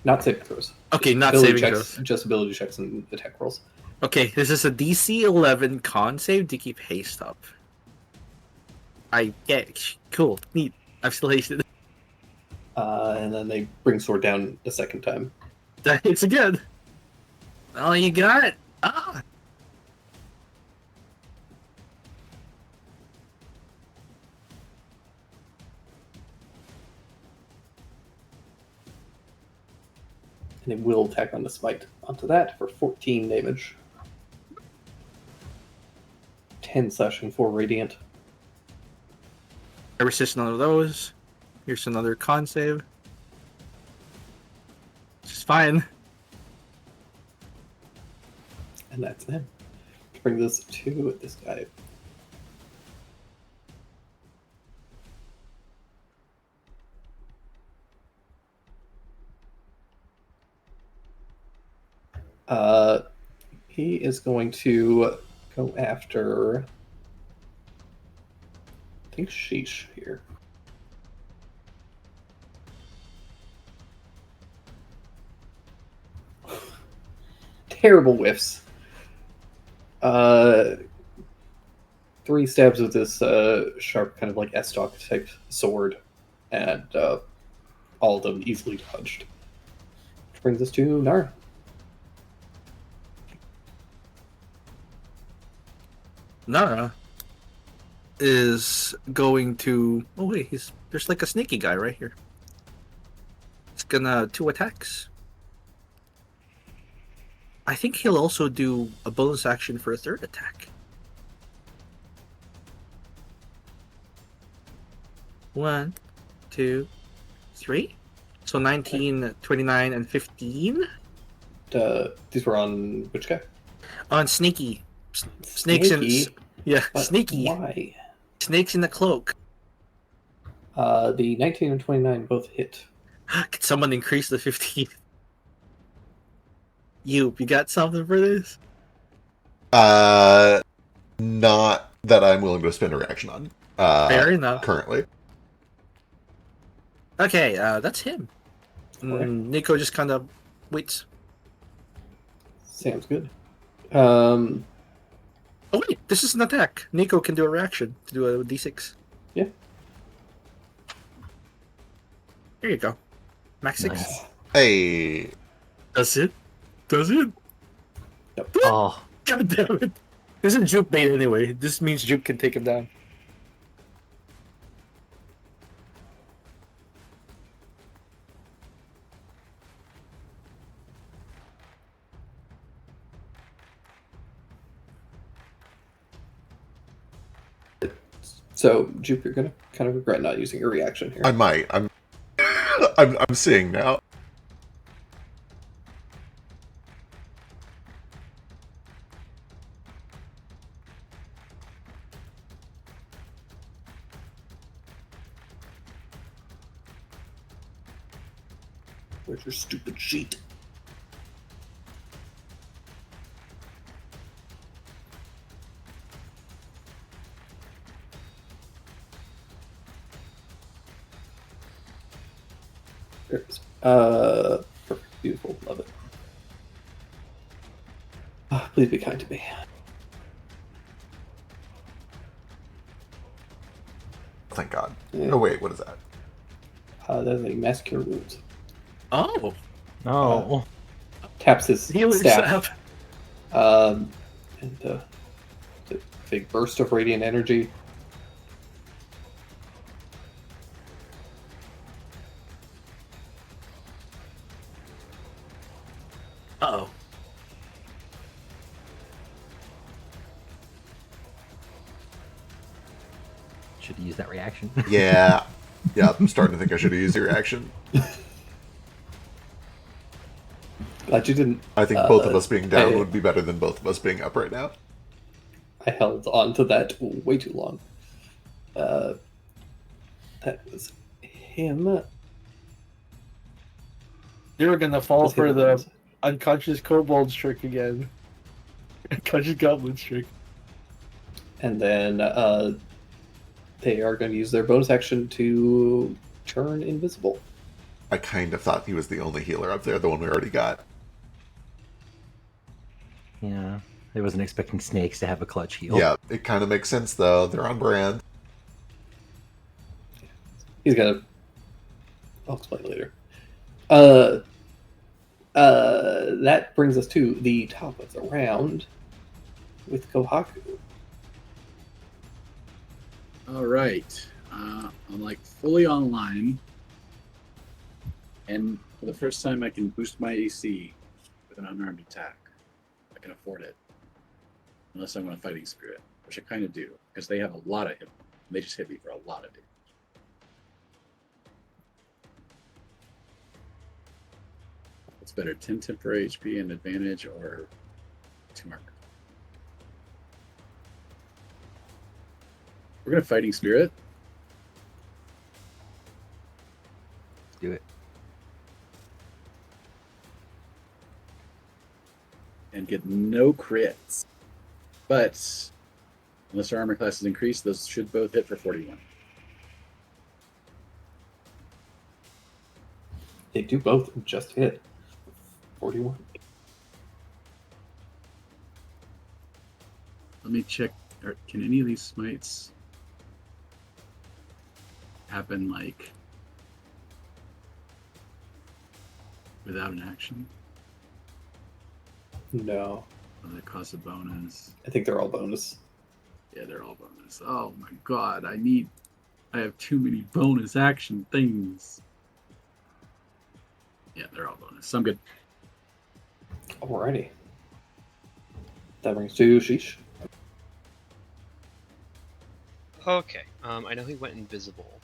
Not saving throws. Okay, not Ability saving checks, throws. just ability checks and attack rolls. Okay, this is a DC 11 con save to keep haste up. Cool, neat. I've still hasted. And then they bring sword down a second time. That hits again. Oh, you got it. Ah. And it will attack on the smite onto that for 14 damage. 10 slashing for radiant. I resist none of those. Here's another con save. It's fine. And that's him. Bring this to this guy. He is going to go after, I think, Sheesh here. Terrible whiffs. 3 stabs with this sharp, kind of like S-Stock type sword, and all of them easily dodged. Which brings us to Nara. Nara is going to. Oh wait, there's like a sneaky guy right here. He's gonna 2 attacks. I think he'll also do a bonus action for a 3rd attack. 1, 2, 3. So 19, 29, and 15 These were on which guy? on sneaky. Snakes Sneaky? and yeah, But sneaky. Why? Snakes in the cloak. The 19 and 29 both hit. Could someone increase the 15? You got something for this? Not that I'm willing to spend a reaction on. Fair enough. Currently. Okay, that's him. Okay. Nico just kind of waits. Sounds good. Oh wait, this is an attack. Nico can do a reaction to do a d6. Yeah. Here you go. Max 6. Nice. Hey, Does it? Does it? Oh, God damn it. This is Juke bait anyway. This means Juke can take him down. So, Jupe, you're gonna kind of regret not using your reaction here. I might. I'm seeing now. Where's your stupid sheet? There it is. Perfect. Beautiful. Love it. Please be kind to me. Thank God. Yeah. Oh wait, what is that? That's a mass cure wounds. Oh, no. Taps his healing staff. staff. And a big burst of radiant energy. Uh-oh. Should use that reaction. Yeah. Yeah, I'm starting to think I should have used your reaction. Glad you didn't. I think both of us being down I- would be better than both of us being up right now. I held on to that way too long. That was him. You're gonna fall Was for him. the unconscious kobold trick again. Unconscious goblin trick. And then they are going to use their bonus action to turn invisible. I kind of thought he was the only healer up there, the one we already got. Yeah. I wasn't expecting snakes to have a clutch heal. Yeah, it kind of makes sense though. They're on brand. He's gonna. I'll explain later. That brings us to the top of the round with Kohaku. All right. I'm like fully online, and for the first time, I can boost my AC with an unarmed attack. I can afford it, unless I'm on a fighting spirit, which I kind of do because they have a lot of hit. They just hit me for a lot of damage. What's better, 10 temporary HP and advantage, or 2 armor? We're gonna Fighting Spirit. Do it. And get no crits. But unless our armor class is increased, those should both hit for 41. They do both just hit. 41. Let me check. Can any of these smites happen like without an action? No. Or that cause a bonus? I think they're all bonus. Yeah, they're all bonus. Oh my god, I have too many bonus action things. Yeah, they're all bonus. So I'm good. Alrighty. That brings to Sheesh. Okay. I know he went invisible,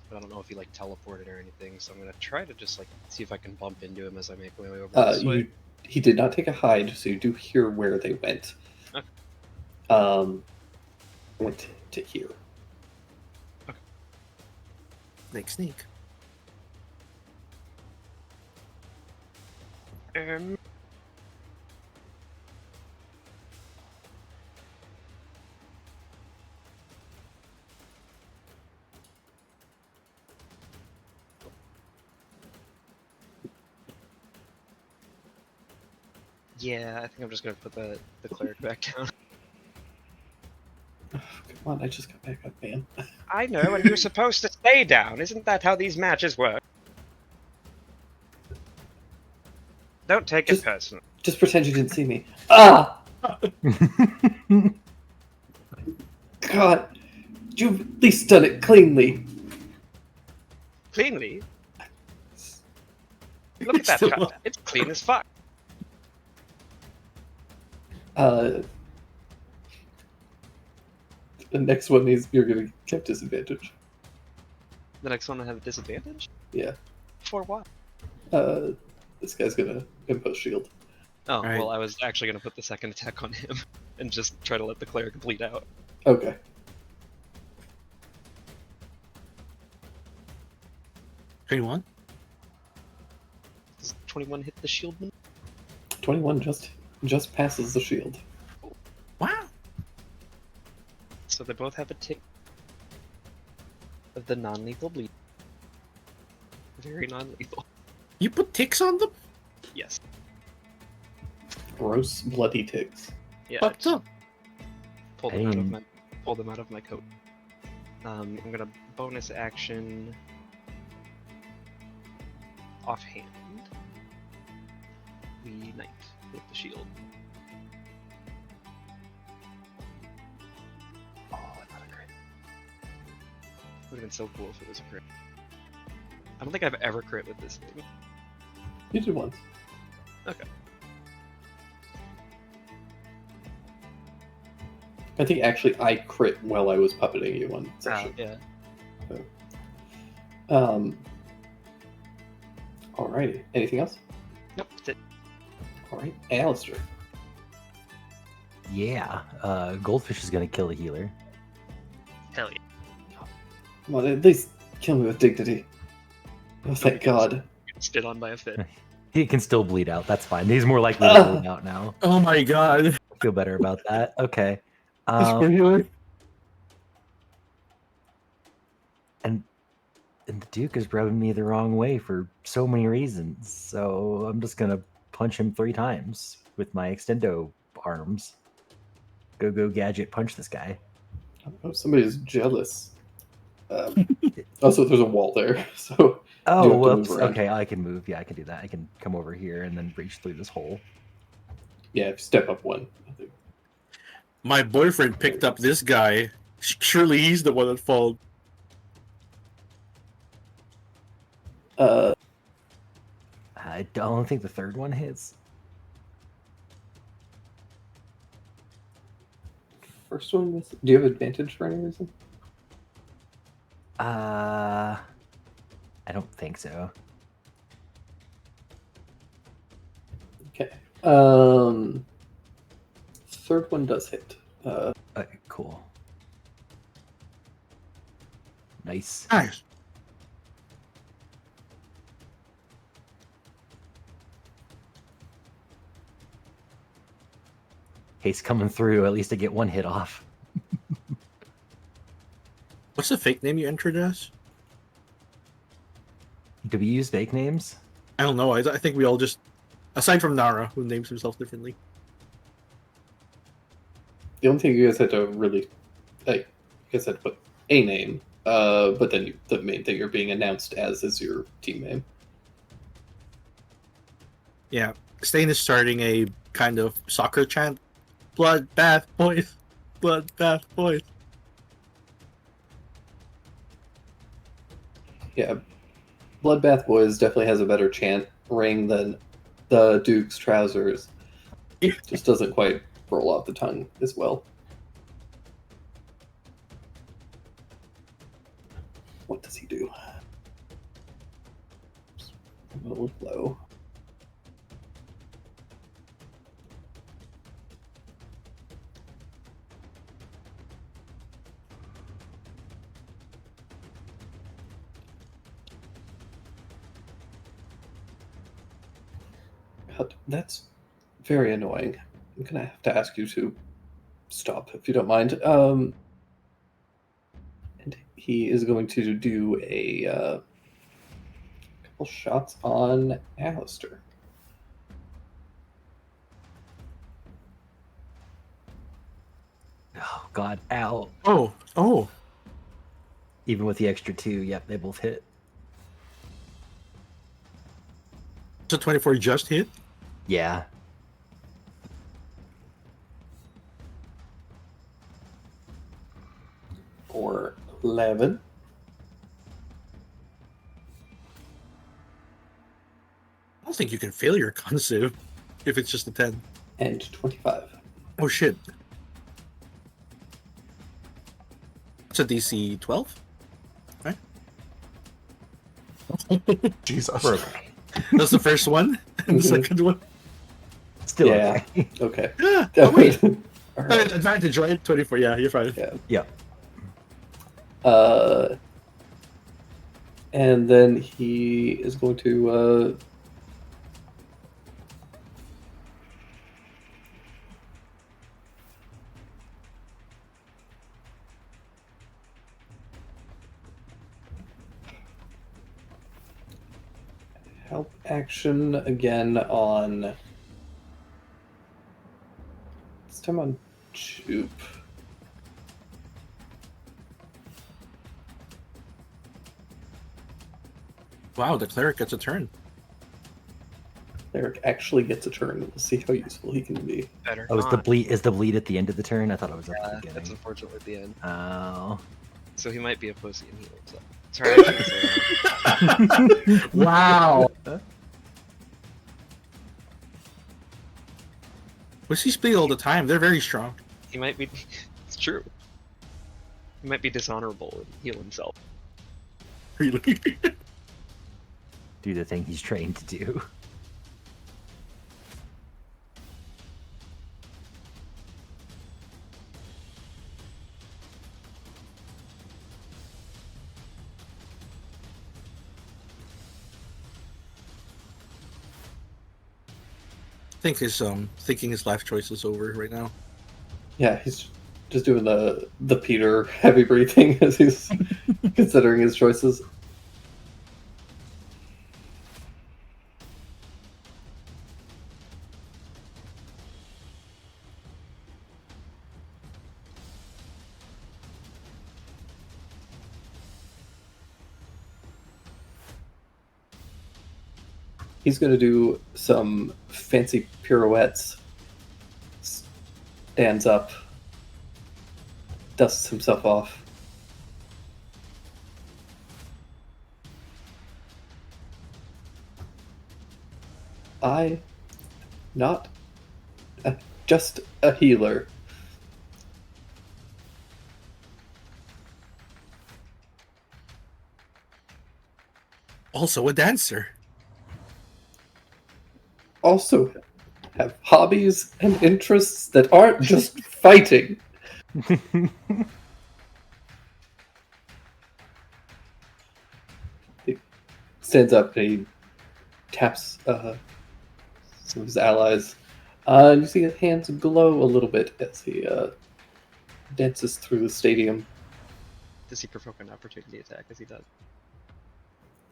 but I don't know if he like teleported or anything. So I'm gonna try to just like see if I can bump into him as I make my way over this way. He did not take a hide, so you do hear where they went. Okay. Went to here. Sneak. Yeah, I think I'm just gonna put the cleric back down. Come on, I just got back up, man. I know, and you're supposed to stay down. Isn't that how these matches work? Don't take it Just- personal. Just pretend you didn't see me. Ah! God! You've at least done it cleanly. Cleanly. Look at that cut. It's clean as fuck. The next one is you're gonna get disadvantage. The next one will have a disadvantage? Yeah. For what? This guy's gonna impose shield. Oh, Alright. well, I was actually gonna put the second attack on him and just try to let the cleric bleed out. Okay. 21. Does 21 hit the shieldman? 21 just passes the shield. Wow. So they both have a tick of the non-lethal bleed. Very non-lethal. You put ticks on them? Yes. Gross bloody ticks. Yeah. What's just up? Pull them out of Aim. my coat. I'm gonna bonus action offhand. We knight with the shield. Oh, not a crit. Would have been so cool if it was a crit. I don't think I've ever crit with this thing. You did once. Okay. I think actually I crit while I was puppeting you one session. Yeah. Alrighty. Anything else? Nope. That's it. Alright. Alistair. Yeah, Goldfish is gonna kill the healer. Hell yeah. Come on, at least kill me with dignity. Oh, thank God. Spit on by a fit. He can still bleed out. That's fine. He's more likely to bleed out now. Oh my god. Feel better about that. Okay. Healer. And the Duke is rubbing me the wrong way for so many reasons. So I'm just gonna punch him 3 times with my extendo arms. Go gadget punch this guy. Oh, somebody's jealous. Also, there's a wall there, so Oh, You have to move whoops. around. Okay, I can move. Yeah, I can do that. I can come over here and then reach through this hole. yeah, step up one. I think. My boyfriend picked up this guy. Surely he's the one that followed. I don't think the third one hits. First one. Do you have advantage for any reason? I don't think so. Okay. Third one does hit. Okay, cool. Nice. Nice. Case coming through. At least I get one hit off. What's the fake name you entered as? Do we use fake names? I don't know. I think we all just, aside from Nara, who names himself differently. The only thing you guys had to really, like, you guys had to put a name, but then the main thing you're being announced as is your team name. Yeah, Stain is starting a kind of soccer chant. Bloodbath boys, bloodbath boys. Yeah, Bloodbath Boys definitely has a better chant ring than the Duke's Trousers. Just doesn't quite roll off the tongue as well. What does he do? A little low. God, that's very annoying. I'm gonna have to ask you to stop if you don't mind. And he is going to do a couple shots on Alistair. Oh God, ow! Oh, Even with the extra 2, yep, they both hit. so 24 just hit? Yeah. Or 11 I don't think you can fail your con save if it's just a 10. and 25. Oh shit. It's a DC 12? Right? Jesus. We're okay. That's the first one. And the Mhm. second one. Still Yeah. okay. Okay. Yeah. Oh, wait. All right. Advantage, right? 24. Yeah, you're fine. Yeah. Yep. And then he is going to help action again on this time on Choop. Wow, the cleric gets a turn. Eric actually gets a turn. We'll see how useful he can be. Better. Oh, is the not. bleed at the end of the turn? I thought it was at the That's beginning. unfortunately the end. Oh. So he might be a pussy and healing. So. Sorry, I shouldn't say that. Wow. Pussies bleed all the time. They're very strong. He might be. It's true. He might be dishonorable and heal himself. Really? Do the thing he's trained to do. I think his thinking his life choice is over right now. Yeah, he's just doing the Peter heavy breathing as he's considering his choices. He's going to do some fancy pirouettes. Stands up, dusts himself off. Not just a healer. Also a dancer. Also have hobbies and interests that aren't just fighting. He stands up and he taps some of his allies. And you see his hands glow a little bit as he dances through the stadium. Does he provoke an opportunity attack as he does?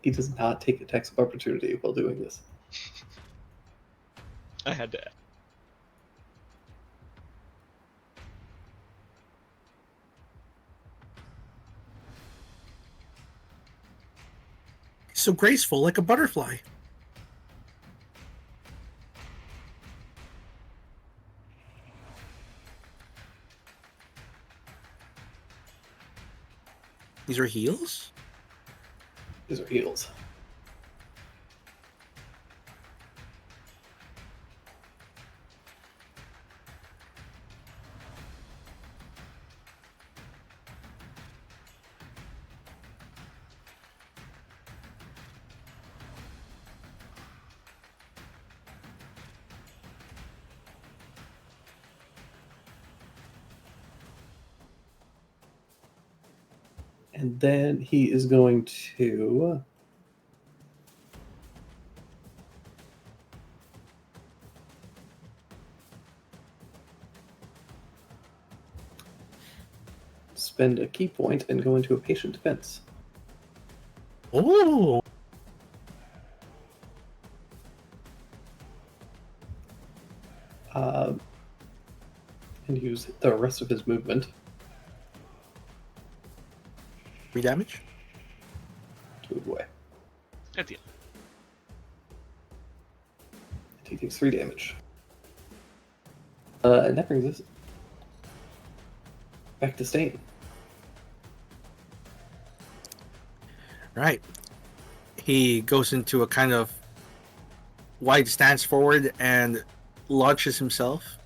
He does not take attacks of opportunity while doing this. I had to. So graceful, like a butterfly. These are heels? These are heels. And then he is going to spend a key point and go into a patient defense. Oh! And use the rest of his movement 3 damage? to move away. At the He takes 3 damage. And that brings us back to Stain. Right. He goes into a kind of wide stance forward and launches himself.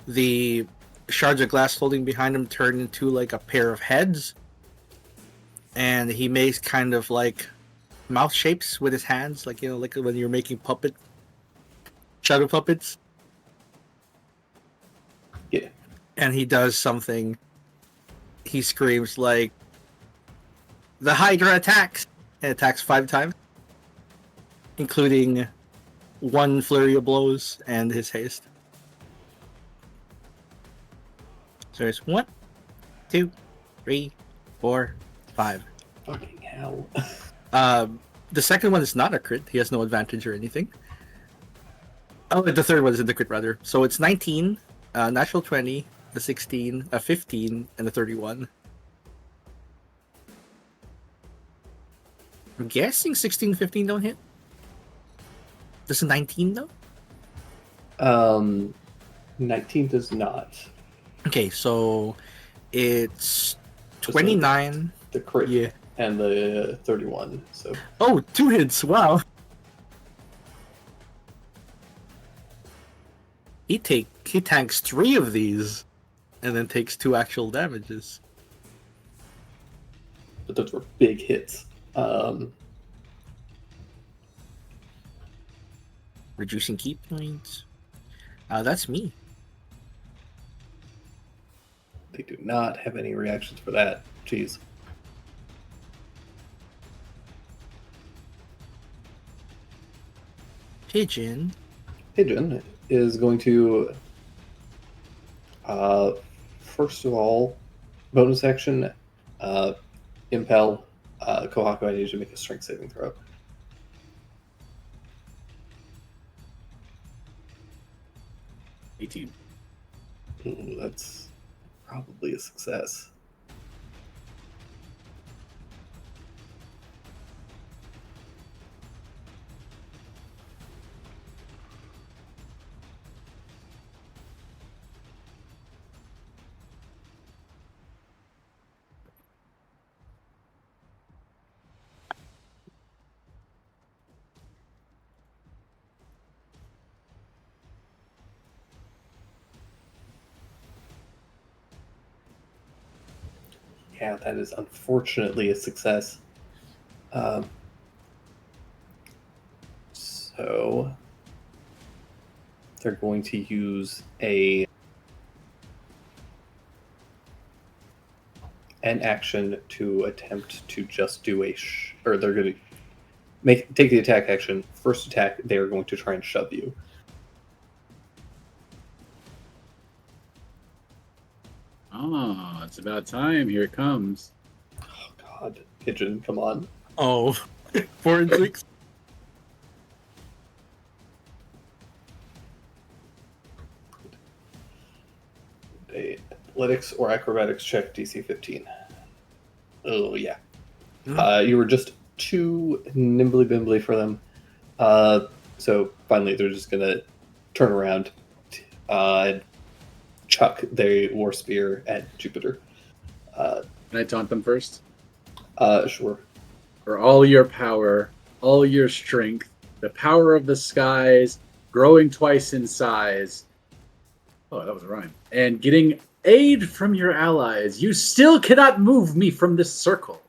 The shards of glass holding behind him turn into like a pair of heads. And he makes kind of like mouth shapes with his hands, like, you know, like when you're making shadow puppets. Yeah. And he does something. He screams like, "The Hydra attacks!" And attacks 5 times, including 1 flurry of blows and his haste. So it's 1, 2, 3, 4, 5. Fucking hell. The second one is not a crit. He has no advantage or anything. Oh, the third one is in the crit, rather. So it's 19, natural 20, a 16, a 15, and a 31. I'm guessing 16, 15 don't hit. Does a 19 though? 19 does not. Okay, so it's 29. The crit Yeah. and the 31. So Oh, 2 hits. Wow. He tanks 3 of these, and then takes 2 actual damages. but those were big hits. Reducing key points. That's me. They do not have any reactions for that. Jeez. Pigeon. Pigeon is going to, first of all, bonus action, impel Kohaku. I need you to make a strength saving throw. $18. Ooh, that's probably a success. Yeah, that is unfortunately a success. So they're going to use an action to attempt to just do or they're going to take the attack action. First attack, they're going to try and shove you. Oh, it's about time. Here it comes. Oh God, Pigeon, come on. Oh, 4 and 6. A athletics or acrobatics check, DC 15. Oh yeah. You were just too nimbly bimbly for them. So finally, they're just gonna turn around and chuck the war spear at Jupiter. Can I taunt them first? Sure. For all your power, all your strength, the power of the skies, growing twice in size. Oh, that was a rhyme. And getting aid from your allies, you still cannot move me from this circle.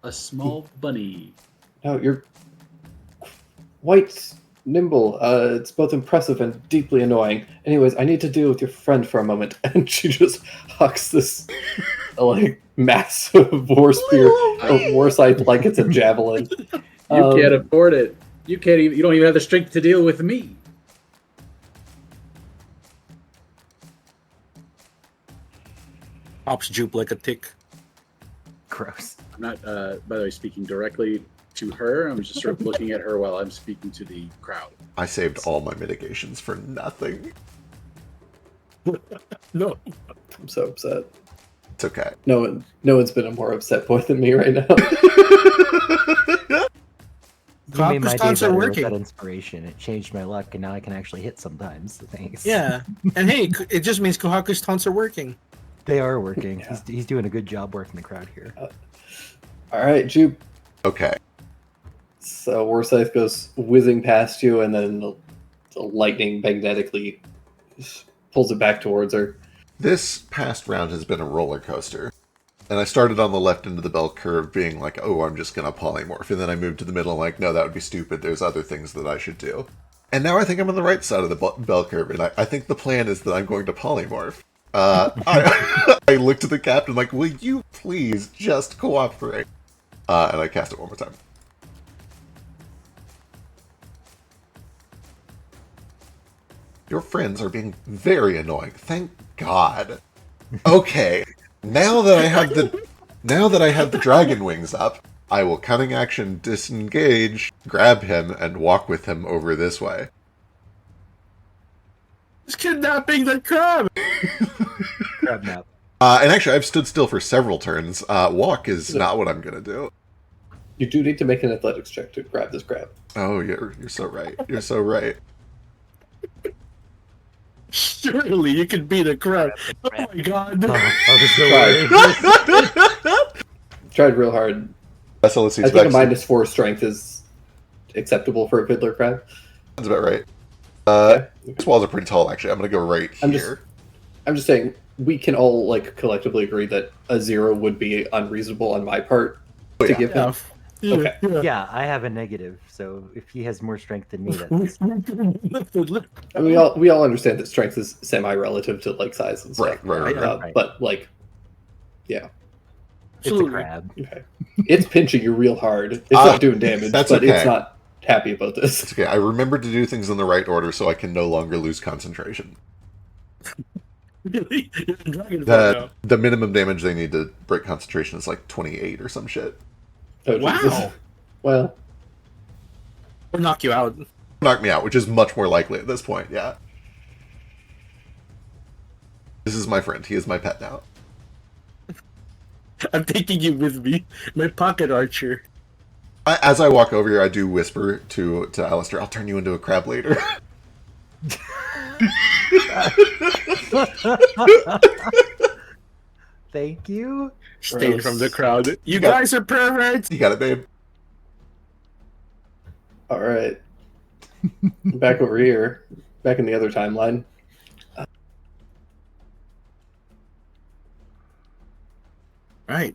A small bunny. No, you're quite nimble. It's both impressive and deeply annoying. Anyways, I need to deal with your friend for a moment. And she just hucks this like massive war spear, or war scythe like it's a javelin. You can't afford it. You can't even. You don't even have the strength to deal with me. Pops Jupe like a tick. Gross. I'm not, by the way, speaking directly to her. I'm just sort of looking at her while I'm speaking to the crowd. I saved all my mitigations for nothing. No. I'm so upset. It's okay. No one's been a more upset boy than me right now. You made my day stunts are better with working. that inspiration. It changed my luck, and now I can actually hit sometimes. Thanks. Yeah. And hey, it just means Kohaku's taunts are working. They are working. Yeah. He's doing a good job working the crowd here. All right, Jupe. Okay. So war scythe goes whizzing past you, and then the lightning magnetically pulls it back towards her. This past round has been a roller coaster. And I started on the left end of the bell curve being like, oh, I'm just going to polymorph. And then I moved to the middle and like, no, that would be stupid. There's other things that I should do. And now I think I'm on the right side of the bell curve. And I think the plan is that I'm going to polymorph. I looked at the captain like, will you please just cooperate? And I cast it one more time. Your friends are being very annoying. Thank God. Okay. Now that I have the dragon wings up, I will cunning action disengage, grab him, and walk with him over this way. It's kidnapping the crab. Crab nap. And actually, I've stood still for several turns. Walk is not what I'm gonna do. You do need to make an athletics check to grab this crab. Oh, you're so right. You're so right. Surely you can beat a crab. Oh my god. Tried real hard. SLC I think a -4 strength is acceptable for a fiddler crab. That's about right. These walls are pretty tall, actually. I'm gonna go right here. I'm just saying we can all like collectively agree that a 0 would be unreasonable on my part to give him. Yeah. Okay. Yeah. Yeah, I have a negative, so if he has more strength than me, that's I mean, we all understand that strength is semi-relative to like size and stuff. Right. Right. But like, yeah, it's a Absolutely. crab. okay. It's pinching you real hard. It's not doing damage, that's but okay. it's not happy about this. It's okay. I remembered to do things in the right order so I can no longer lose concentration. Really? You're in dragon form now. The minimum damage they need to break concentration is like 28 or some shit. Oh, Wow. Jesus. Well, Or knock you out. Knock me out, which is much more likely at this point, yeah. This is my friend. He is my pet now. I'm taking you with me. My pocket archer. As I walk over here, I do whisper to Alistair, I'll turn you into a crab later. Thank you. Stay Gross. from the crowd. You Yeah. guys are perverts. You got it, babe. all right. Back over here, back in the other timeline. Right.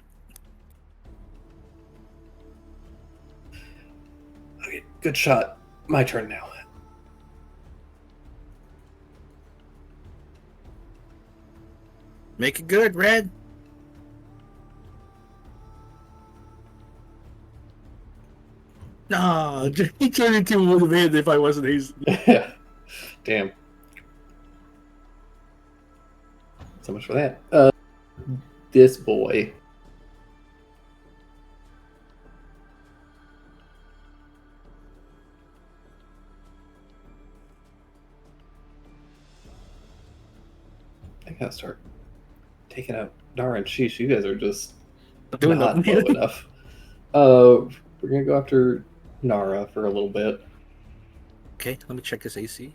Okay, good shot. My turn now. Make it good, Red. Nah, he turned into would have hit if I wasn't hasty. Yeah. Damn. So much for that. This boy. I gotta start taking out Nara and Sheesh. You guys are just Doing not nothing. low enough. We're gonna go after Nara for a little bit. Okay, let me check his AC.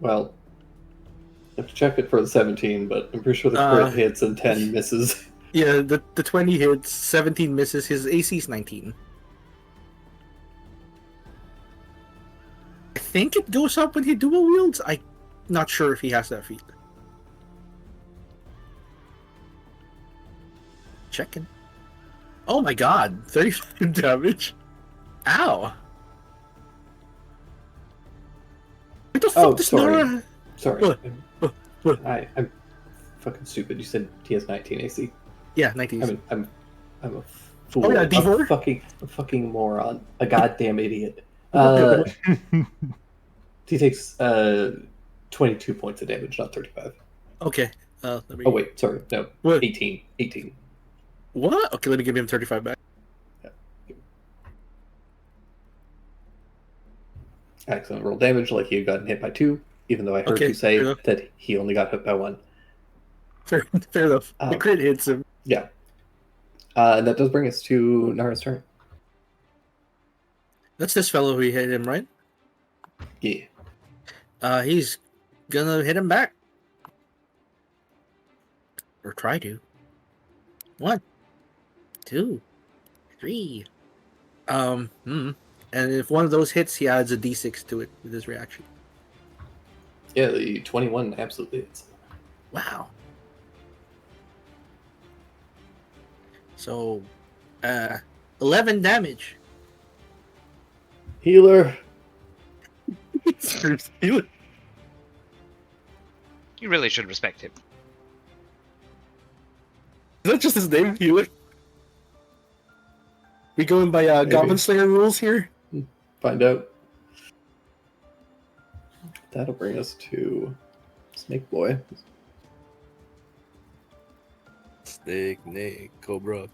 Well, I have to check it for the 17, but I'm pretty sure the crit hits and 10 misses. Yeah, the 20 hits, 17 misses. His AC is 19. I think it goes up when he dual wields. I'm not sure if he has that feat. Checking. Oh my god, 35 damage. Ow. What the fuck Oh, does sorry. Nora... Sorry. What? I'm fucking stupid. You said he has 19 AC. Yeah, 19. I'm a fool. Oh, yeah, D4? A fucking moron. A goddamn idiot. What? He takes 22 points of damage, not 35. Okay, let me... Oh, wait, sorry. No, What? 18. 18. What? Okay, let me give him 35 back. Excellent roll damage, like he had gotten hit by 2, even though I heard Okay, you say fair enough. that he only got hit by 1. Fair enough. The Oh. crit hits him. Yeah. And that does bring us to Nara's turn. That's this fellow who hit him, right? Yeah. He's gonna hit him back. Or try to. 1, 2, 3. And if one of those hits, he adds a d6 to it with his reaction. Yeah, the 21 absolutely hits. Wow. So, 11 damage. Healer. Is You really should respect him. that just his name, Healer? We going by Maybe. Goblin Slayer rules here? Find out. That'll bring us to Snake Boy. Snake, Cobra.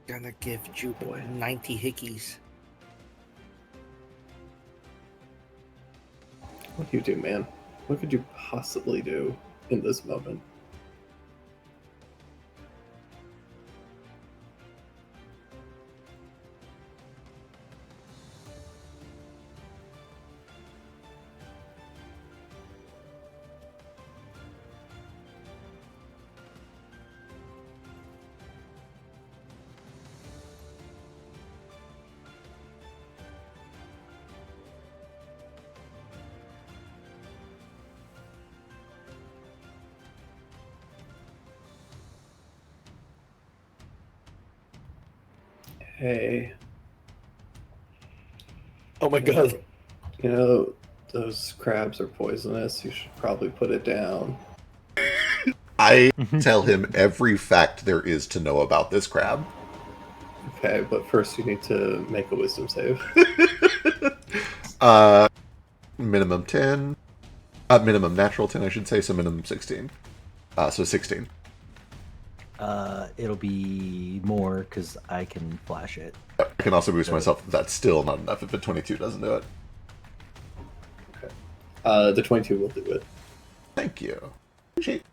Gonna give Jupiter 90 hickeys. What do you do, man? What could you possibly do in this moment? Hey, Oh my god. you know, those crabs are poisonous. You should probably put it down. I tell him every fact there is to know about this crab. Okay, but first you need to make a wisdom save. Minimum 10. Minimum natural 10, I should say, so minimum 16. So 16. It'll be more because I can flash it. I can also boost myself. That's still not enough if a 22 doesn't do it. The 22 will do it. Thank you. Appreciate.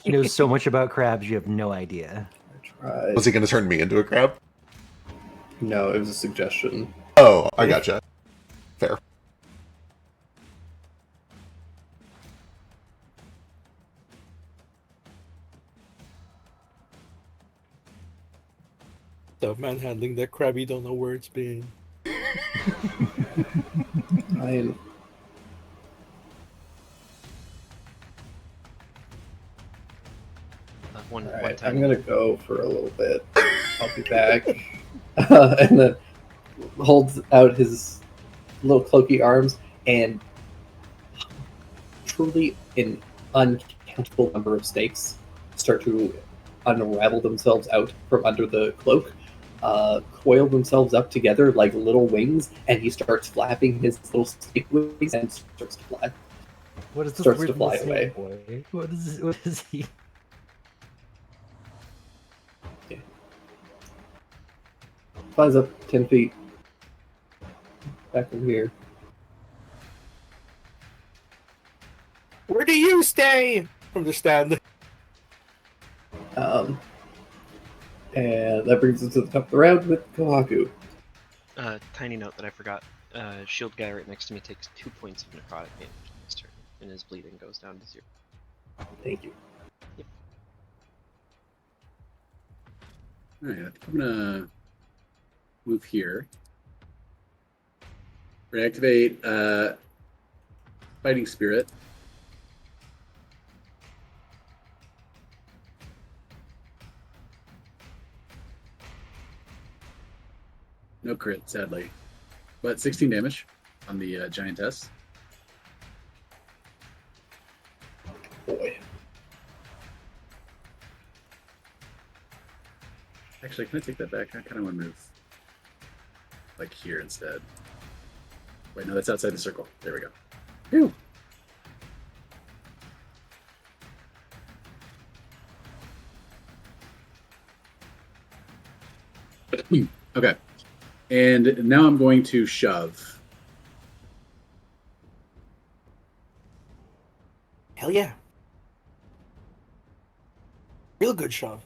He knows so much about crabs, you have no idea. I tried. Was he going to turn me into a crab? No, it was a suggestion. Oh, I gotcha. Fair. The manhandling that crabby don't know where it's been. I One, All one right, tiny I'm gonna go for a little bit. I'll be back. And then holds out his little cloaky arms, and truly an uncountable number of snakes start to unravel themselves out from under the cloak, coil themselves up together like little wings, and he starts flapping his little snake wings and starts to fly. What is this Starts to weird little fly snake boy? What is What is he? Flies up 10 feet. Back from here. Where do you stay? From the stand. And that brings us to the top of the round with Kohaku. Tiny note that I forgot. Shield guy right next to me takes 2 points of necrotic damage this turn, and his bleeding goes down to 0. Thank you. All right, I'm gonna move here. Reactivate Fighting Spirit. No crit, sadly, but 16 damage on the giantess. Boy. Actually, can I take that back? I kind of want to move like here instead. Wait, no, that's outside the circle. There we go. Phew. Okay. And now I'm going to shove. Hell yeah. Real good shove.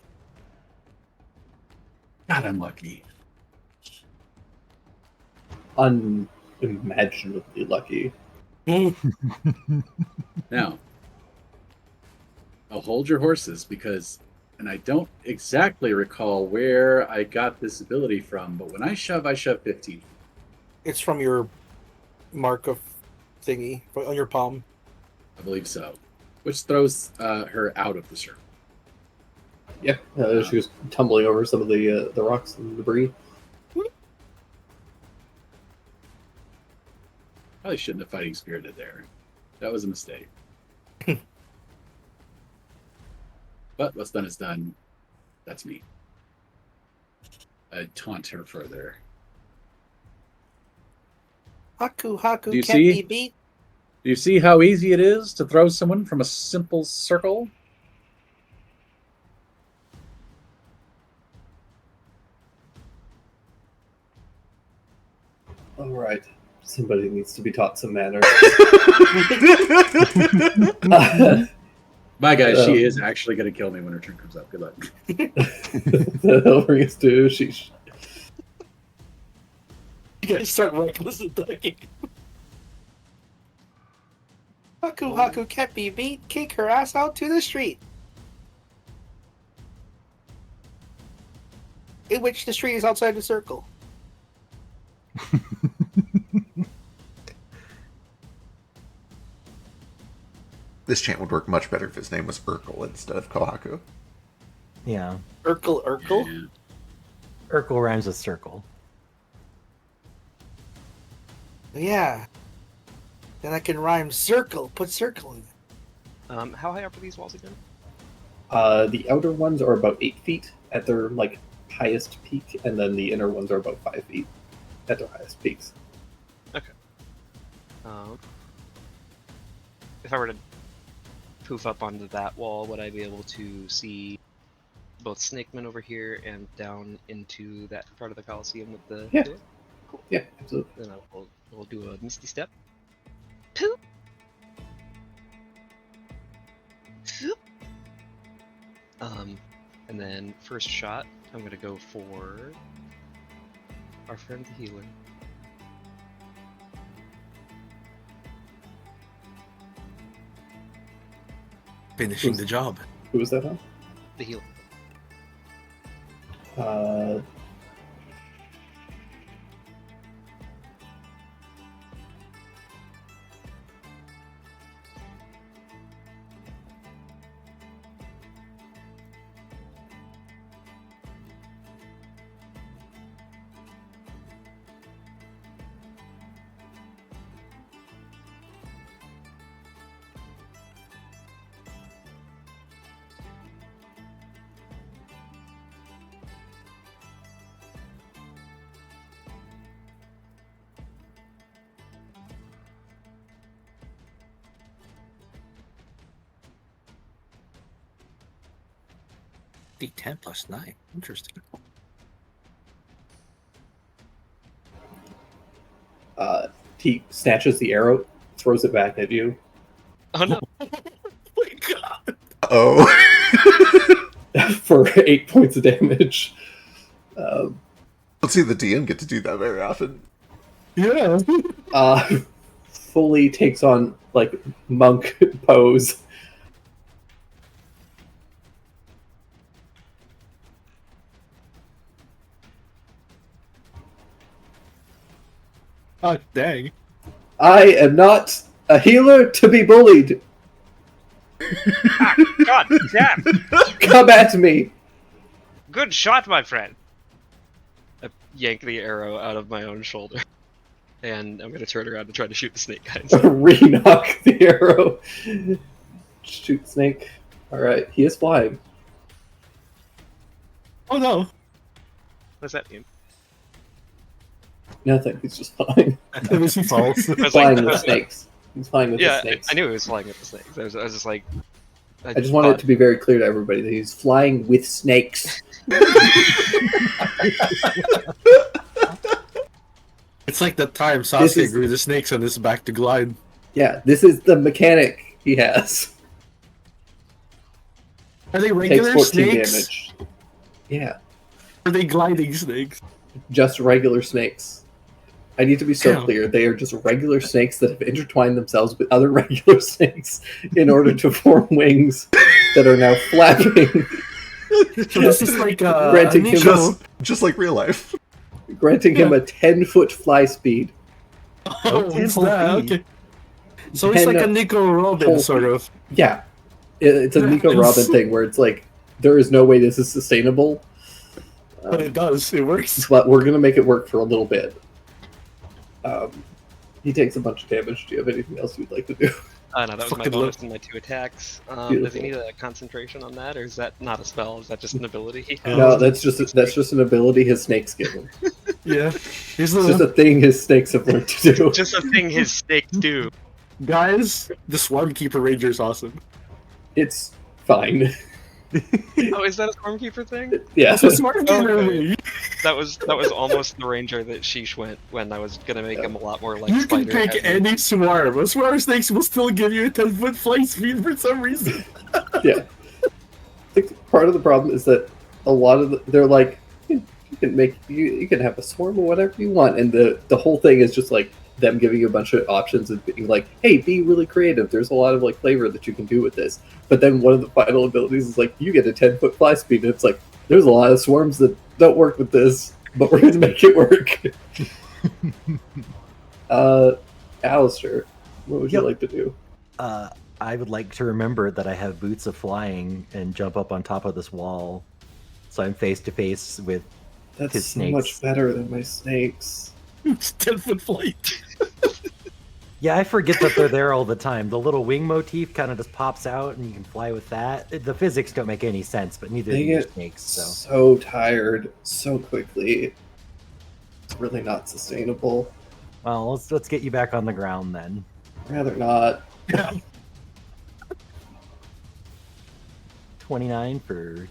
God, I'm lucky. Unimaginably lucky. Now, I'll hold your horses because, and I don't exactly recall where I got this ability from, but when I shove 15. It's from your mark of thingy on your palm. I believe so. Which throws her out of the circle. Yeah, she was tumbling over some of the rocks and debris. Probably shouldn't have fighting spirited there. That was a mistake. But what's done is done. That's me. I taunt her further. Haku Do you can't see? be beat. Do you see how easy it is to throw someone from a simple circle? All right, somebody needs to be taught some manners. My guy, she is actually going to kill me when her turn comes up. Good luck. That'll bring us to Sheesh. You guys start reckless attacking. Haku can't be beat. Kick her ass out to the street. In which the street is outside the circle. This chant would work much better if his name was Urkel instead of Kohaku. Yeah. Urkel. Yeah. Urkel rhymes with circle. Yeah. Then I can rhyme circle. Put circle in it. How high up are these walls again? The outer ones are about 8 feet at their highest peak, and then the inner ones are about 5 feet at their highest peaks. If I were to poof up onto that wall, would I be able to see both Snakeman over here and down into that part of the Coliseum with the Yeah. door? Cool. Yeah, absolutely. Then we'll do a Misty Step. Poop. Poop. And then first shot, I'm gonna go for our friend the healer. Finishing the job. Who was that on? The healer. D10 plus 9. Interesting. He snatches the arrow, throws it back at you Oh no! Oh my god! Oh. for 8 points of damage. Let's see the DM get to do that very often. Yeah. Fully takes on like monk pose. Oh, dang. I am not a healer to be bullied. God damn! Come at me. Good shot, my friend. I yank the arrow out of my own shoulder, and I'm gonna turn around and try to shoot the snake guy. Re-knock the arrow. Shoot snake. Alright, he is flying. Oh no. What's that mean? Nothing, he's just flying. It was false. I was Flying like, with snakes. He's flying with the yeah, snakes. I knew he was flying with the snakes. I was just like, I just wanted it to be very clear to everybody that he's flying with snakes. It's like the time This Sasuke is- grew the snakes on his back to glide. Yeah, this is the mechanic he has. Are they Takes regular 14 snakes? damage. Yeah, Are they gliding snakes? just regular snakes. I need to be so Damn. clear. They are just regular snakes that have intertwined themselves with other regular snakes in order to form wings that are now flapping, So this is like Granting him Nico. Just like real life. granting him a 10-foot fly speed. Oh, it's that. Okay. So it's 10 like a Nico Robin whole sort of. Yeah, it's a Nico Robin thing where it's like, there is no way this is sustainable, But it does. It works. but we're going to make it work for a little bit. He takes a bunch of damage. Do you have anything else you'd like to do? no, that was my Fucking bonus and my 2 attacks. Does Beautiful. he need a concentration on that, or is that not a spell? Is that just an ability he has? No, that's just an ability his snakes give him. Yeah. Here's It's just the a thing his snakes have learned to do. Just a thing his snakes do. guys. The Swarm Keeper Ranger is awesome. It's fine. Oh, is that a Stormkeeper thing? Yeah. That's what Swarm Keeper Okay. is. That was almost the ranger that Sheesh went when I was gonna make him a lot more like You can spider. pick heavy. any swarm. A swarm snakes will still give you a 10-foot flight speed for some reason. Yeah. I think part of the problem is that a lot of they're like, you can have a swarm or whatever you want, and the whole thing is just like them giving you a bunch of options and being like, hey, be really creative. There's a lot of like flavor that you can do with this. But then one of the final abilities is like, you get a 10-foot fly speed, and it's like, there's a lot of swarms that don't work with this, but we're gonna make it work. Alistair, what would you Yep. like to do? I would like to remember that I have boots of flying and jump up on top of this wall, so I'm face to face with. That's His so snakes. much better than my snakes. It's 10-foot flight. Yeah, I forget that they're there all the time. The little wing motif kind of just pops out, and you can fly with that. The physics don't make any sense, but neither They do your get snakes. So so tired so quickly. It's really not sustainable. well, let's get you back on the ground then. Rather not. 29 for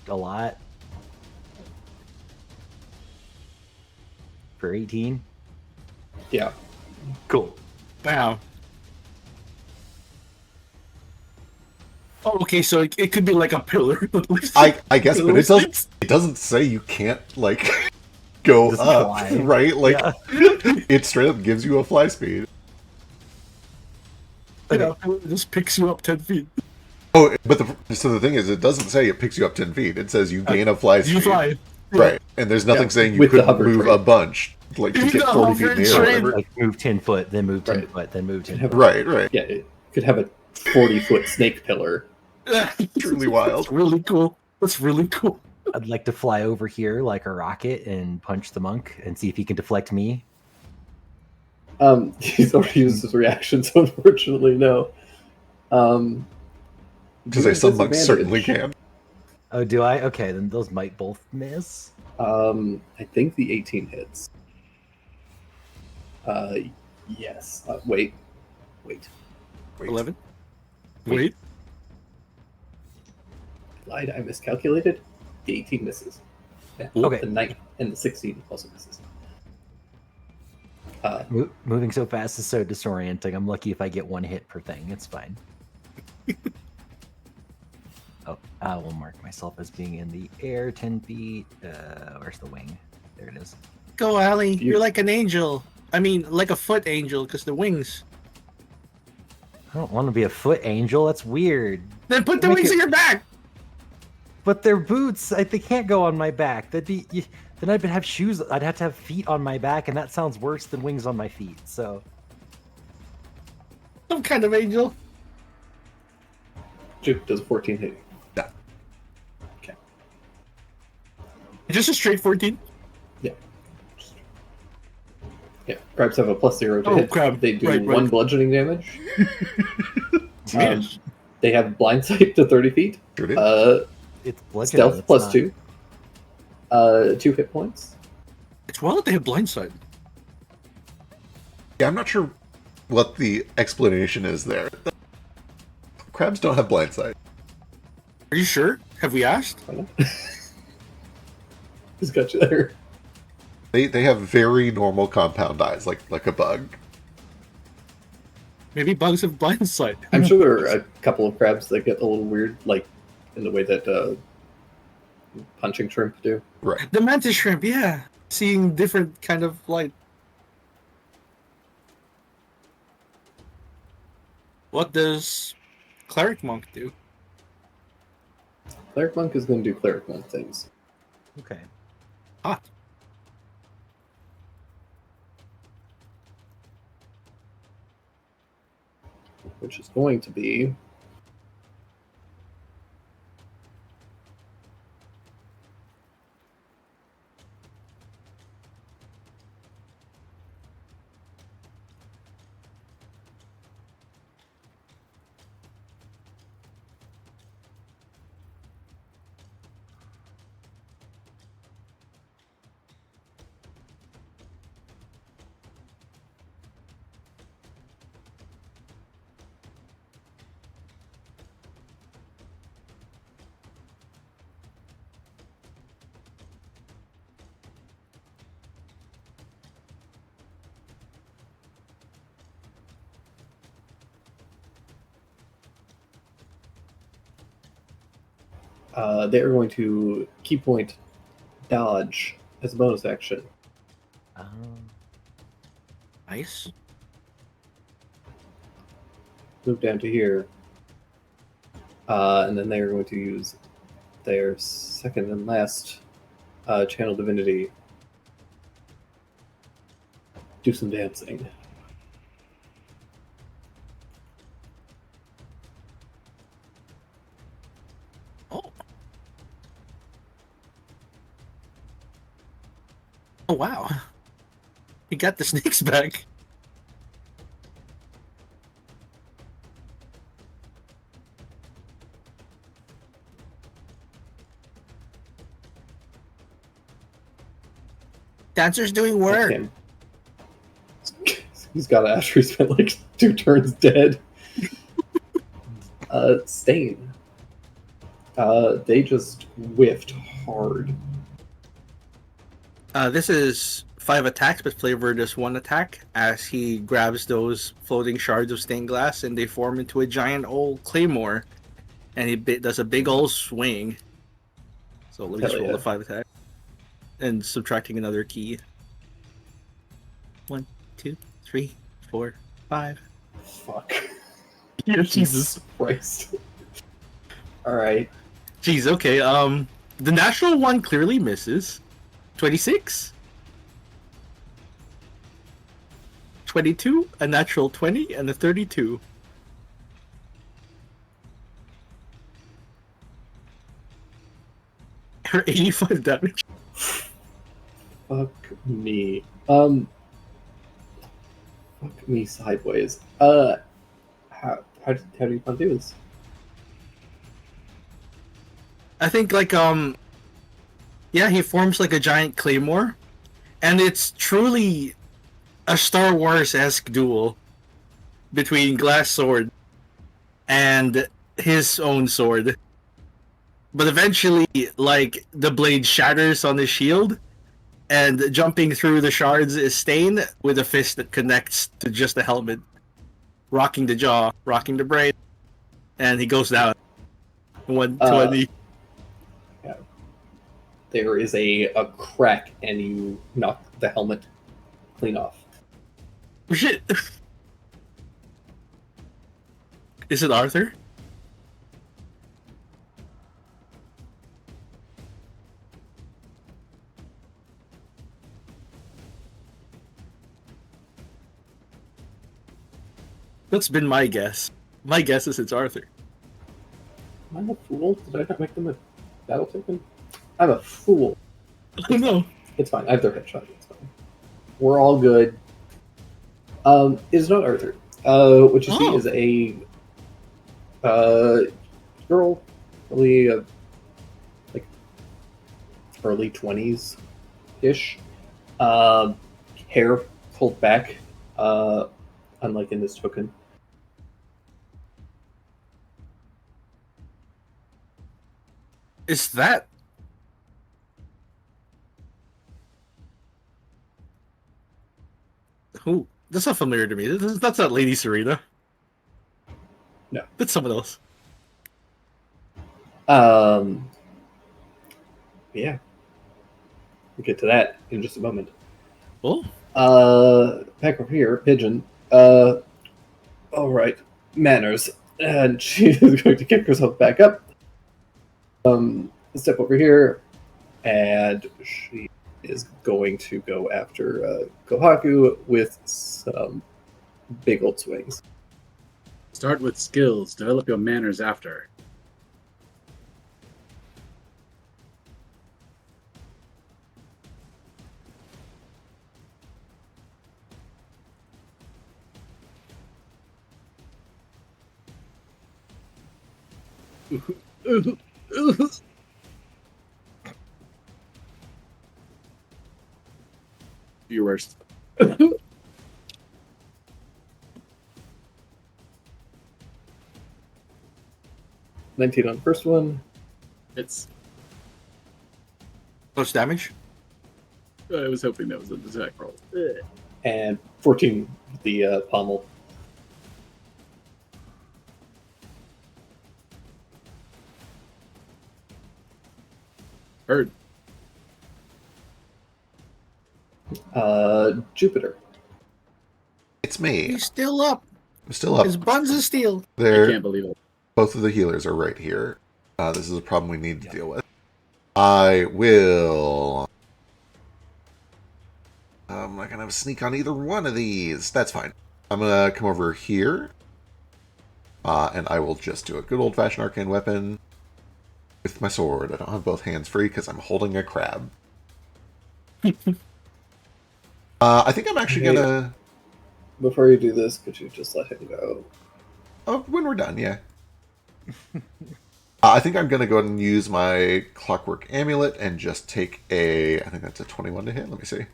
a lot. For 18. Yeah. Cool. Wow. Oh, okay, so it could be like a pillar. I guess, but it doesn't say you can't like go Just up, fly. right? Like Yeah. it straight up gives you a fly speed. Yeah, it just picks you up 10 feet. Oh, but the thing is, it doesn't say it picks you up 10 feet. It says you gain a fly speed. You fly. Right, and there's nothing Yeah, saying you with the couldn't hover move train. a bunch, like to With get the 40 feet in hover the train. air. Like move 10 foot, then move 10 Right. foot, then move 10 Have- foot. Right, right. Yeah, it could have a 40-foot snake pillar. Truly wild. That's really cool. That's really cool. I'd like to fly over here like a rocket and punch the monk and see if he can deflect me. He's already used his reaction, so unfortunately, no. To you say have some monks certainly disadvantage. can. Oh, do I? Okay, then those might both miss. I think the 18 hits. Yes. Wait. 11? Wait. Wait. lied. I miscalculated. The 18 misses. Yeah, Okay. The 9 and the 16 also misses. Moving so fast is so disorienting. I'm lucky if I get one hit per thing. It's fine. Oh, I will mark myself as being in the air 10 feet. Where's the wing? There it is. Go, Allie. You- You're like an angel. I mean, like a foot angel, because the wings. I don't want to be a foot angel. That's weird. Then put the Make wings it- on your back. But they're boots. They can't go on my back. Then I'd have shoes. I'd have to have feet on my back, and that sounds worse than wings on my feet. So Some kind of angel. Juke does 14 hit. Just a straight 14. Yeah, crabs have a +0 to Oh, hit. crab. They do Right. 1 bludgeoning damage. Yes. They have blind sight to 30 feet. Sure did. it's bludgeoning. Stealth it's plus not- 2. 2 hit points. It's well that they have blindside. Yeah, I'm not sure what the explanation is there. Crabs don't have blind sight. Are you sure? Have we asked? I don't know. Who's got you there? They have very normal compound eyes, like a bug. Maybe bugs have blindside. I'm sure there are a couple of crabs that get a little weird, like in the way that punching shrimp do. Right. The mantis shrimp, yeah. Seeing different kind of light. What does Cleric Monk do? Cleric Monk is going to do Cleric Monk things. Okay. Hot. Which is going to be they are going to key point dodge as a bonus action. Nice. Move down to here. And then they are going to use their second and last channel divinity. Do some dancing. Oh. Oh, wow. He got the snakes back. Dancer's doing That's work. him. He's got after he spent like 2 turns dead. Stain. They just whiffed hard. This is 5 attacks, but flavored as 1 attack as he grabs those floating shards of stained glass and they form into a giant old claymore. And he does a big old swing. So let me just Hell roll yeah. the 5 attack. And subtracting another key. 1, 2, 3, 4, 5. Fuck. Yeah, Jesus Christ. Alright. Jeez, okay. The natural one clearly misses. 26. 22, a natural 20, and a 32. Her 85 damage. Fuck me. Fuck me sideways. How do you want to do this? I think yeah, he forms like a giant claymore, and it's truly a Star Wars-esque duel between Glass Sword and his own sword. but eventually, like, the blade shatters on his shield, and jumping through the shards is Stain with a fist that connects to just the helmet, rocking the jaw, rocking the brain, and he goes down. 120. There is a crack, and you knock the helmet clean off. Shit. Is it Arthur? That's been my guess. My guess is it's Arthur. Am I a fool? Did I not make them a battle token? I'm a fool. I don't know. It's fine. I have their headshot. It's fine. We're all good. It's not Arthur. What you see is a girl, probably like early 20s ish. Hair pulled back, unlike in this token. Is that? Who? That's not familiar to me. That's not Lady Serena. No. That's someone else. Yeah. We'll get to that in just a moment. Oh. Back over here, Pigeon. All right, manners, and she is going to kick herself back up. Step over here, and she is going to go after Kohaku with some big old swings. Start with skills. Develop your manners after. Your worst. 19 on the first one. It's. Plus damage? I was hoping that was an attack roll. And 14 the pommel. Heard. Jupiter. It's me. He's still up. I'm still up. His buns is steel. I There, can't believe it. both of the healers are right here. This is a problem we need to deal with. I will. I'm not gonna have a sneak on either one of these. That's fine. I'm gonna come over here, and I will just do a good old-fashioned arcane weapon with my sword. I don't have both hands free because I'm holding a crab. I think I'm actually Hey. gonna. Before you do this, could you just let him go? Oh, when we're done, yeah. I think I'm going to go ahead and use my Clockwork Amulet and just take a... I think that's a 21 to hit. Let me see.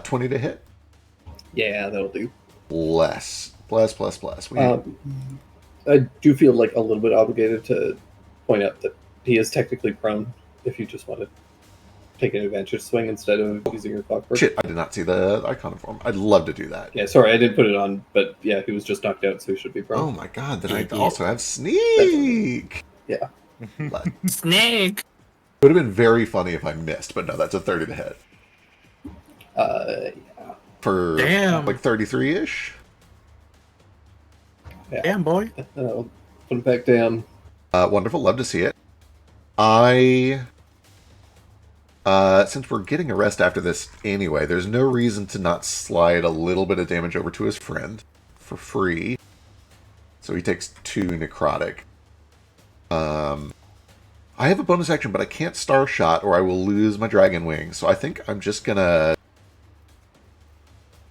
20 to hit? Yeah, that'll do. Less. Plus. I do feel like a little bit obligated to point out that he is technically prone if you just want to take an advantage swing instead of using your clockwork. Shit, I did not see the icon form. I'd love to do that. Yeah, sorry, I did put it on, but yeah, he was just knocked out, so he should be Oh prone. my god, then I Idiot. also have Sneak! Yeah. Would Snake. have been very funny if I missed, but no, that's a 30 to hit. Yeah. For Damn. like 33-ish? Damn, boy. Put him back down. Wonderful, love to see it. Since we're getting a rest after this anyway, there's no reason to not slide a little bit of damage over to his friend for free. So he takes 2 necrotic. I have a bonus action, but I can't Star Shot or I will lose my Dragon Wing. So I think I'm just gonna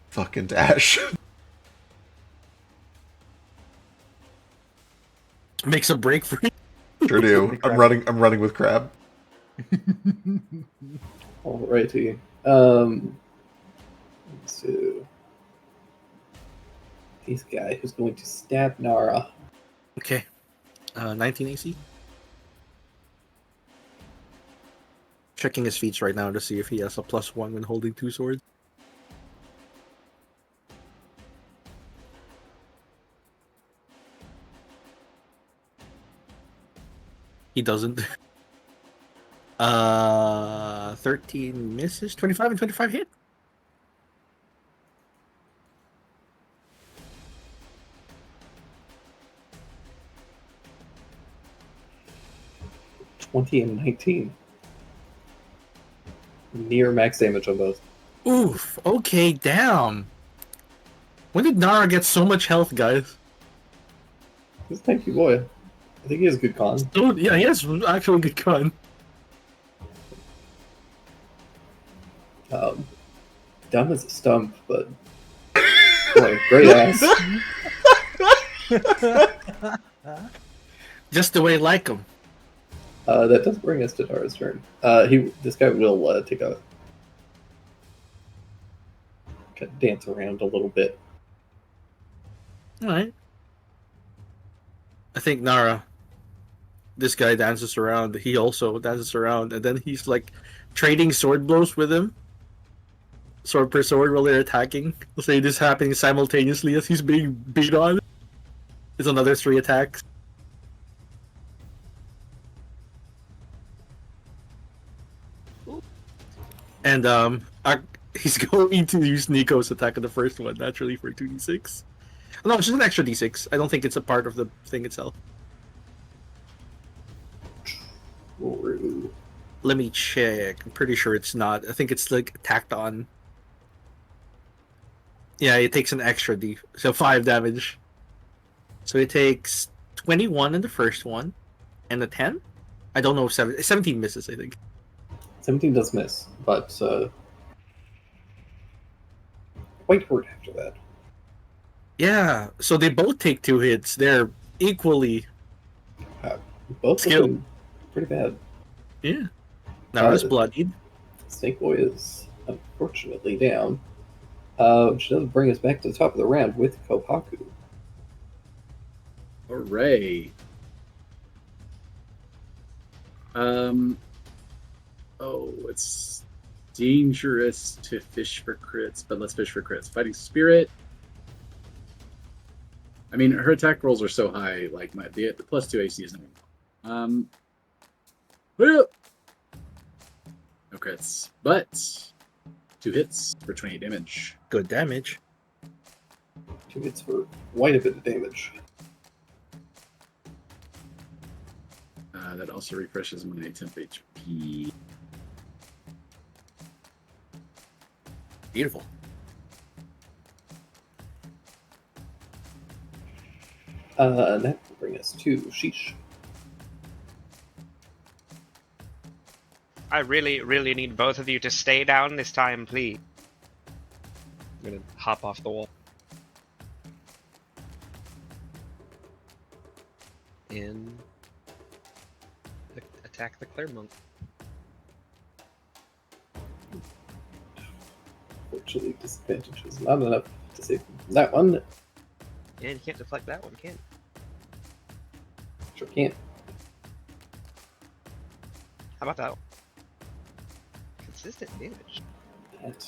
fucking dash. Makes a break for it. Sure do. I'm running with Crab. Alrighty. So he's the guy who's going to stab Nara. Okay. 19 AC. Checking his feats right now to see if he has a +1 when holding 2 swords. He doesn't. 13 misses, 25 and 25 hit. /20 and 19. Near max damage on both. Oof. Okay, damn. When did Nara get so much health, guys? He's a tanky boy. I think he has a good con. Oh, yeah, he has actually good con. Dumb as a stump, but like, great ass. Just the way I like him. That does bring us to Dara's turn. This guy will take a kind of dance around a little bit. Alright. I think Nara, this guy dances around, he also dances around, and then he's like trading sword blows with him. Sword per sword while they're attacking. Let's say this happening simultaneously as he's being beat on. It's another 3 attacks. And he's going to use Nico's attack on the first one, naturally, for 2d6. No, it's just an extra d6. I don't think it's a part of the thing itself. True. Let me check. I'm pretty sure it's not. I think it's like tacked on. Yeah, it takes an extra d, so 5 damage. So it takes 21 in the first one, and a 10. I don't know if 17 misses. I think 17 does miss, but quite hurt after that. Yeah. So they both take 2 hits. They're equally. Both Skill. looking pretty bad. Yeah. Nara's bloodied. Snake Boy is unfortunately down, which does bring us back to the top of the round with Kohaku. Hooray. Oh, it's dangerous to fish for crits, but let's fish for crits. Fighting Spirit. I mean, her attack rolls are so high, like the +2 AC is nothing. No crits, but 2 hits for 28 damage. Good damage. 2 hits for quite a bit of damage. That also refreshes my temp HP. Beautiful. And that will bring us to Sheesh. I really, really need both of you to stay down this time, please. I'm gonna hop off the wall. And attack the Clairmonk. Fortunately, disadvantage is not enough to save that one. And you can't deflect that one, can you? Sure can't. How about that one? Consistent damage. That,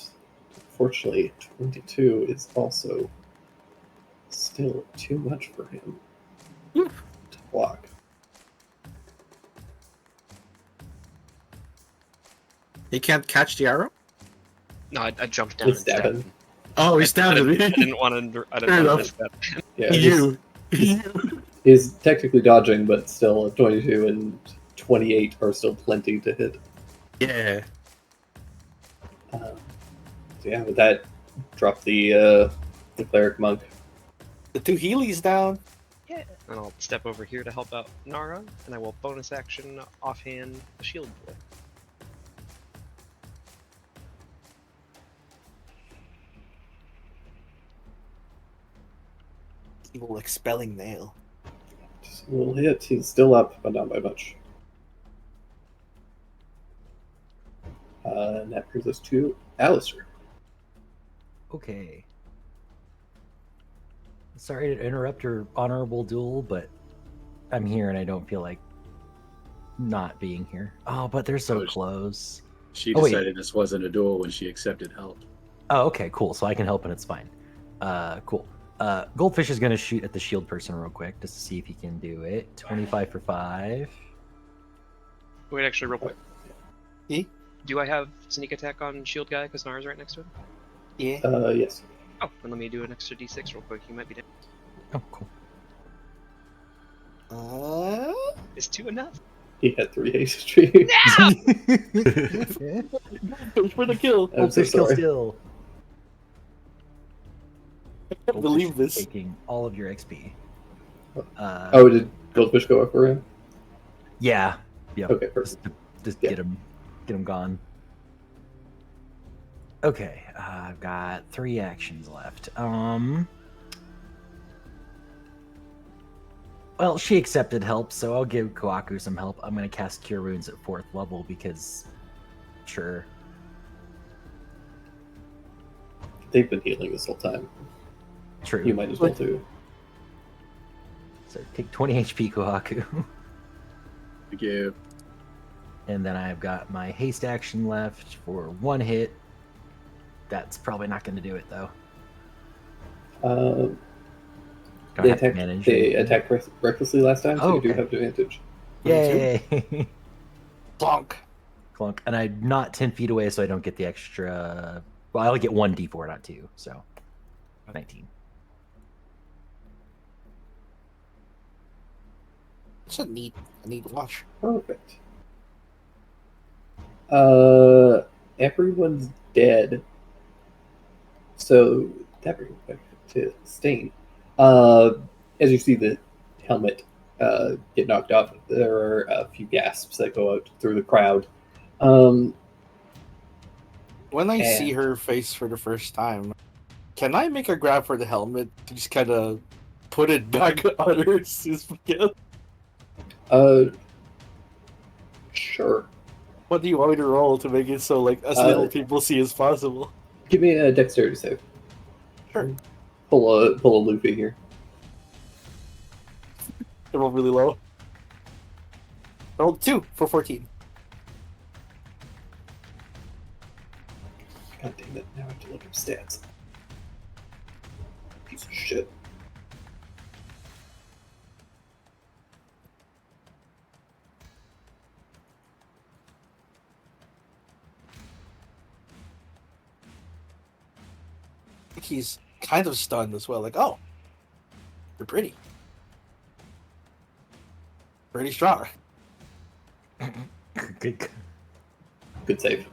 unfortunately, 22 is also still too much for him to block. He can't catch the arrow? No, I jumped down It's and stabbed stabbing. him. Oh, he I stabbed me. didn't want to. I Fair didn't want enough. to miss that. Yeah, You. he's technically dodging, but still 22 and 28 are still plenty to hit. Yeah. So yeah, with that, drop the cleric monk. The 2 Heelys down. Yeah. And I'll step over here to help out Nara, and I will bonus action offhand the shield boy. Evil expelling nail. Just a little hit. He's still up, but not by much. And that brings us to Alistair. Okay. Sorry to interrupt your honorable duel, but I'm here and I don't feel like not being here. Oh, but they're so Oh, close. She Oh, wait. decided this wasn't a duel when she accepted help. Oh, okay, cool. So I can help and it's fine. Cool. Goldfish is going to shoot at the shield person real quick just to see if he can do it. 25 for 5. Wait, actually, real quick. Eh? Do I have sneak attack on shield guy because Nara's right next to him? Yeah. Yes. Oh, then let me do an extra d6 real quick. He might be dead. Oh, cool. Is 2 enough? He had 3 haste. Fish for the kill. I'm so Goldfish kill sorry. still. I can't believe Goldfish this. Taking all of your XP. Oh, did Goldfish go up for him? Yeah. Yep. Okay, perfect. Just Yeah. get him gone. Okay, I've got 3 actions left. Well, she accepted help, so I'll give Koaku some help. I'm gonna cast Cure Wounds at 4th level because, sure. They've been healing this whole time. True. You might as well too. So take 20 HP, Kohaku. Thank you. And then I've got my haste action left for 1 hit. That's probably not going to do it, though. Don't They have to attacked, manage. they attacked recklessly last time, so Oh, you do okay. have advantage. Yay! Plonk. Clunk. And I'm not 10 feet away, so I don't get the extra... Well, I'll get 1 d4, not 2, so... 19. It's a neat watch. Perfect. Everyone's dead. So that brings me back to Stain. As you see the helmet get knocked off, there are a few gasps that go out through the crowd. When I And- see her face for the first time, can I make a grab for the helmet to just kind of put it back on her? Sure. What do you want me to roll to make it so like as little people see as possible? Give me a dexterity save. Sure. Pull a loopy here. I roll really low. I rolled 2 for 14. God damn it! Now I have to look up stats. Piece of shit. I think he's kind of stunned as well. Like, oh, you're pretty. Pretty strong. Good. Good save.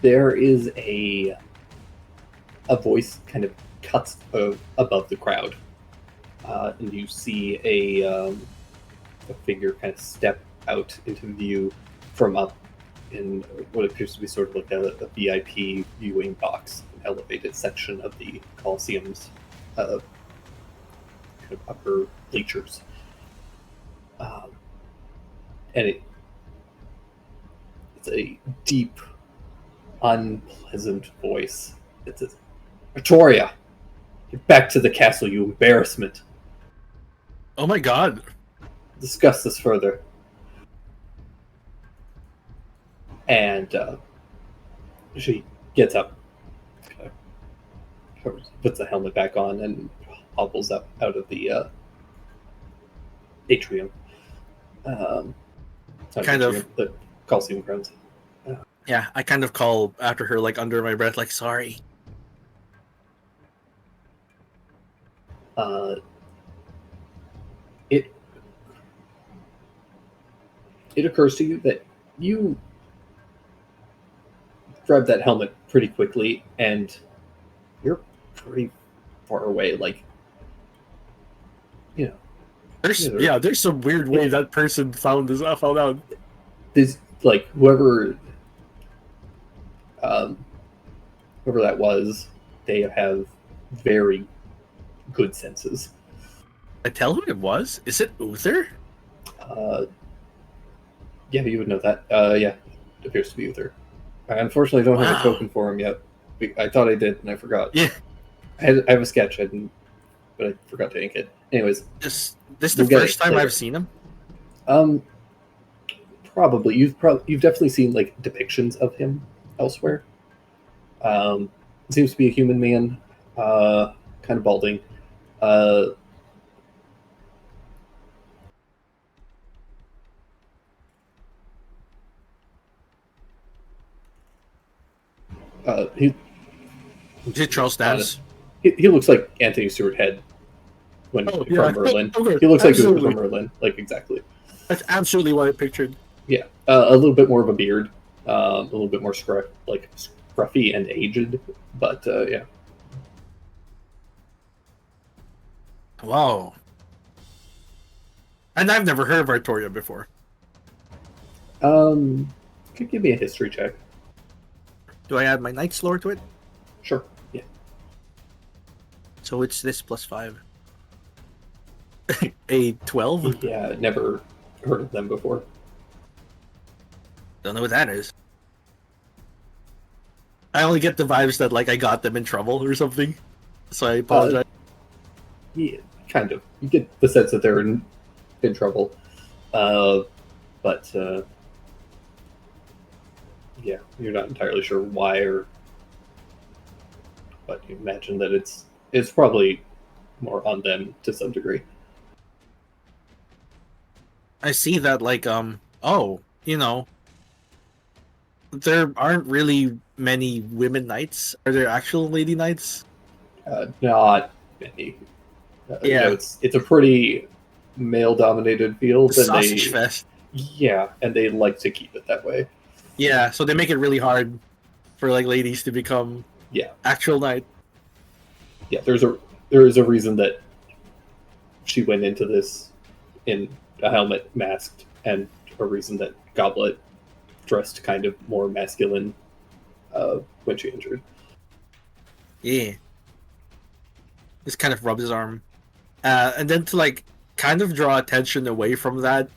There is a voice kind of cuts above the crowd, and you see a figure kind of step out into view from up in what appears to be sort of like a VIP viewing box, an elevated section of the Colosseum's kind of upper bleachers. And it's a deep, unpleasant voice. It says, Victoria, get back to the castle, you embarrassment. Oh my god. Discuss this further. And she gets up, puts the helmet back on, and hobbles up out of the atrium. Not Kind of. atrium, the Coliseum grounds. Yeah, I kind of call after her, like under my breath, like sorry. It occurs to you that you grab that helmet pretty quickly, and you're pretty far away. Like, you know, There's some weird way that person found out. this like whoever that was, they have very good senses. I tell who it was. Is it Uther? Yeah, you would know that. Yeah, it appears to be Uther. I unfortunately don't have a Wow. token for him yet. I thought I did, and I forgot. Yeah. I have a sketch, but I forgot to ink it. Anyways, This the We'll get first it time later. I've seen him. um, probably you've definitely seen like depictions of him elsewhere. It seems to be a human man, kind of balding. Uh, he Is it Charles Dance? he looks like Anthony Stewart Head when Oh, from yeah. Merlin. Okay, He looks like Uther absolutely. from Merlin, like exactly. That's absolutely what I pictured. Yeah, a little bit more of a beard, a little bit more scruffy and aged, but yeah. Wow. And I've never heard of Artoria before. Could give me a history check. Do I add my Knight's Lore to it? Sure. Yeah. So it's this plus 5. A 12? Yeah, never heard of them before. Don't know what that is. I only get the vibes that like I got them in trouble or something. So I apologize. Yeah, kind of. You get the sense that they're in trouble, but yeah, you're not entirely sure why or. But you imagine that it's probably more on them to some degree. I see that like there aren't really many women knights. Are there actual lady knights? Not many. Yeah. It's a pretty male-dominated field, and Sausage fest. and they like to keep it that way. Yeah, so they make it really hard for like ladies to become actual knight. Yeah, there is a reason that she went into this in a helmet, masked, and a reason that Goblet dressed kind of more masculine when she entered. Yeah. Just kind of rub his arm. And then to like kind of draw attention away from that,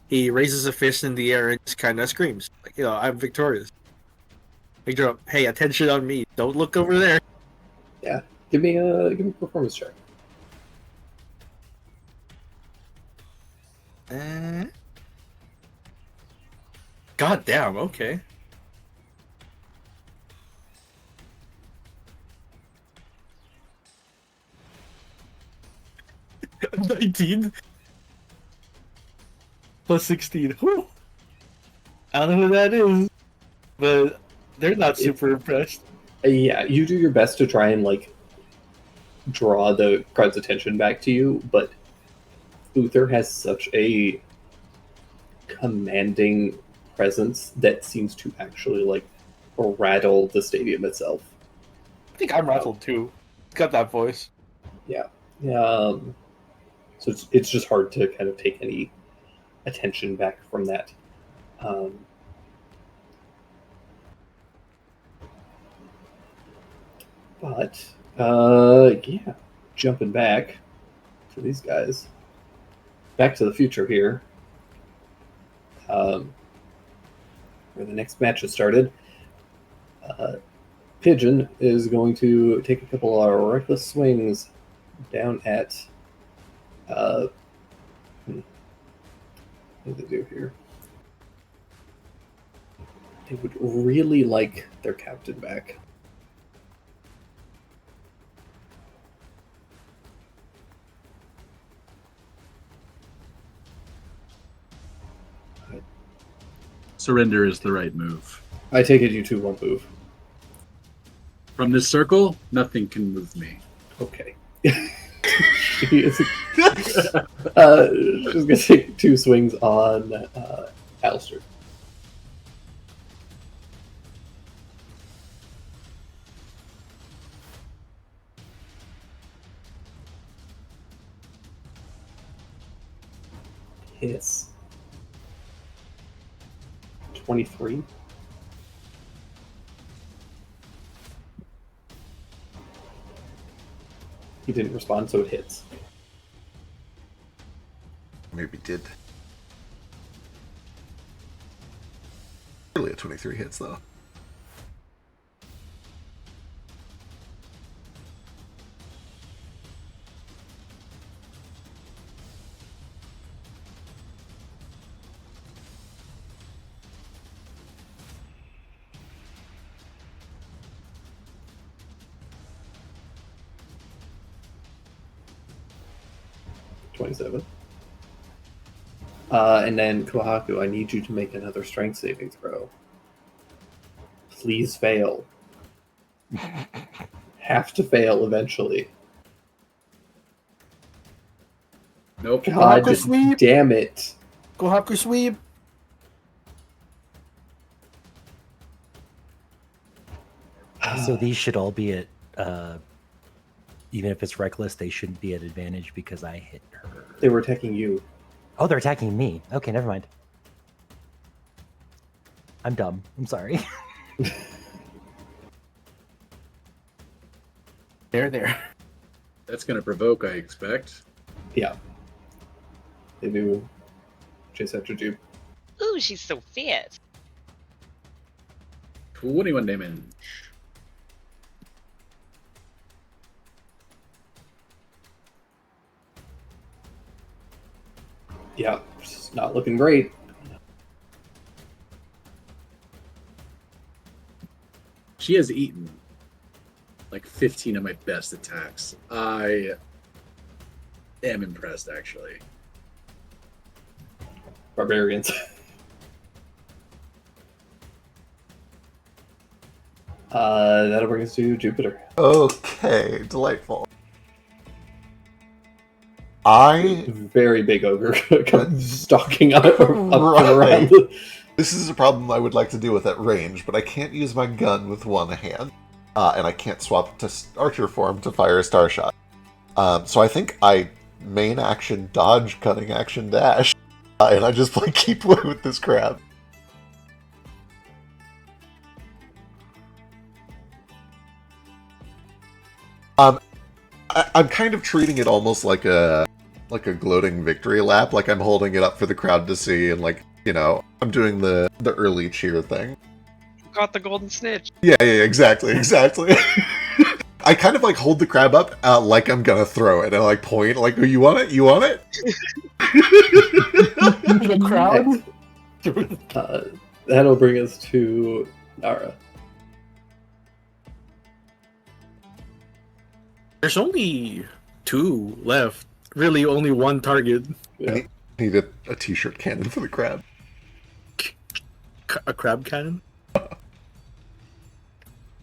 he raises a fist in the air and just kind of screams, like, I'm victorious. Like, hey, attention on me. Don't look over there. Give me a performance check. God damn, okay. $19 plus 16. Whew. I don't know who that is, but they're not super impressed. Yeah, you do your best to try and like draw the crowd's attention back to you, but Uther has such a commanding presence that seems to actually like rattle the stadium itself. I think I'm rattled too. It's got that voice. So it's just hard to kind of take any attention back from that. But yeah, jumping back to these guys, Back to the Future here, where the next match has started. Pigeon is going to take a couple of reckless swings down at. What do they do here? They would really like their captain back. Surrender is the right move. I take it you two won't move. From this circle, nothing can move me. Okay. She is. She's gonna take 2 swings on Alistair. Hits. 23. He didn't respond, so it hits. Maybe did. 23 hits though. $27. And then Kohaku, I need you to make another strength saving throw. Please fail. Have to fail eventually. Nope. God Kohaku sweep. damn it. Kohaku sweep. So these should all be at, even if it's reckless, they shouldn't be at advantage because I hit her. They were attacking you. Oh, they're attacking me. Okay, never mind. I'm dumb. I'm sorry. There. That's going to provoke, I expect. Yeah. They do chase after you. Ooh, she's so fierce. 21 damage. Yeah, it's not looking great. She has eaten like 15 of my best attacks. I am impressed, actually. Barbarians. That'll bring us to Jupiter. Okay, delightful. I Very big ogre comes stalking up and Right. around. This is a problem I would like to deal with at range, but I can't use my gun with one hand, and I can't swap to archer form to fire a star shot. So I think I main action dodge, cutting action dash, and I just like keep away with this crap. I'm kind of treating it almost like a gloating victory lap, like I'm holding it up for the crowd to see, and like, you know, I'm doing the early cheer thing. Got the golden snitch. Yeah, exactly. I kind of like hold the crab up like I'm gonna throw it, and I like point, like, oh, you want it? You want it? The crowd. That'll bring us to Nara. There's only 2 left. Really, only one target. Yeah. Need a t-shirt cannon for the crab. A crab cannon.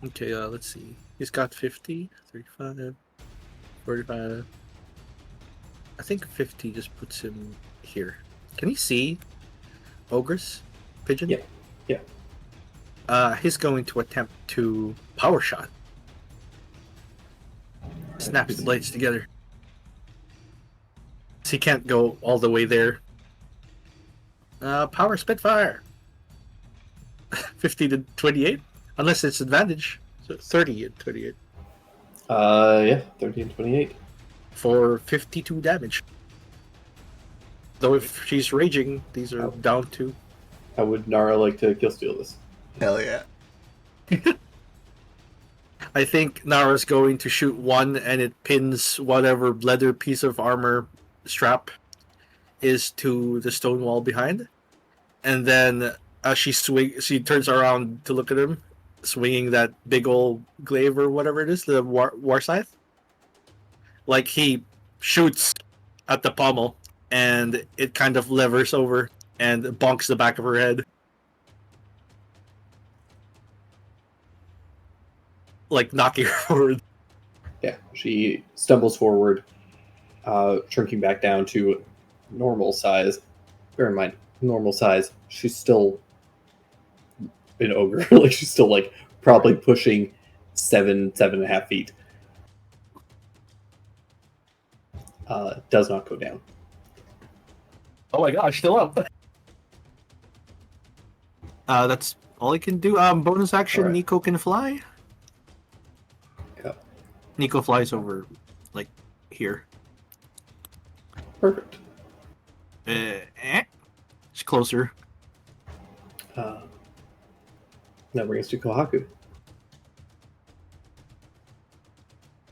Okay, let's see. He's got 50, 35, 45. I think 50 just puts him here. Can he see Ogres? Pigeon? Yeah. He's going to attempt to power shot. Snaps the blades together. So he can't go all the way there. Power Spitfire. 50 to 28, unless it's advantage. So 30 and 28 Yeah, 30 and 28. for 52 damage. Though if she's raging, these are down to. How would Nara like to kill steal this? Hell yeah. I think Nara's going to shoot one, and it pins whatever leather piece of armor strap is to the stone wall behind. And then as she turns around to look at him, swinging that big old glaive or whatever it is, the war scythe. Like he shoots at the pommel, and it kind of levers over and bonks the back of her head. Like knocking her forward. Yeah, she stumbles forward, shrinking back down to normal size. Bear in mind, normal size. She's still an ogre. Like she's still like probably pushing 7.5 feet. Does not go down. Oh my gosh, still up. That's all I can do. Bonus action, Alright. Nico can fly. Yeah. Nico flies over, like, here. Perfect. It's closer. That brings us to Kohaku.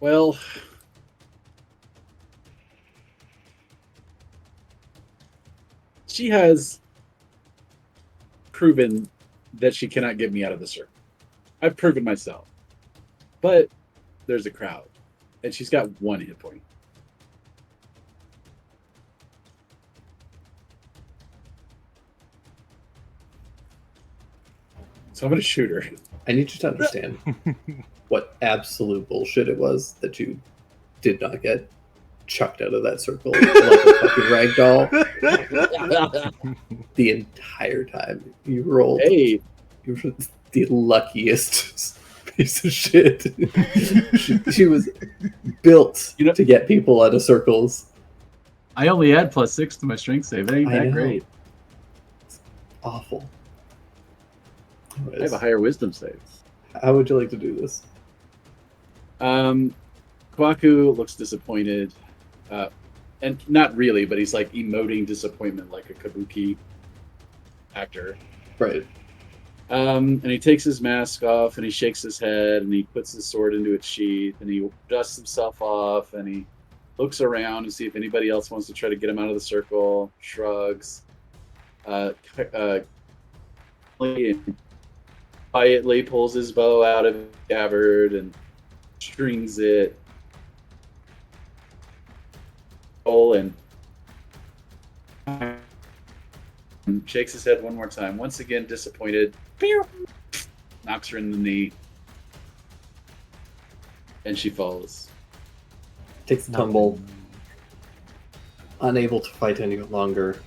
Well, she has proven that she cannot get me out of the circle. I've proven myself. But there's a crowd, and she's got 1 hit point. So I'm going to shoot her. I need you to understand what absolute bullshit it was that you did not get chucked out of that circle like a fucking rag doll the entire time. You rolled. Hey, You were the luckiest piece of shit. she was built You know- to get people out of circles. I only had +6 to my strength save. It ain't I that know. great. It's awful. I have a higher wisdom save. How would you like to do this? Kwaku looks disappointed. And not really, but he's like emoting disappointment like a kabuki actor. Right. And he takes his mask off and he shakes his head and he puts his sword into its sheath and he dusts himself off and he looks around to see if anybody else wants to try to get him out of the circle, shrugs, quietly pulls his bow out of his scabbard and strings it. And shakes his head one more time. Once again, disappointed. Knocks her in the knee. And she falls. Takes a tumble. Unable to fight any longer.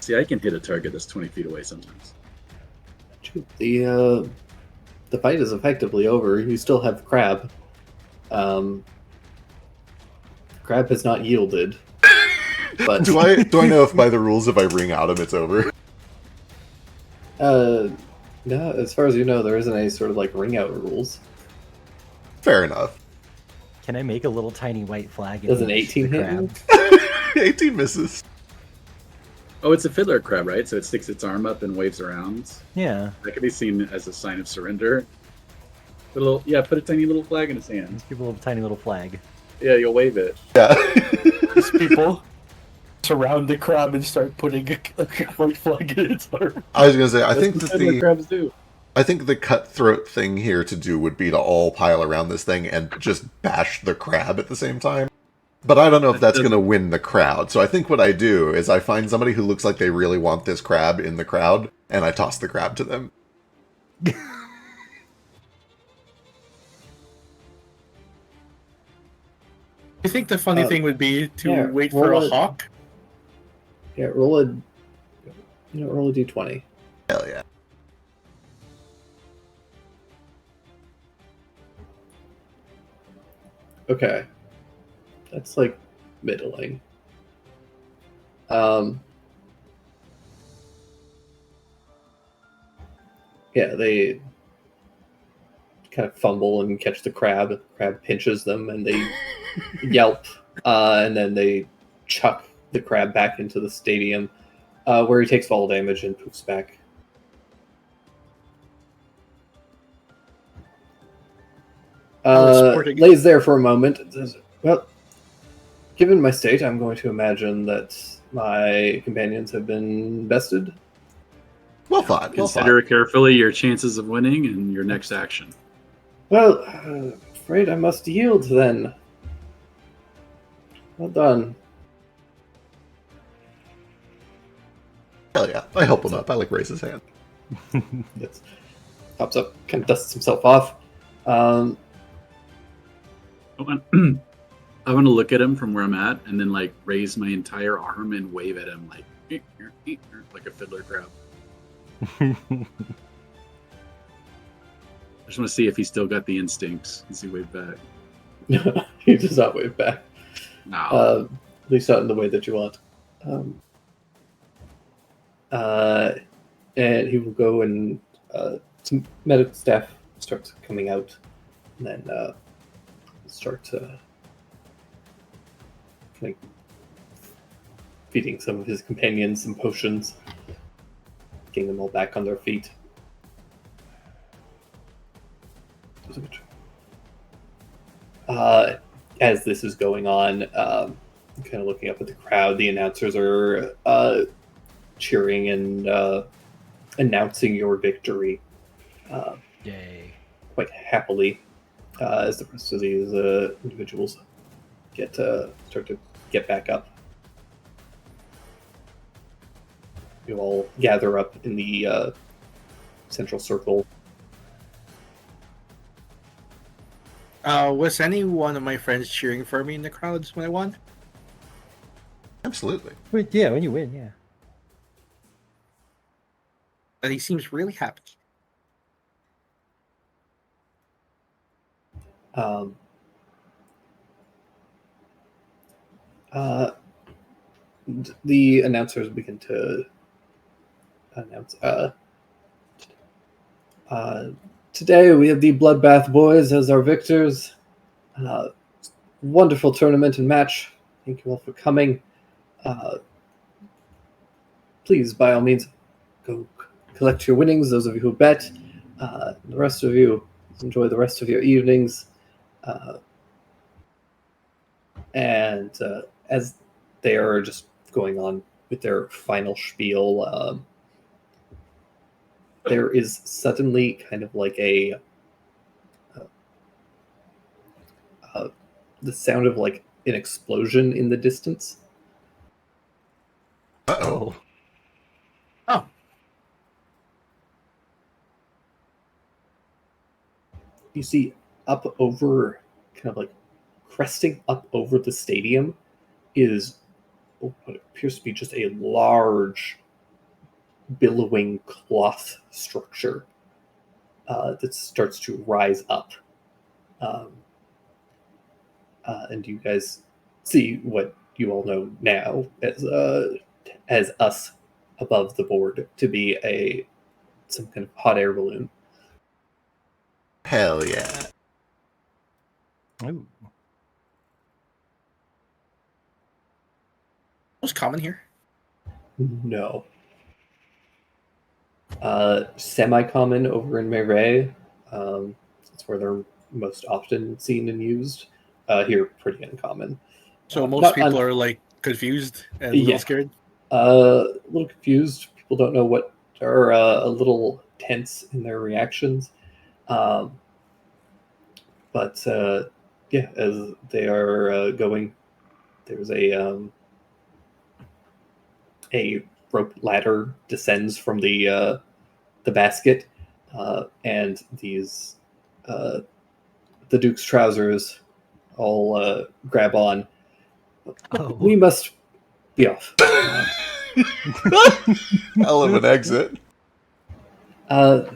See, I can hit a target that's 20 feet away sometimes. The fight is effectively over. You still have Crab. Crab has not yielded. But do I know if by the rules if I ring out him it's over? no, as far as you know, there isn't any sort of like ring out rules. Fair enough. Can I make a little tiny white flag? Does an and 18 the hit you? crab? 18 misses. Oh, it's a fiddler crab, right? So it sticks its arm up and waves around. Yeah, That can be seen as a sign of surrender. Put a tiny little flag in his hand. just give a little tiny little flag. Yeah, you'll wave it. Yeah. These people surround the crab and start putting a white flag in its arm. I was gonna say, I That's think what that fiddler crabs do. I think the cutthroat thing here to do would be to all pile around this thing and just bash the crab at the same time. But I don't know if that's going to win the crowd. So I think what I do is I find somebody who looks like they really want this crab in the crowd, and I toss the crab to them. I think the funny thing would be to yeah, wait for a roll it. hawk. Yeah, roll a d20. Hell yeah. Okay. That's like middling. Yeah, they kind of fumble and catch the crab. The crab pinches them and they yelp, and then they chuck the crab back into the stadium, where he takes fall damage and poofs back. Sporting- Lays there for a moment. Says, well, given my state, I'm going to imagine that my companions have been bested. Well thought. Well Consider carefully your chances of winning and your next action. Well, afraid I must yield then. Well done. Hell yeah. I help him up. I like raise his hand. Gets pops up, kind of dusts himself off. I want to look at him from where I'm at and then like raise my entire arm and wave at him like a fiddler crab. I just want to see if he's still got the instincts. Does he wave back? He does not wave back. No. At least not in the way that you want. And he will go and some medical staff starts coming out, and then start like feeding some of his companions some potions, getting them all back on their feet. As this is going on, kind of looking up at the crowd, the announcers are cheering and announcing your victory Yay. quite happily as the rest of these individuals start to get back up. You all gather up in the central circle. Was any one of my friends cheering for me in the crowds when I won? Absolutely. Wait, yeah, when you win, yeah. And he seems really happy. Um, the announcers begin to announce. Today we have the Bloodbath Boys as our victors. Wonderful tournament and match. Thank you all for coming. Please, by all means, go collect your winnings. Those of you who bet, the rest of you enjoy the rest of your evenings. And as they are just going on with their final spiel, there is suddenly kind of like the sound of like an explosion in the distance. Uh-oh. Oh, You see up over, kind of like cresting up over the stadium, is what appears to be just a large billowing cloth structure that starts to rise up. And you guys see what you all know now as us above the board to be some kind of hot air balloon. Hell yeah. Ooh. most common here. No. Semi-common over in Melee. That's where they're most often seen and used. Here, pretty uncommon. So most Not people un- are like confused and a Yeah. little scared. A little confused. People don't know what are a little tense in their reactions. But yeah, as they are going, there's a rope ladder descends from the basket, and these the Duke's trousers all grab on. Oh. We must be off. Hell of an exit. As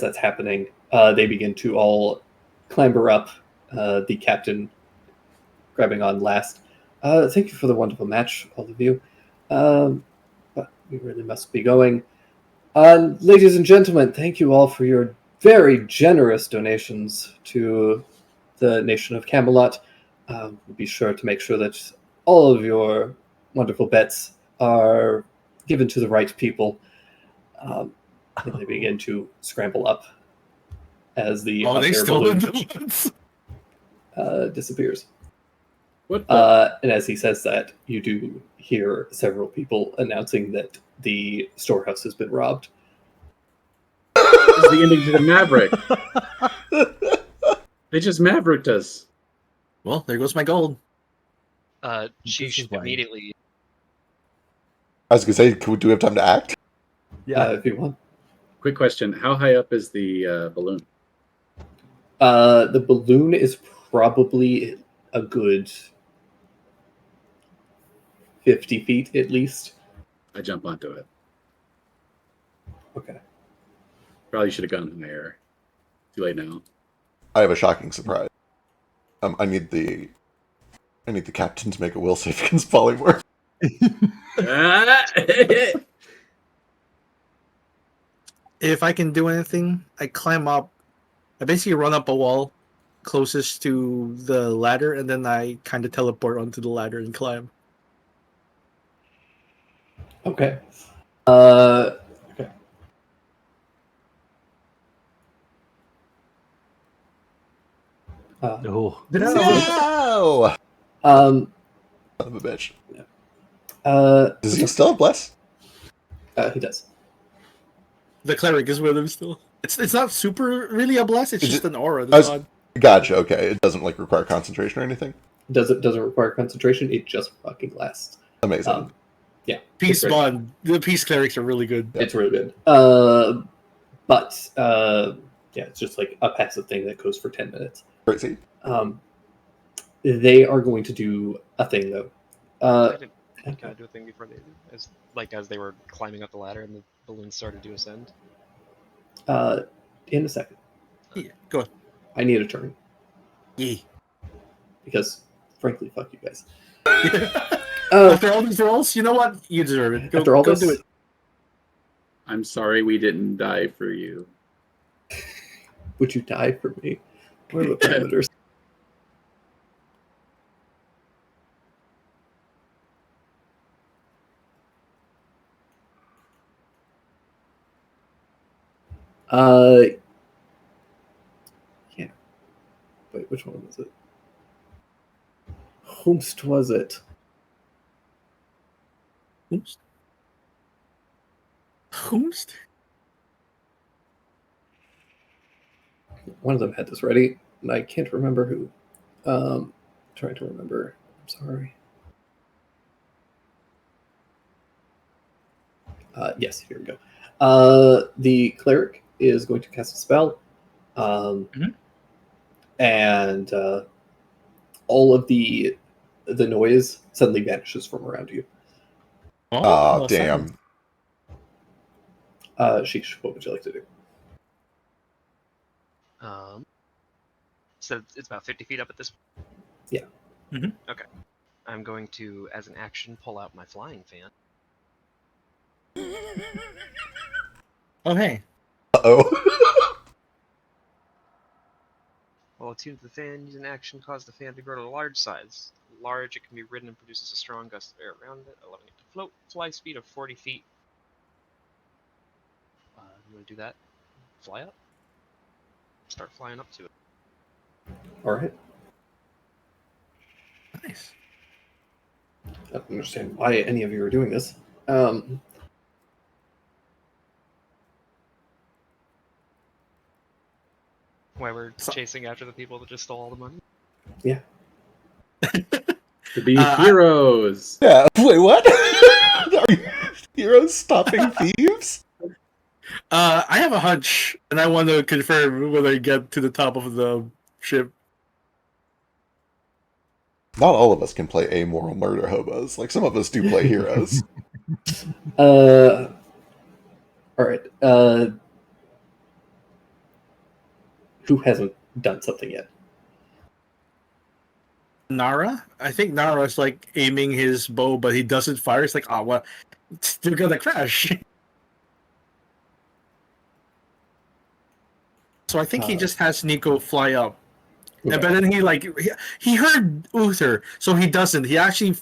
that's happening, they begin to all clamber up. The captain grabbing on last. Thank you for the wonderful match, all of you. But we really must be going. Ladies and gentlemen, thank you all for your very generous donations to the nation of Camelot. We'll be sure to make sure that all of your wonderful bets are given to the right people. And they begin to scramble up as the Oh, hot they air stolen balloon the ones. disappears. What the? And as he says that, you do hear several people announcing that the storehouse has been robbed. This is the ending to the Maverick. They just Mavericked us. Well, there goes my gold. This Sheesh is why- immediately. I was gonna say, do we have time to act? Yeah. If you want. Quick question: how high up is the balloon? The balloon is probably a good 50 feet at least. I jump onto it. Okay. Probably should have gone higher. Too late now. I have a shocking surprise. I need the captain to make a will save against polymorph. If I can do anything, I climb up. I basically run up a wall, closest to the ladder, and then I kind of teleport onto the ladder and climb. Okay. Okay. Oh, No! Um. Son of a bitch. Does Okay. he still have bless? He does. The cleric is with him still. It's not super really a bless. It's Is just it- an aura. I That's was- odd. Gotcha. Okay, it doesn't like require concentration or anything. Doesn't require concentration. It just fucking lasts. Amazing. Yeah. Peace it's great. bond. The peace clerics are really good. It's really good. But yeah, it's just like a passive thing that goes for 10 minutes. Crazy. They are going to do a thing though. Can I do a thing before they do? As they were climbing up the ladder and the balloons started to ascend? In a second. Yeah, go on. I need a turn Yeah. because, frankly, fuck you guys. After all these rolls, you know what? You deserve it. After all go this, do it. I'm sorry we didn't die for you. would you die for me? What are the parameters? Yeah. Wait, which one was it? Whomst was it? Whomst? Whomst? One of them had this ready, and I can't remember who. Trying to remember. I'm sorry. Yes, here we go. The cleric is going to cast a spell, and all of the noise suddenly vanishes from around you. Oh, damn. Sheesh, what would you like to do? So it's about 50 feet up at this point? Yeah. Mhm. Okay. I'm going to, as an action, pull out my flying fan. Oh, hey. Uh-oh. While attuned to the fan, use an action, cause the fan to grow to a large size. Large, it can be ridden and produces a strong gust of air around it, allowing it to float. Fly speed of 40 feet. You want to do that? Fly up? Start flying up to it. All right. Nice. I don't understand why any of you are doing this. Why we're chasing after the people that just stole all the money? To be I- heroes. Yeah. Wait, what? Are you heroes stopping thieves? I have a hunch, and I want to confirm when I get to the top of the ship. Not all of us can play amoral murder hobos. Like, some of us do play heroes. All right. Who hasn't done something yet? Nara? I think Nara's like aiming his bow, but he doesn't fire. It's like, oh, what? They're gonna crash. So I think he just has Nico fly up. Okay. But then he heard Uther, so he doesn't. He actually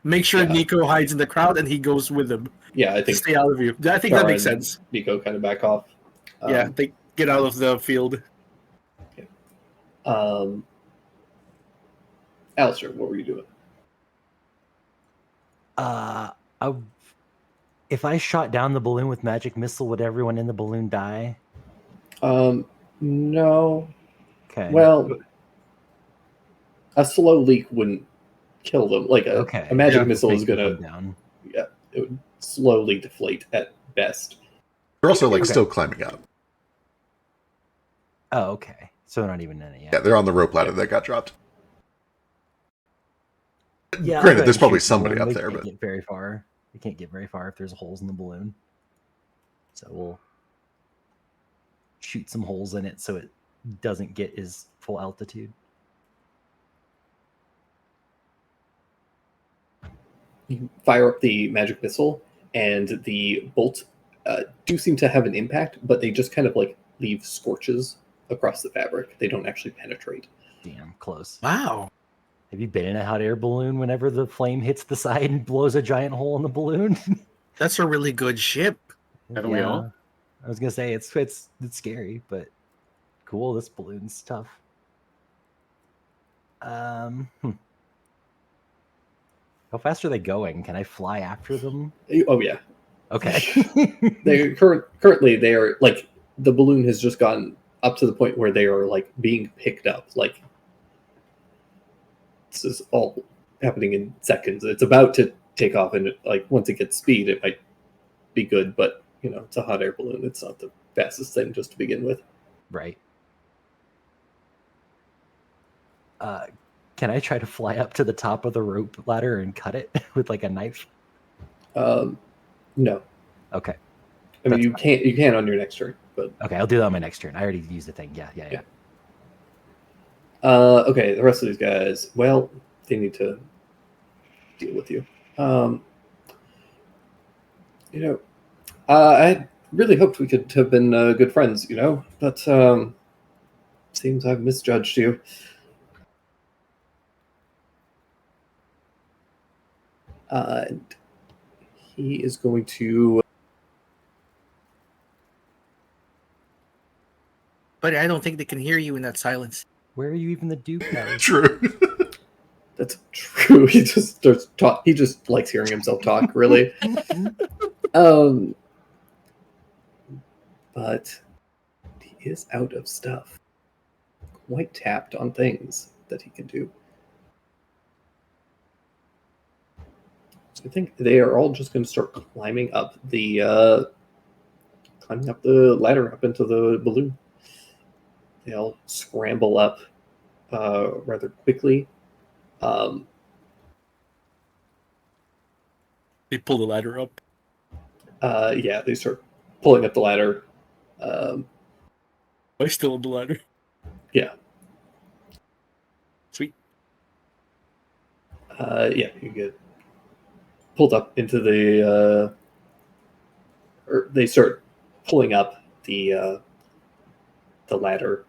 makes sure Yeah. Nico hides in the crowd and he goes with him Yeah, I to think stay out of view. I think that Nara makes and sense. Nico kind of back off. Yeah, they get out of the field. Alistair, what were you doing? If I shot down the balloon with magic missile, would everyone in the balloon die? No. Okay. Well, a slow leak wouldn't kill them. Like a magic Yeah. missile is Make them gonna, come down. it would slowly deflate at best. They're also, like, Okay. still climbing up. Oh, okay. So they're not even in it yet. Yeah, they're on the rope ladder that got dropped. Yeah, I'll Granted, go there's ahead probably and shoot the somebody balloon. up They there, can't but get very far. They can't get very far if there's holes in the balloon. So we'll shoot some holes in it so it doesn't get his full altitude. You fire up the magic missile, and the bolts do seem to have an impact, but they just kind of like leave scorches across the fabric. They don't actually penetrate. Damn, close. Wow. Have you been in a hot air balloon whenever the flame hits the side and blows a giant hole in the balloon? That's a really good ship. Haven't we all? I was gonna say it's scary, but cool. This balloon's tough. How fast are they going? Can I fly after them? Oh yeah. Okay. Currently they are like the balloon has just gotten up to the point where they are like being picked up. Like this is all happening in seconds. It's about to take off, and like once it gets speed, it might be good. But you know, it's a hot air balloon. It's not the fastest thing just to begin with. Right. Can I try to fly up to the top of the rope ladder and cut it with like a knife? No, Okay. I mean That's you can on your next turn, but Okay, I'll do that on my next turn. I already used the thing. Yeah. Yeah. Okay. The rest of these guys, well, they need to deal with you. You know, I really hoped we could have been good friends. You know, but seems I've misjudged you. And he is going to. But I don't think they can hear you in that silence. Where are you even the Duke? True. That's true. He just starts talk. He just likes hearing himself talk. Really. But he is out of stuff. Quite tapped on things that he can do. So I think they are all just going to start climbing up the ladder up into the balloon. They all scramble up rather quickly. They pull the ladder up. Yeah, they start pulling up the ladder. Am I still on the ladder? Yeah. Sweet. Yeah, you get pulled up into the. Or they start pulling up the ladder.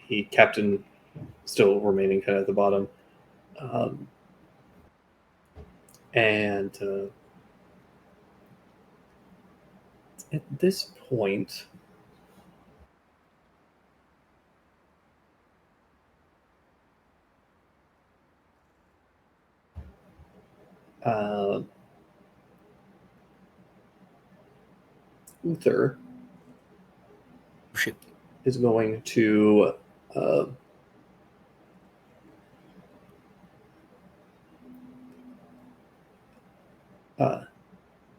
The captain still remaining kind of at the bottom, and at this point. Uther Shit. is going to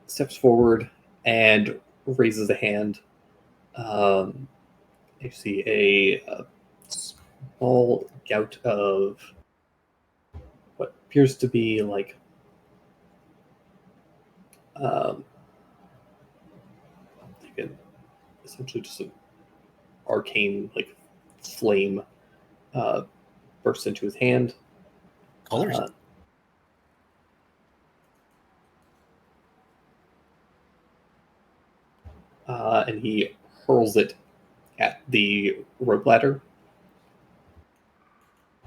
steps forward and raises a hand. You see a small gout of what appears to be like essentially just an arcane like flame bursts into his hand. Colors. And he hurls it at the rope ladder,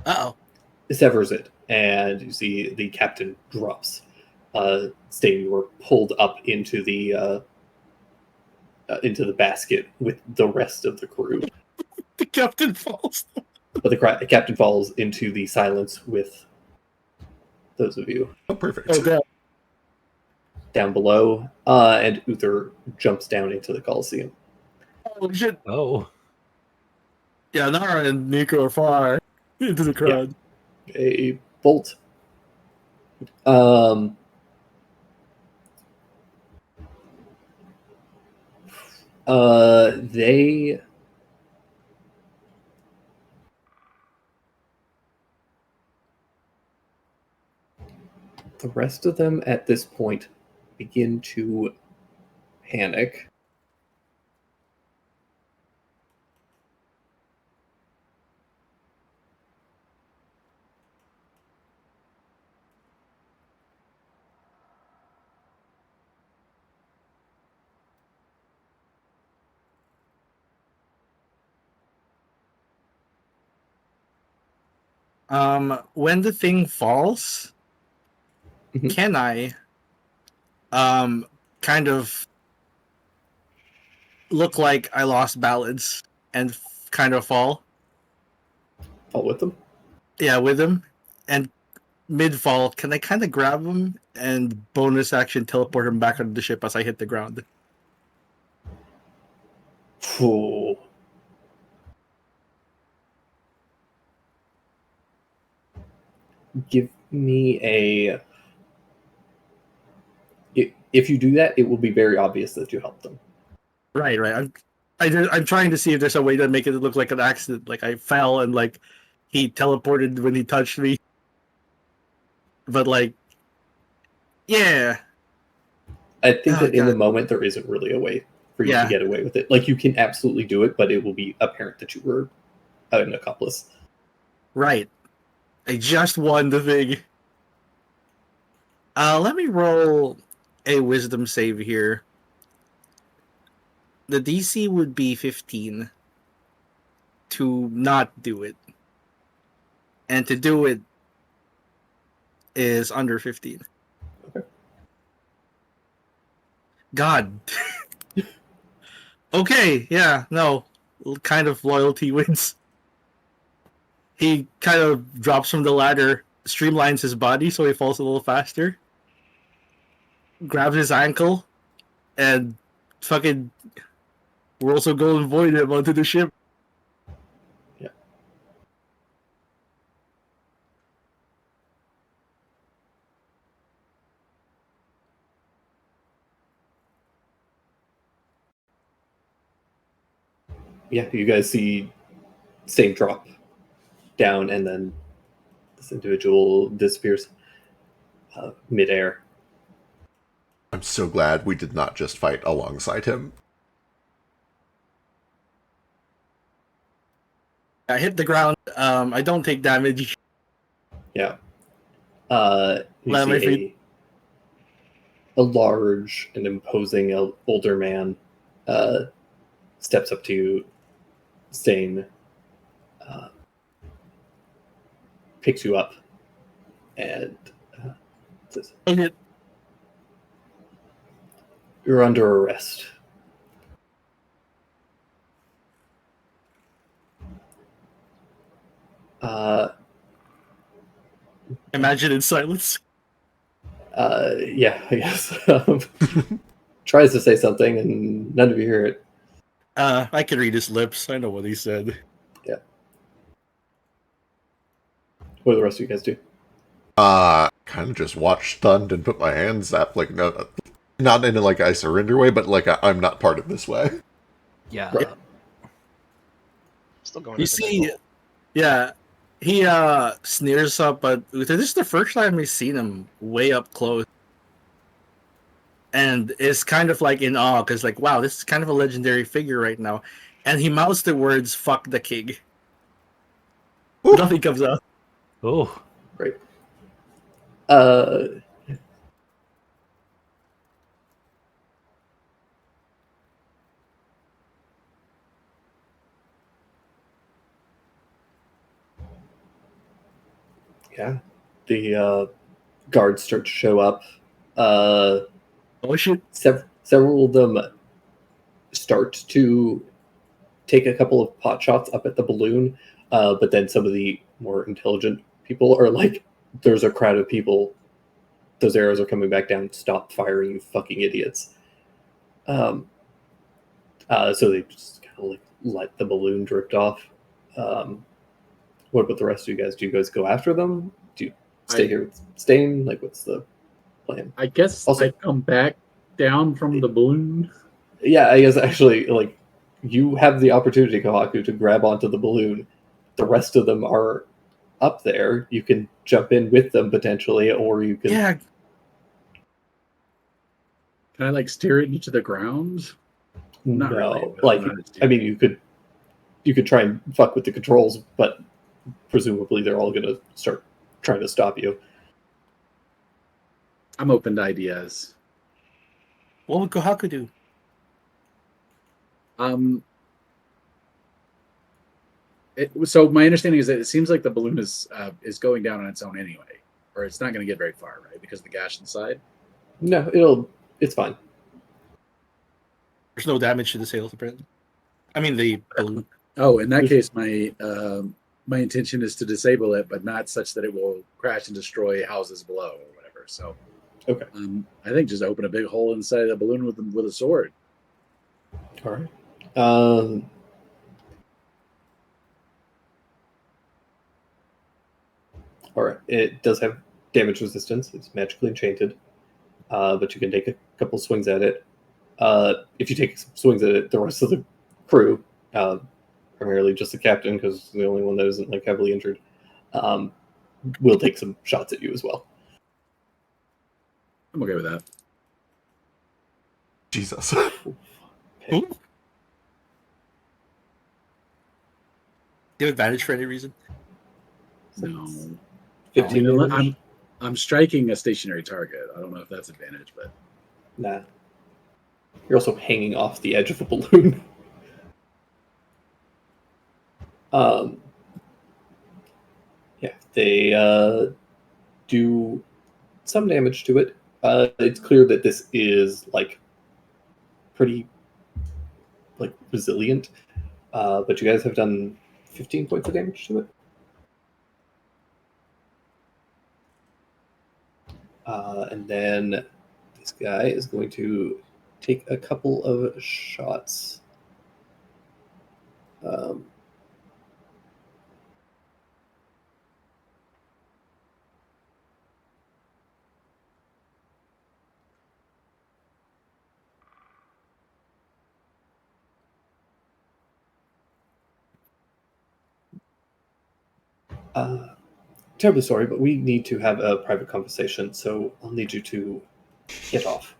Uh-oh. severs it, and you see the captain drops. Stain, you were pulled up into the basket with the rest of the crew. The captain falls. But the captain falls into the silence with those of you Oh, perfect. Oh, damn. down below, and Uther jumps down into the Coliseum. Oh, shit. Oh. Yeah, Nara and Nico are far into the crowd. A bolt. They the rest of them at this point begin to panic. When the thing falls, Mhm. can I kind of look like I lost balance and kind of fall? Fall with them. Yeah, with him. And mid fall, can I kind of grab him and bonus action teleport him back onto the ship as I hit the ground? Ooh. Give me a. If you do that, it will be very obvious that you helped them. Right. I'm trying to see if there's a way to make it look like an accident, like I fell and like he teleported when he touched me. But like, yeah, I think oh that in the god, moment there isn't really a way for you to yeah, get away with it. Like you can absolutely do it, but it will be apparent that you were an accomplice. right. I just won the thing. Let me roll a wisdom save here. The DC would be 15 to not do it, and to do it is under 15. Okay. God. Okay, yeah, no, kind of loyalty wins. He kind of drops from the ladder, streamlines his body so he falls a little faster, grabs his ankle, and fucking whirls a golden void him onto the ship. Yeah. Yeah, you guys see same drop down, and then this individual disappears midair. I'm so glad we did not just fight alongside him. I hit the ground. I don't take damage. Yeah. You Land on my see feet. a large and imposing older man steps up to you, Stain, picks you up, and says, Okay. "You're under arrest." Imagine in silence. Yeah, I guess. Tries to say something, and none of you hear it. I can read his lips. I know what he said. What do the rest of you guys do? Kind of just watch stunned and put my hands up, like, no, not in like I surrender way, but like I'm not part of this way. Yeah. Right. Still going. You at the see, table. yeah, he sneers up at Uther. This is the first time we've seen him way up close. And is kind of like in awe because, like, wow, this is kind of a legendary figure right now. And he mouths the words "fuck the king." Ooh. Nothing comes out. Oh. Right. Yeah. The guards start to show up. Oh shit! Several of them start to take a couple of pot shots up at the balloon, but then some of the more intelligent people are like, "There's a crowd of people. Those arrows are coming back down. Stop firing, you fucking idiots!" So they just kind of like let the balloon drift off. What about the rest of you guys? Do you guys go after them? Do you stay here with Stain? Like, what's the plan? I guess Also- I come back down from the balloon. Yeah, I guess actually, like, you have the opportunity, Kohaku, to grab onto the balloon. The rest of them are up there. You can jump in with them potentially, or you can. Yeah, Can I like steer it into the ground? Not no, really, but like, I'm not I mean, you could try and fuck with the controls, but presumably they're all gonna start trying to stop you. I'm open to ideas. what would Kohaku do? So my understanding is that it seems like the balloon is going down on its own anyway, or it's not going to get very far, right? Because of the gash inside. No, it's fine. There's no damage to the sails, apparently. I mean, the balloon. Oh, in that There's- case, my intention is to disable it, but not such that it will crash and destroy houses below or whatever. So, Okay. I think just open a big hole inside the balloon with a sword. All right. All right. It does have damage resistance. It's magically enchanted, but you can take a couple swings at it. If you take some swings at it, the rest of the crew, primarily just the captain, because the only one that isn't like heavily injured, will take some shots at you as well. I'm okay with that. Jesus. Okay. Ooh. Do you have advantage for any reason? No, 15 I mean, damage? I'm striking a stationary target. I don't know if that's advantage, but Nah. You're also hanging off the edge of a balloon. Yeah, they do some damage to it. It's clear that this is like pretty like resilient, but you guys have done 15 points of damage to it. And then this guy is going to take a couple of shots. Terribly sorry, but we need to have a private conversation, so I'll need you to get off.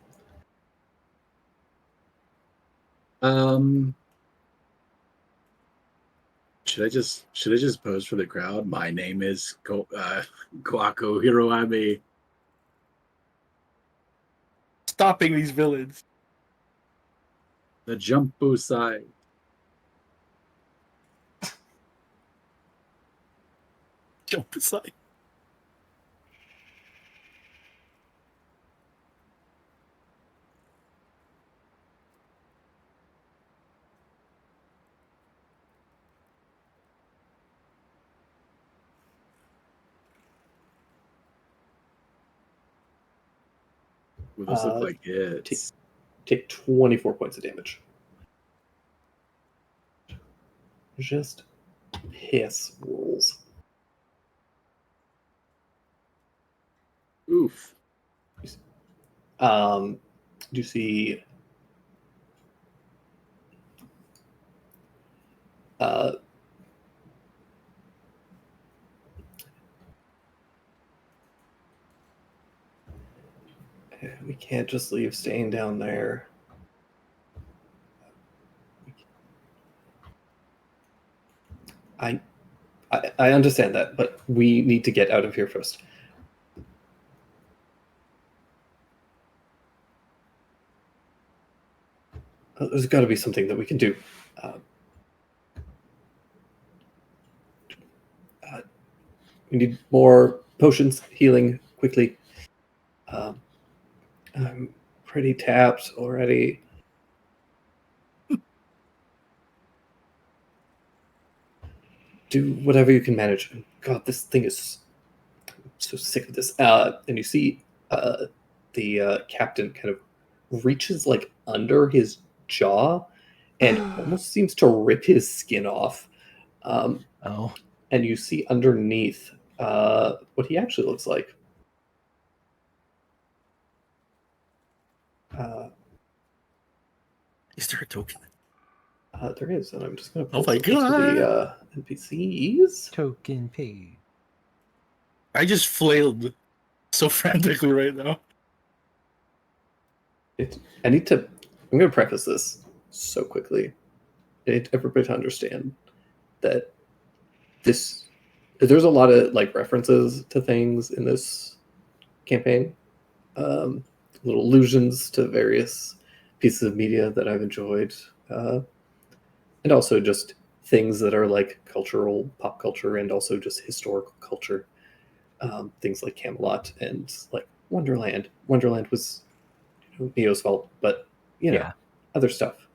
should I just pose for the crowd? My name is Koako Hiroami. Stopping these villains. The Jumbo side. Jump aside. What does look like hits? Take 24 points of damage. Just piss rolls. Oof. Do you see we can't just leave staying down there. I understand that, but we need to get out of here first. There's got to be something that we can do. We need more potions, healing quickly. I'm pretty tapped already. Do whatever you can manage. God, this thing is I'm so sick of this. And you see the captain kind of reaches like under his jaw and almost seems to rip his skin off. Oh, And you see underneath what he actually looks like. Is there a token? There is, and I'm just going to Oh my to the NPCs. token paid. I just flailed so frantically right now. I'm going to preface this so quickly. I need everybody to understand that there's a lot of like references to things in this campaign, little allusions to various pieces of media that I've enjoyed, and also just things that are like cultural, pop culture, and also just historical culture. Things like Camelot and like Wonderland. Wonderland was Neo's fault, but Yeah. other stuff.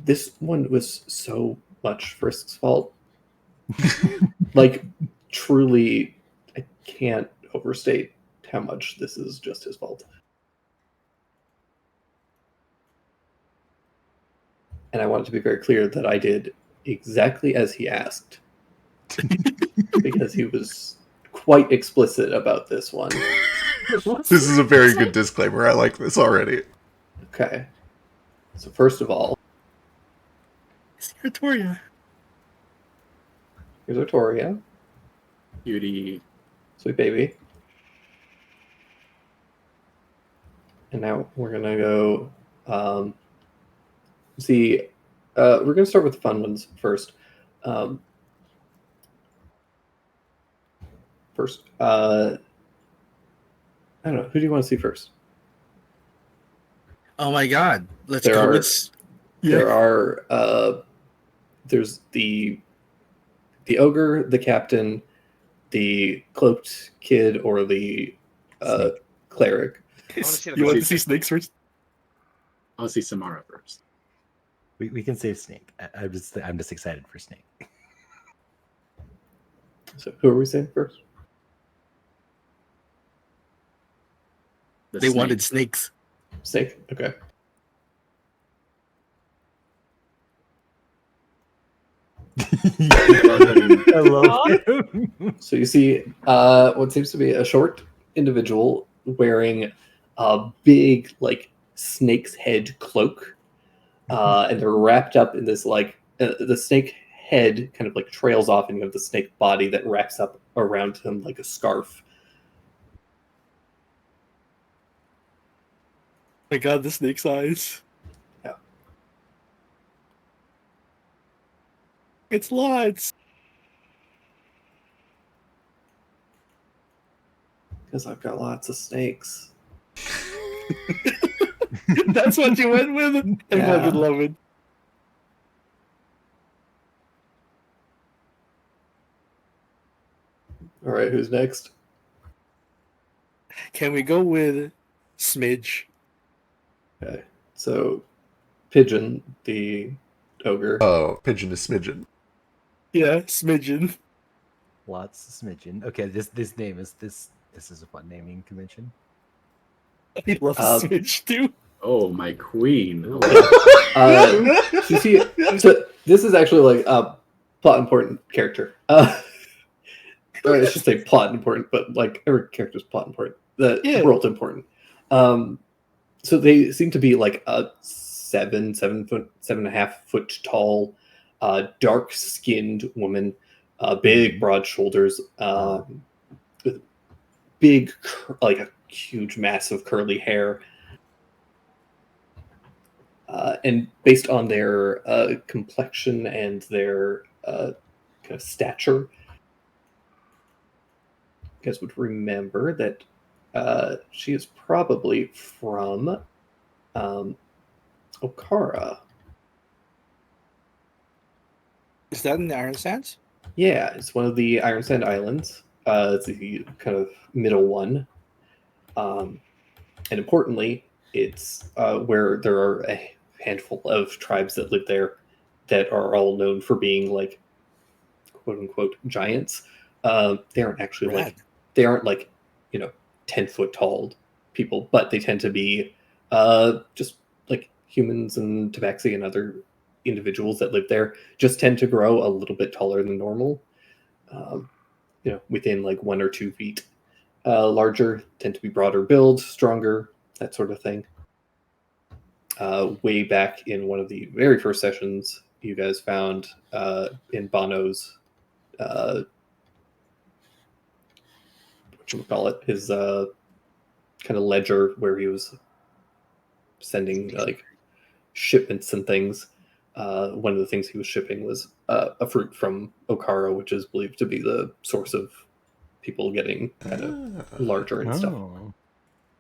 This one was so much Frisk's fault. Like, truly, I can't overstate how much this is just his fault. And I want it to be very clear that I did exactly as he asked. Because he was quite explicit about this one. This is a very good disclaimer. I like this already. Okay. So first of all, It's Victoria. here's Artoria, Cutie. sweet baby. And now we're gonna go see. We're gonna start with the fun ones first. I don't know. Who do you want to see first? Oh my god. Let's There go. are- Let's There are there's the ogre, the captain, the cloaked kid, or the cleric. wanna see the You want to first. see snakes first? I'll see Samara first. We can save Snake. I'm just excited for Snake. So who are we saying first? The They snake. wanted snakes. Snake. Okay. I love him. So you see what seems to be a short individual wearing a big, like, snake's head cloak. And they're wrapped up in this, like, the snake head kind of like trails off, and you have the snake body that wraps up around him like a scarf. My god, the snake's eyes. Yeah. It's lots. Because I've got lots of snakes. That's what you went with? I Yeah. fucking love it. All right, who's next? Can we go with Smidge? Okay, so Pigeon, the ogre. Oh, pigeon is smidgen. Yeah, Smidgen. Lots of smidgen. Okay, this name is this is a fun naming convention. I love Smidge too. Oh, my queen. You see, so this is actually like a plot important character. Or I should say plot important, but like every character's plot important. The world important. So they seem to be like a 7.5 foot tall, dark skinned woman, big broad shoulders, with big, like a huge mass of curly hair. And based on their complexion and their kind of stature, you guys would remember that she is probably from Okara. Is that in the Iron Sands? Yeah, it's one of the Iron Sand Islands. It's the kind of middle one. And importantly, it's where there are a handful of tribes that live there that are all known for being like quote unquote giants. They aren't actually Rad. like they aren't like 10-foot tall people, but they tend to be just like humans and tabaxi and other individuals that live there just tend to grow a little bit taller than normal. Within like 1 or 2 feet. Larger, tend to be broader build, stronger, that sort of thing. Way back in one of the very first sessions, you guys found in Bono's whatchamacallit, his kind of ledger where he was sending like shipments and things. One of the things he was shipping was a fruit from Okara, which is believed to be the source of people getting kind of larger and stuff. Oh.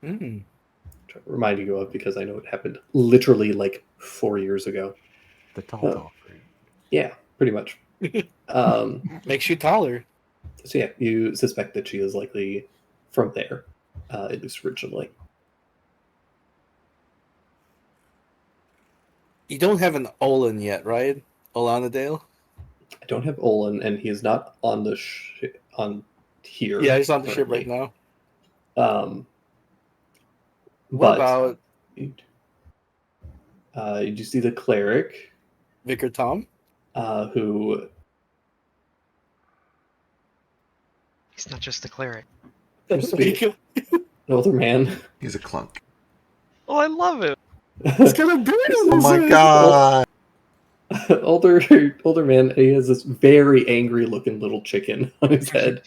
Trying to remind you of because I know it happened literally like 4 years ago. The tall fruit. Yeah, pretty much. Makes you taller. So yeah, you suspect that she is likely from there, at least originally. You don't have an Olin yet, right? Olanadale? I don't have Olin, and he is not on the on here. Yeah, he's on the ship currently. right now. But What about did you see the cleric Vicar Tom? who? He's not just the cleric. Used to be an older man. He's a clunk. Oh, I love it. He's got a beard on Oh his my head. god! older man. He has this very angry looking little chicken on his head.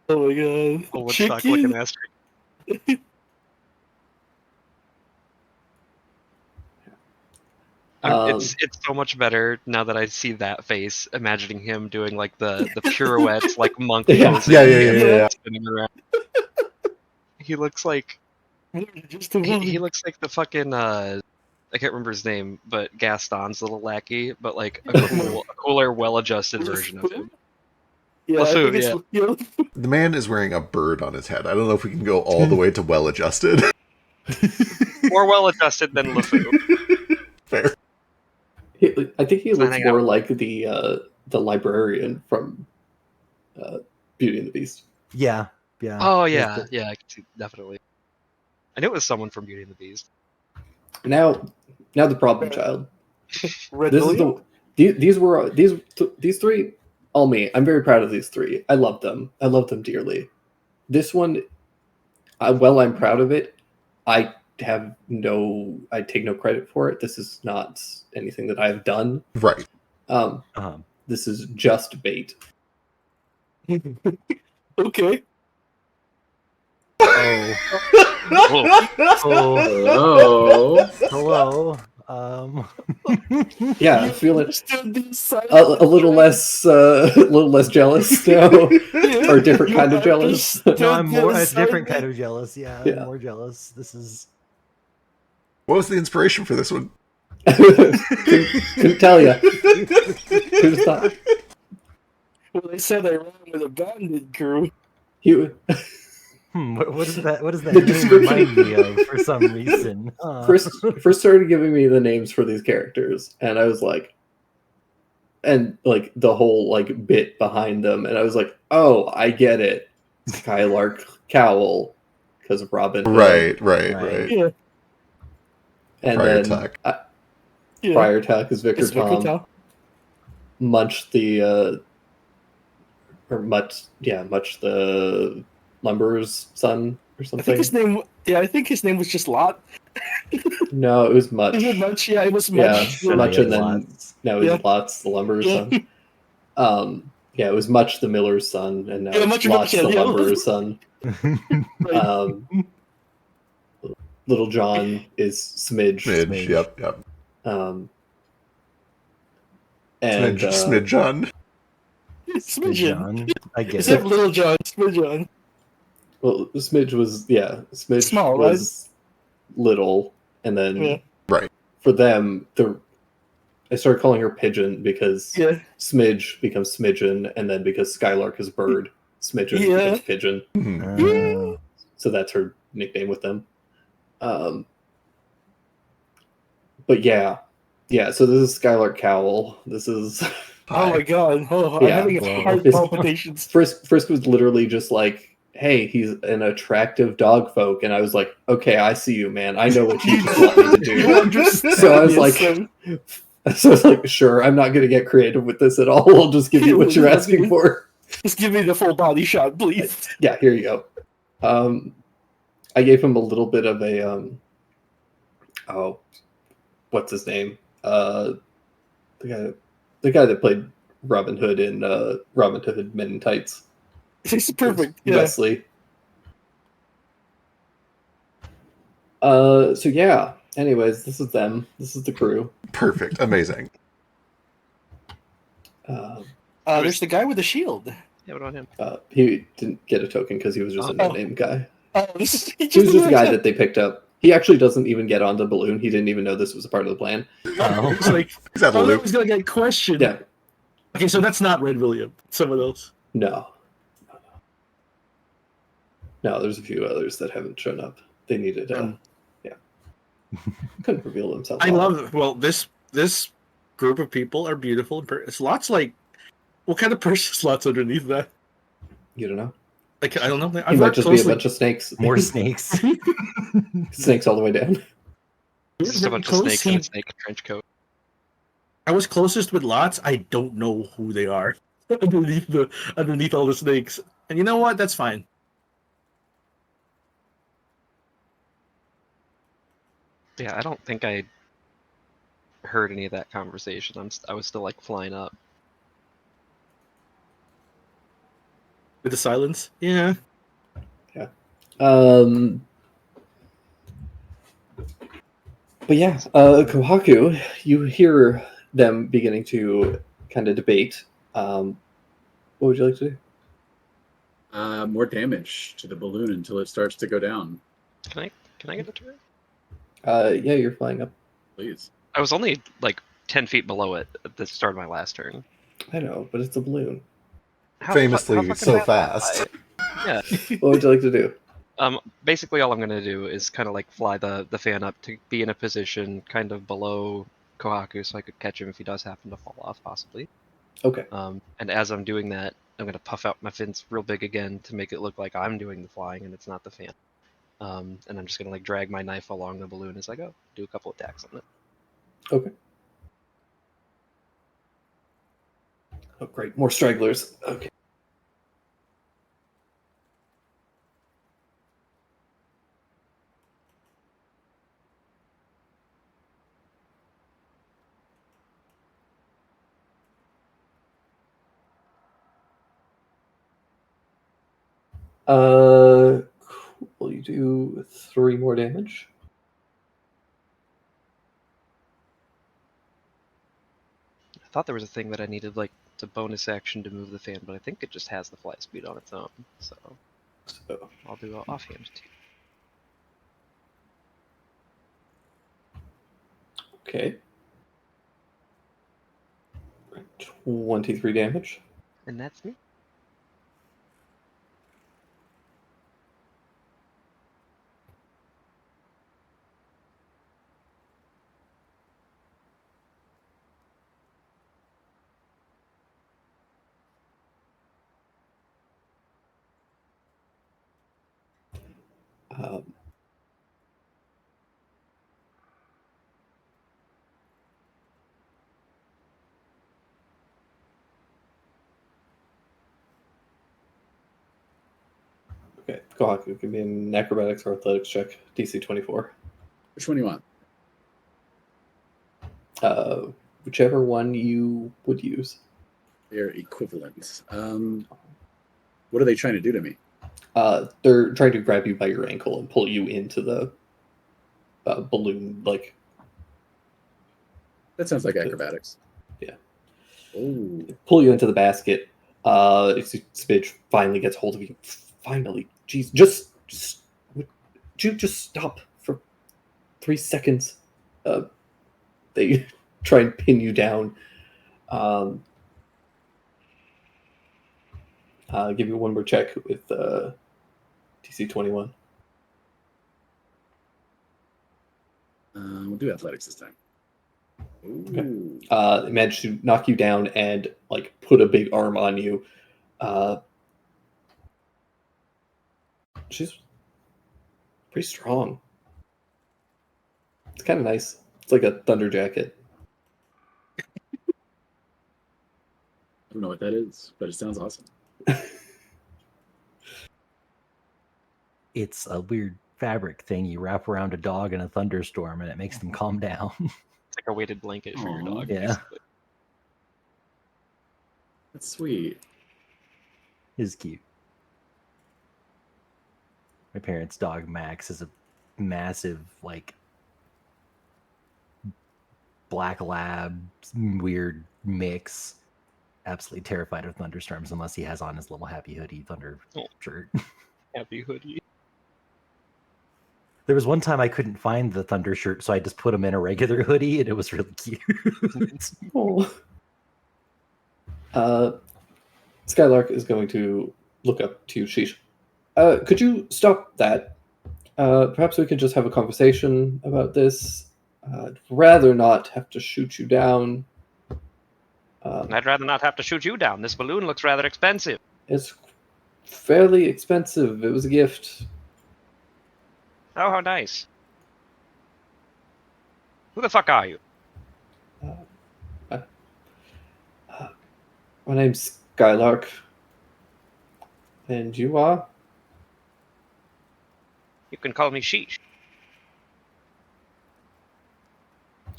Oh my god. Oh, Woodstock looking ass. It's so much better now that I see that face. Imagining him doing like the pirouettes, like monk Yeah. posing, Yeah. spinning around. He looks like Just he looks like the fucking I can't remember his name, but Gaston's little lackey, but like a cooler, well-adjusted version of him. Yeah, I LeFou, think it's, The man is wearing a bird on his head. I don't know if we can go all the way to well-adjusted. More well-adjusted than LeFou. Fair. I think he He's not looks hanging more out. like the librarian from Beauty and the Beast. Yeah, yeah. Oh yeah, yeah, I can see, definitely. I knew it was someone from Beauty and the Beast. Now the problem child. Red This is William? these three. All me. I'm very proud of these three. I love them. I love them dearly. This one, while I'm proud of it, I take no credit for it. This is not anything that I've done. Right. This is just bait. Okay. Oh, Oh, hello. Yeah, I feel it Understood these signs. a little less jealous now, or a different kind of jealous. No, I'm more a different kind of jealous. Yeah, Yeah. more jealous. This is What was the inspiration for this one? couldn't tell you. Who'd have thought? Well, they said I ran with a bandit crew. what is that? What does that The name description- remind me of for some reason? First started giving me the names for these characters, and I was like, and like the whole like bit behind them, and I was like, oh, I get it. Skylark Cowl because of Robin Hood. Right. Yeah. And Prior then Tuck. Yeah. Prior Tuck is Vicar It's Vicar Tom. Tom. Much the lumberer's son or I think something. his name. Yeah, I think his name was just Lot. No, it was Much. Is it Much? Yeah, it was Yeah, Much. Much and then Lots. no, it was Yeah. Lots the lumberer's Yeah. son. Yeah, it was Much the miller's son, and now Yeah, it's Much of Lots the Much, yeah. lumberer's son. Right. Little John is Smidge. Smidge. Yep. And Smidge. Smidgen. John. I get Except it. Little John. Smidgen. well, Smidge was Small, right? was little, and then Yeah. Right. for them, I started calling her Pigeon because Yeah. Smidge becomes Smidgen, and then because Skylark is bird, Smidgen Yeah. becomes Pigeon. Mhm. So that's her nickname with them. But yeah. So this is Skylark Cowl. This is Oh my god. Oh, I'm Yeah. having Wow. heart It's- palpitations. Frisk was literally just like, hey, he's an attractive dog folk, and I was like, okay, I see you, man. I know what you just want me to You do. understand So I was me, like, son. So I was like, sure, I'm not gonna get creative with this at all. I'll just give you what you're asking for. Just give me the full body shot, please. Yeah, here you go. I gave him a little bit of a what's his name? The guy that played Robin Hood in Robin Hood Men in Tights. It's perfect. Yeah. Wesley. So yeah. Anyways, this is them. This is the crew. Perfect. Amazing. There's the guy with the shield. Yeah, what about him? He didn't get a token because he was just a Oh. no-name guy. Oh, this is He was just a guy that they picked up. He actually doesn't even get on the balloon. He didn't even know this was a part of the plan. Oh. It's like, He's at the oh, that loop. was gonna get questioned. Yeah, Okay, so that's not Red William. Someone else. no. No, there's a few others that haven't shown up. They needed, yeah. Couldn't reveal themselves. I all. love. Well, this group of people are beautiful. Slots like, what kind of person slots underneath that? You don't know. Like, I don't know. He I've might worked just be a closely. bunch of snakes. More snakes. Snakes all the way down. It's just a bunch of snakes in a snake trench coat. I was closest with lots. I don't know who they are underneath all the snakes. And you know what? That's fine. Yeah, I don't think I heard any of that conversation. I was still like flying up. With the silence. Yeah. But yeah, Kohaku, you hear them beginning to kind of debate. What would you like to do? More damage to the balloon until it starts to go down, Can I get a turn? Yeah, you're flying up. please. I was only like 10 feet below it at the start of my last turn. I know, but it's a balloon. Famously fucking so fast am fast. I? Yeah. What would you like to do? Basically all I'm gonna do is kind of like fly the fan up to be in a position kind of below Kohaku so I could catch him if he does happen to fall off, possibly. Okay. And as I'm doing that, I'm gonna puff out my fins real big again to make it look like I'm doing the flying and it's not the fan. And I'm just gonna like drag my knife along the balloon as I go. Do a couple attacks on it. Okay. Oh, great. More stragglers. Okay. Cool. You do 3 more damage. I thought there was a thing that I needed like to bonus action to move the fan, but I think it just has the fly speed on its own. So So, I'll do an offhand too. okay. 23 damage. And that's me. Um, okay, Kohaku, give me an acrobatics or athletics check, DC 24. Which one do you want? Whichever one you would use. They're equivalent. What are they trying to do to me? They're trying to grab you by your ankle and pull you into the balloon. Like, That sounds like acrobatics. Yeah. Oh, pull you into the basket. Spidge finally gets hold of you. Finally, jeez, would you just stop for 3 seconds? They try and pin you down. Give you one more check with DC 21. we'll do athletics this time. Ooh. They managed to knock you down and like put a big arm on you. She's pretty strong. It's kind of nice. It's like a thunder jacket. I don't know what that is, but it sounds awesome. It's a weird fabric thing you wrap around a dog in a thunderstorm and it makes them calm down. It's like a weighted blanket for your Aw. dog. Yeah. Basically. That's sweet. It's cute. My parents' dog Max is a massive, like, black lab, weird mix. Absolutely terrified of thunderstorms unless he has on his little happy hoodie thunder Oh. shirt. Happy hoodie. There was one time I couldn't find the thunder shirt, so I just put him in a regular hoodie, and it was really cute. Oh. Skylark is going to look up to Sheesh. Could you stop that? Perhaps we could just have a conversation about this. I'd rather not have to shoot you down. I'd rather not have to shoot you down. This balloon looks rather expensive. It's fairly expensive. It was a gift. Oh, how nice. Who the fuck are you? My name's Skylark. And you are? You can call me Sheesh.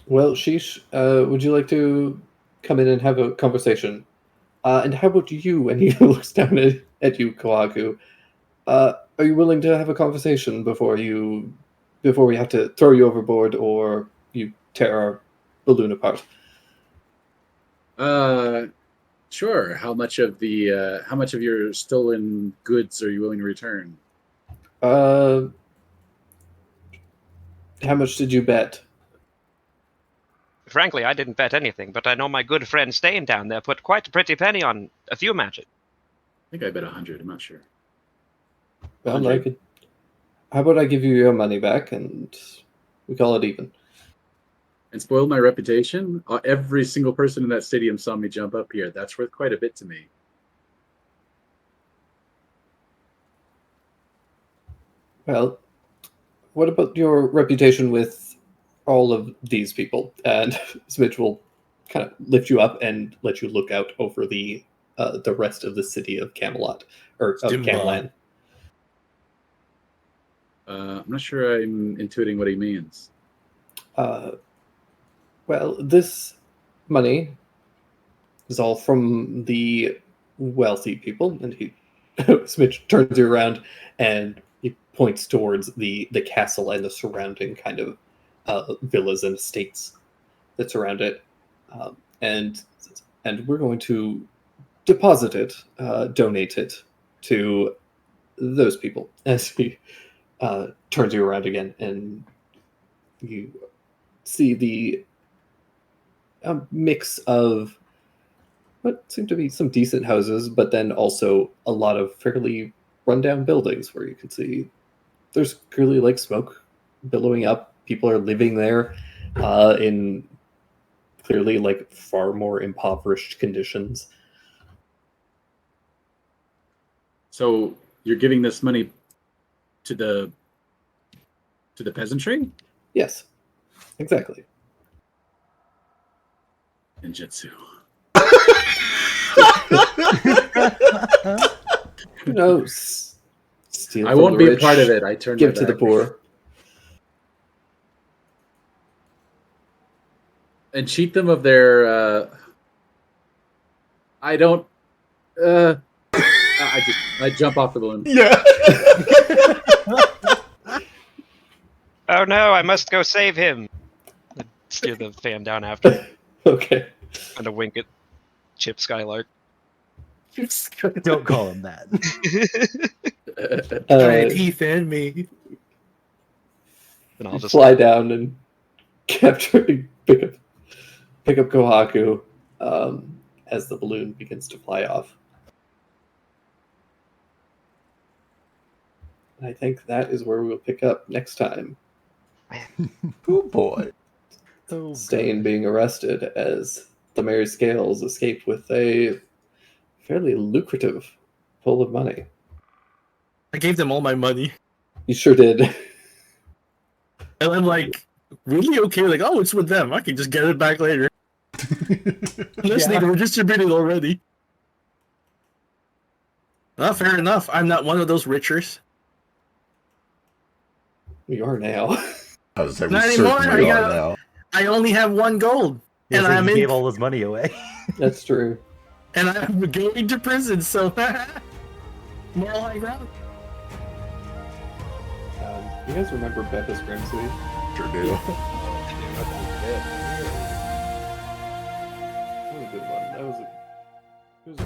Well, Sheesh, would you like to come in and have a conversation? And how about you? And he looks down at you, Kohaku. Are you willing to have a conversation before we have to throw you overboard or you tear our balloon apart? Sure. How much of your stolen goods are you willing to return? How much did you bet? Frankly, I didn't bet anything, but I know my good friend Stain down there put quite a pretty penny on a few matches. I think I bet 100. I'm not sure. Well, 100. how about I give you your money back and we call it even? And spoil my reputation? Every single person in that stadium saw me jump up here. That's worth quite a bit to me. Well, what about your reputation with all of these people? And Smidge will kind of lift you up and let you look out over the rest of the city of Camelot, or of Stimba. Camelan. I'm not sure I'm intuiting what he means. Well, this money is all from the wealthy people, and he Smidge turns you around and he points towards the castle and the surrounding kind of villas and estates that surround it, and we're going to deposit it, donate it to those people. As he turns you around again, and you see the mix of what seem to be some decent houses, but then also a lot of fairly rundown buildings where you can see there's clearly like smoke billowing up. People are living there in clearly like far more impoverished conditions. So you're giving this money to the peasantry? Yes, exactly. Ninjutsu. No, steal I from won't the be rich, part of it. I turn give my to the back. poor. And cheat them of their I don't I jump off the balloon. Yeah. Oh no, I must go save him. I steer the fan down after Okay. and a wink at Chip Skylark. Don't call him that. Alright, Ethan, me. And I'll You just fly down and capture, pick up Kohaku as the balloon begins to fly off. And I think that is where we will pick up next time. Oh boy. Oh, Stain being arrested as the Mary Scales escape with a fairly lucrative pull of money. I gave them all my money. You sure did. And I'm like, really okay? Like, oh, it's with them. I can just get it back later. Unless they were distributed already. Well, fair enough. I'm not one of those richers. We are now. I was saying, Not we anymore, certainly I are got- now. I only have 1 gold. Yeah, And so I'm he in- gave all his money away. That's true. And I'm going to prison, so more like that. You guys remember Beppa's Grimsby? Sure do. That was a good one. It was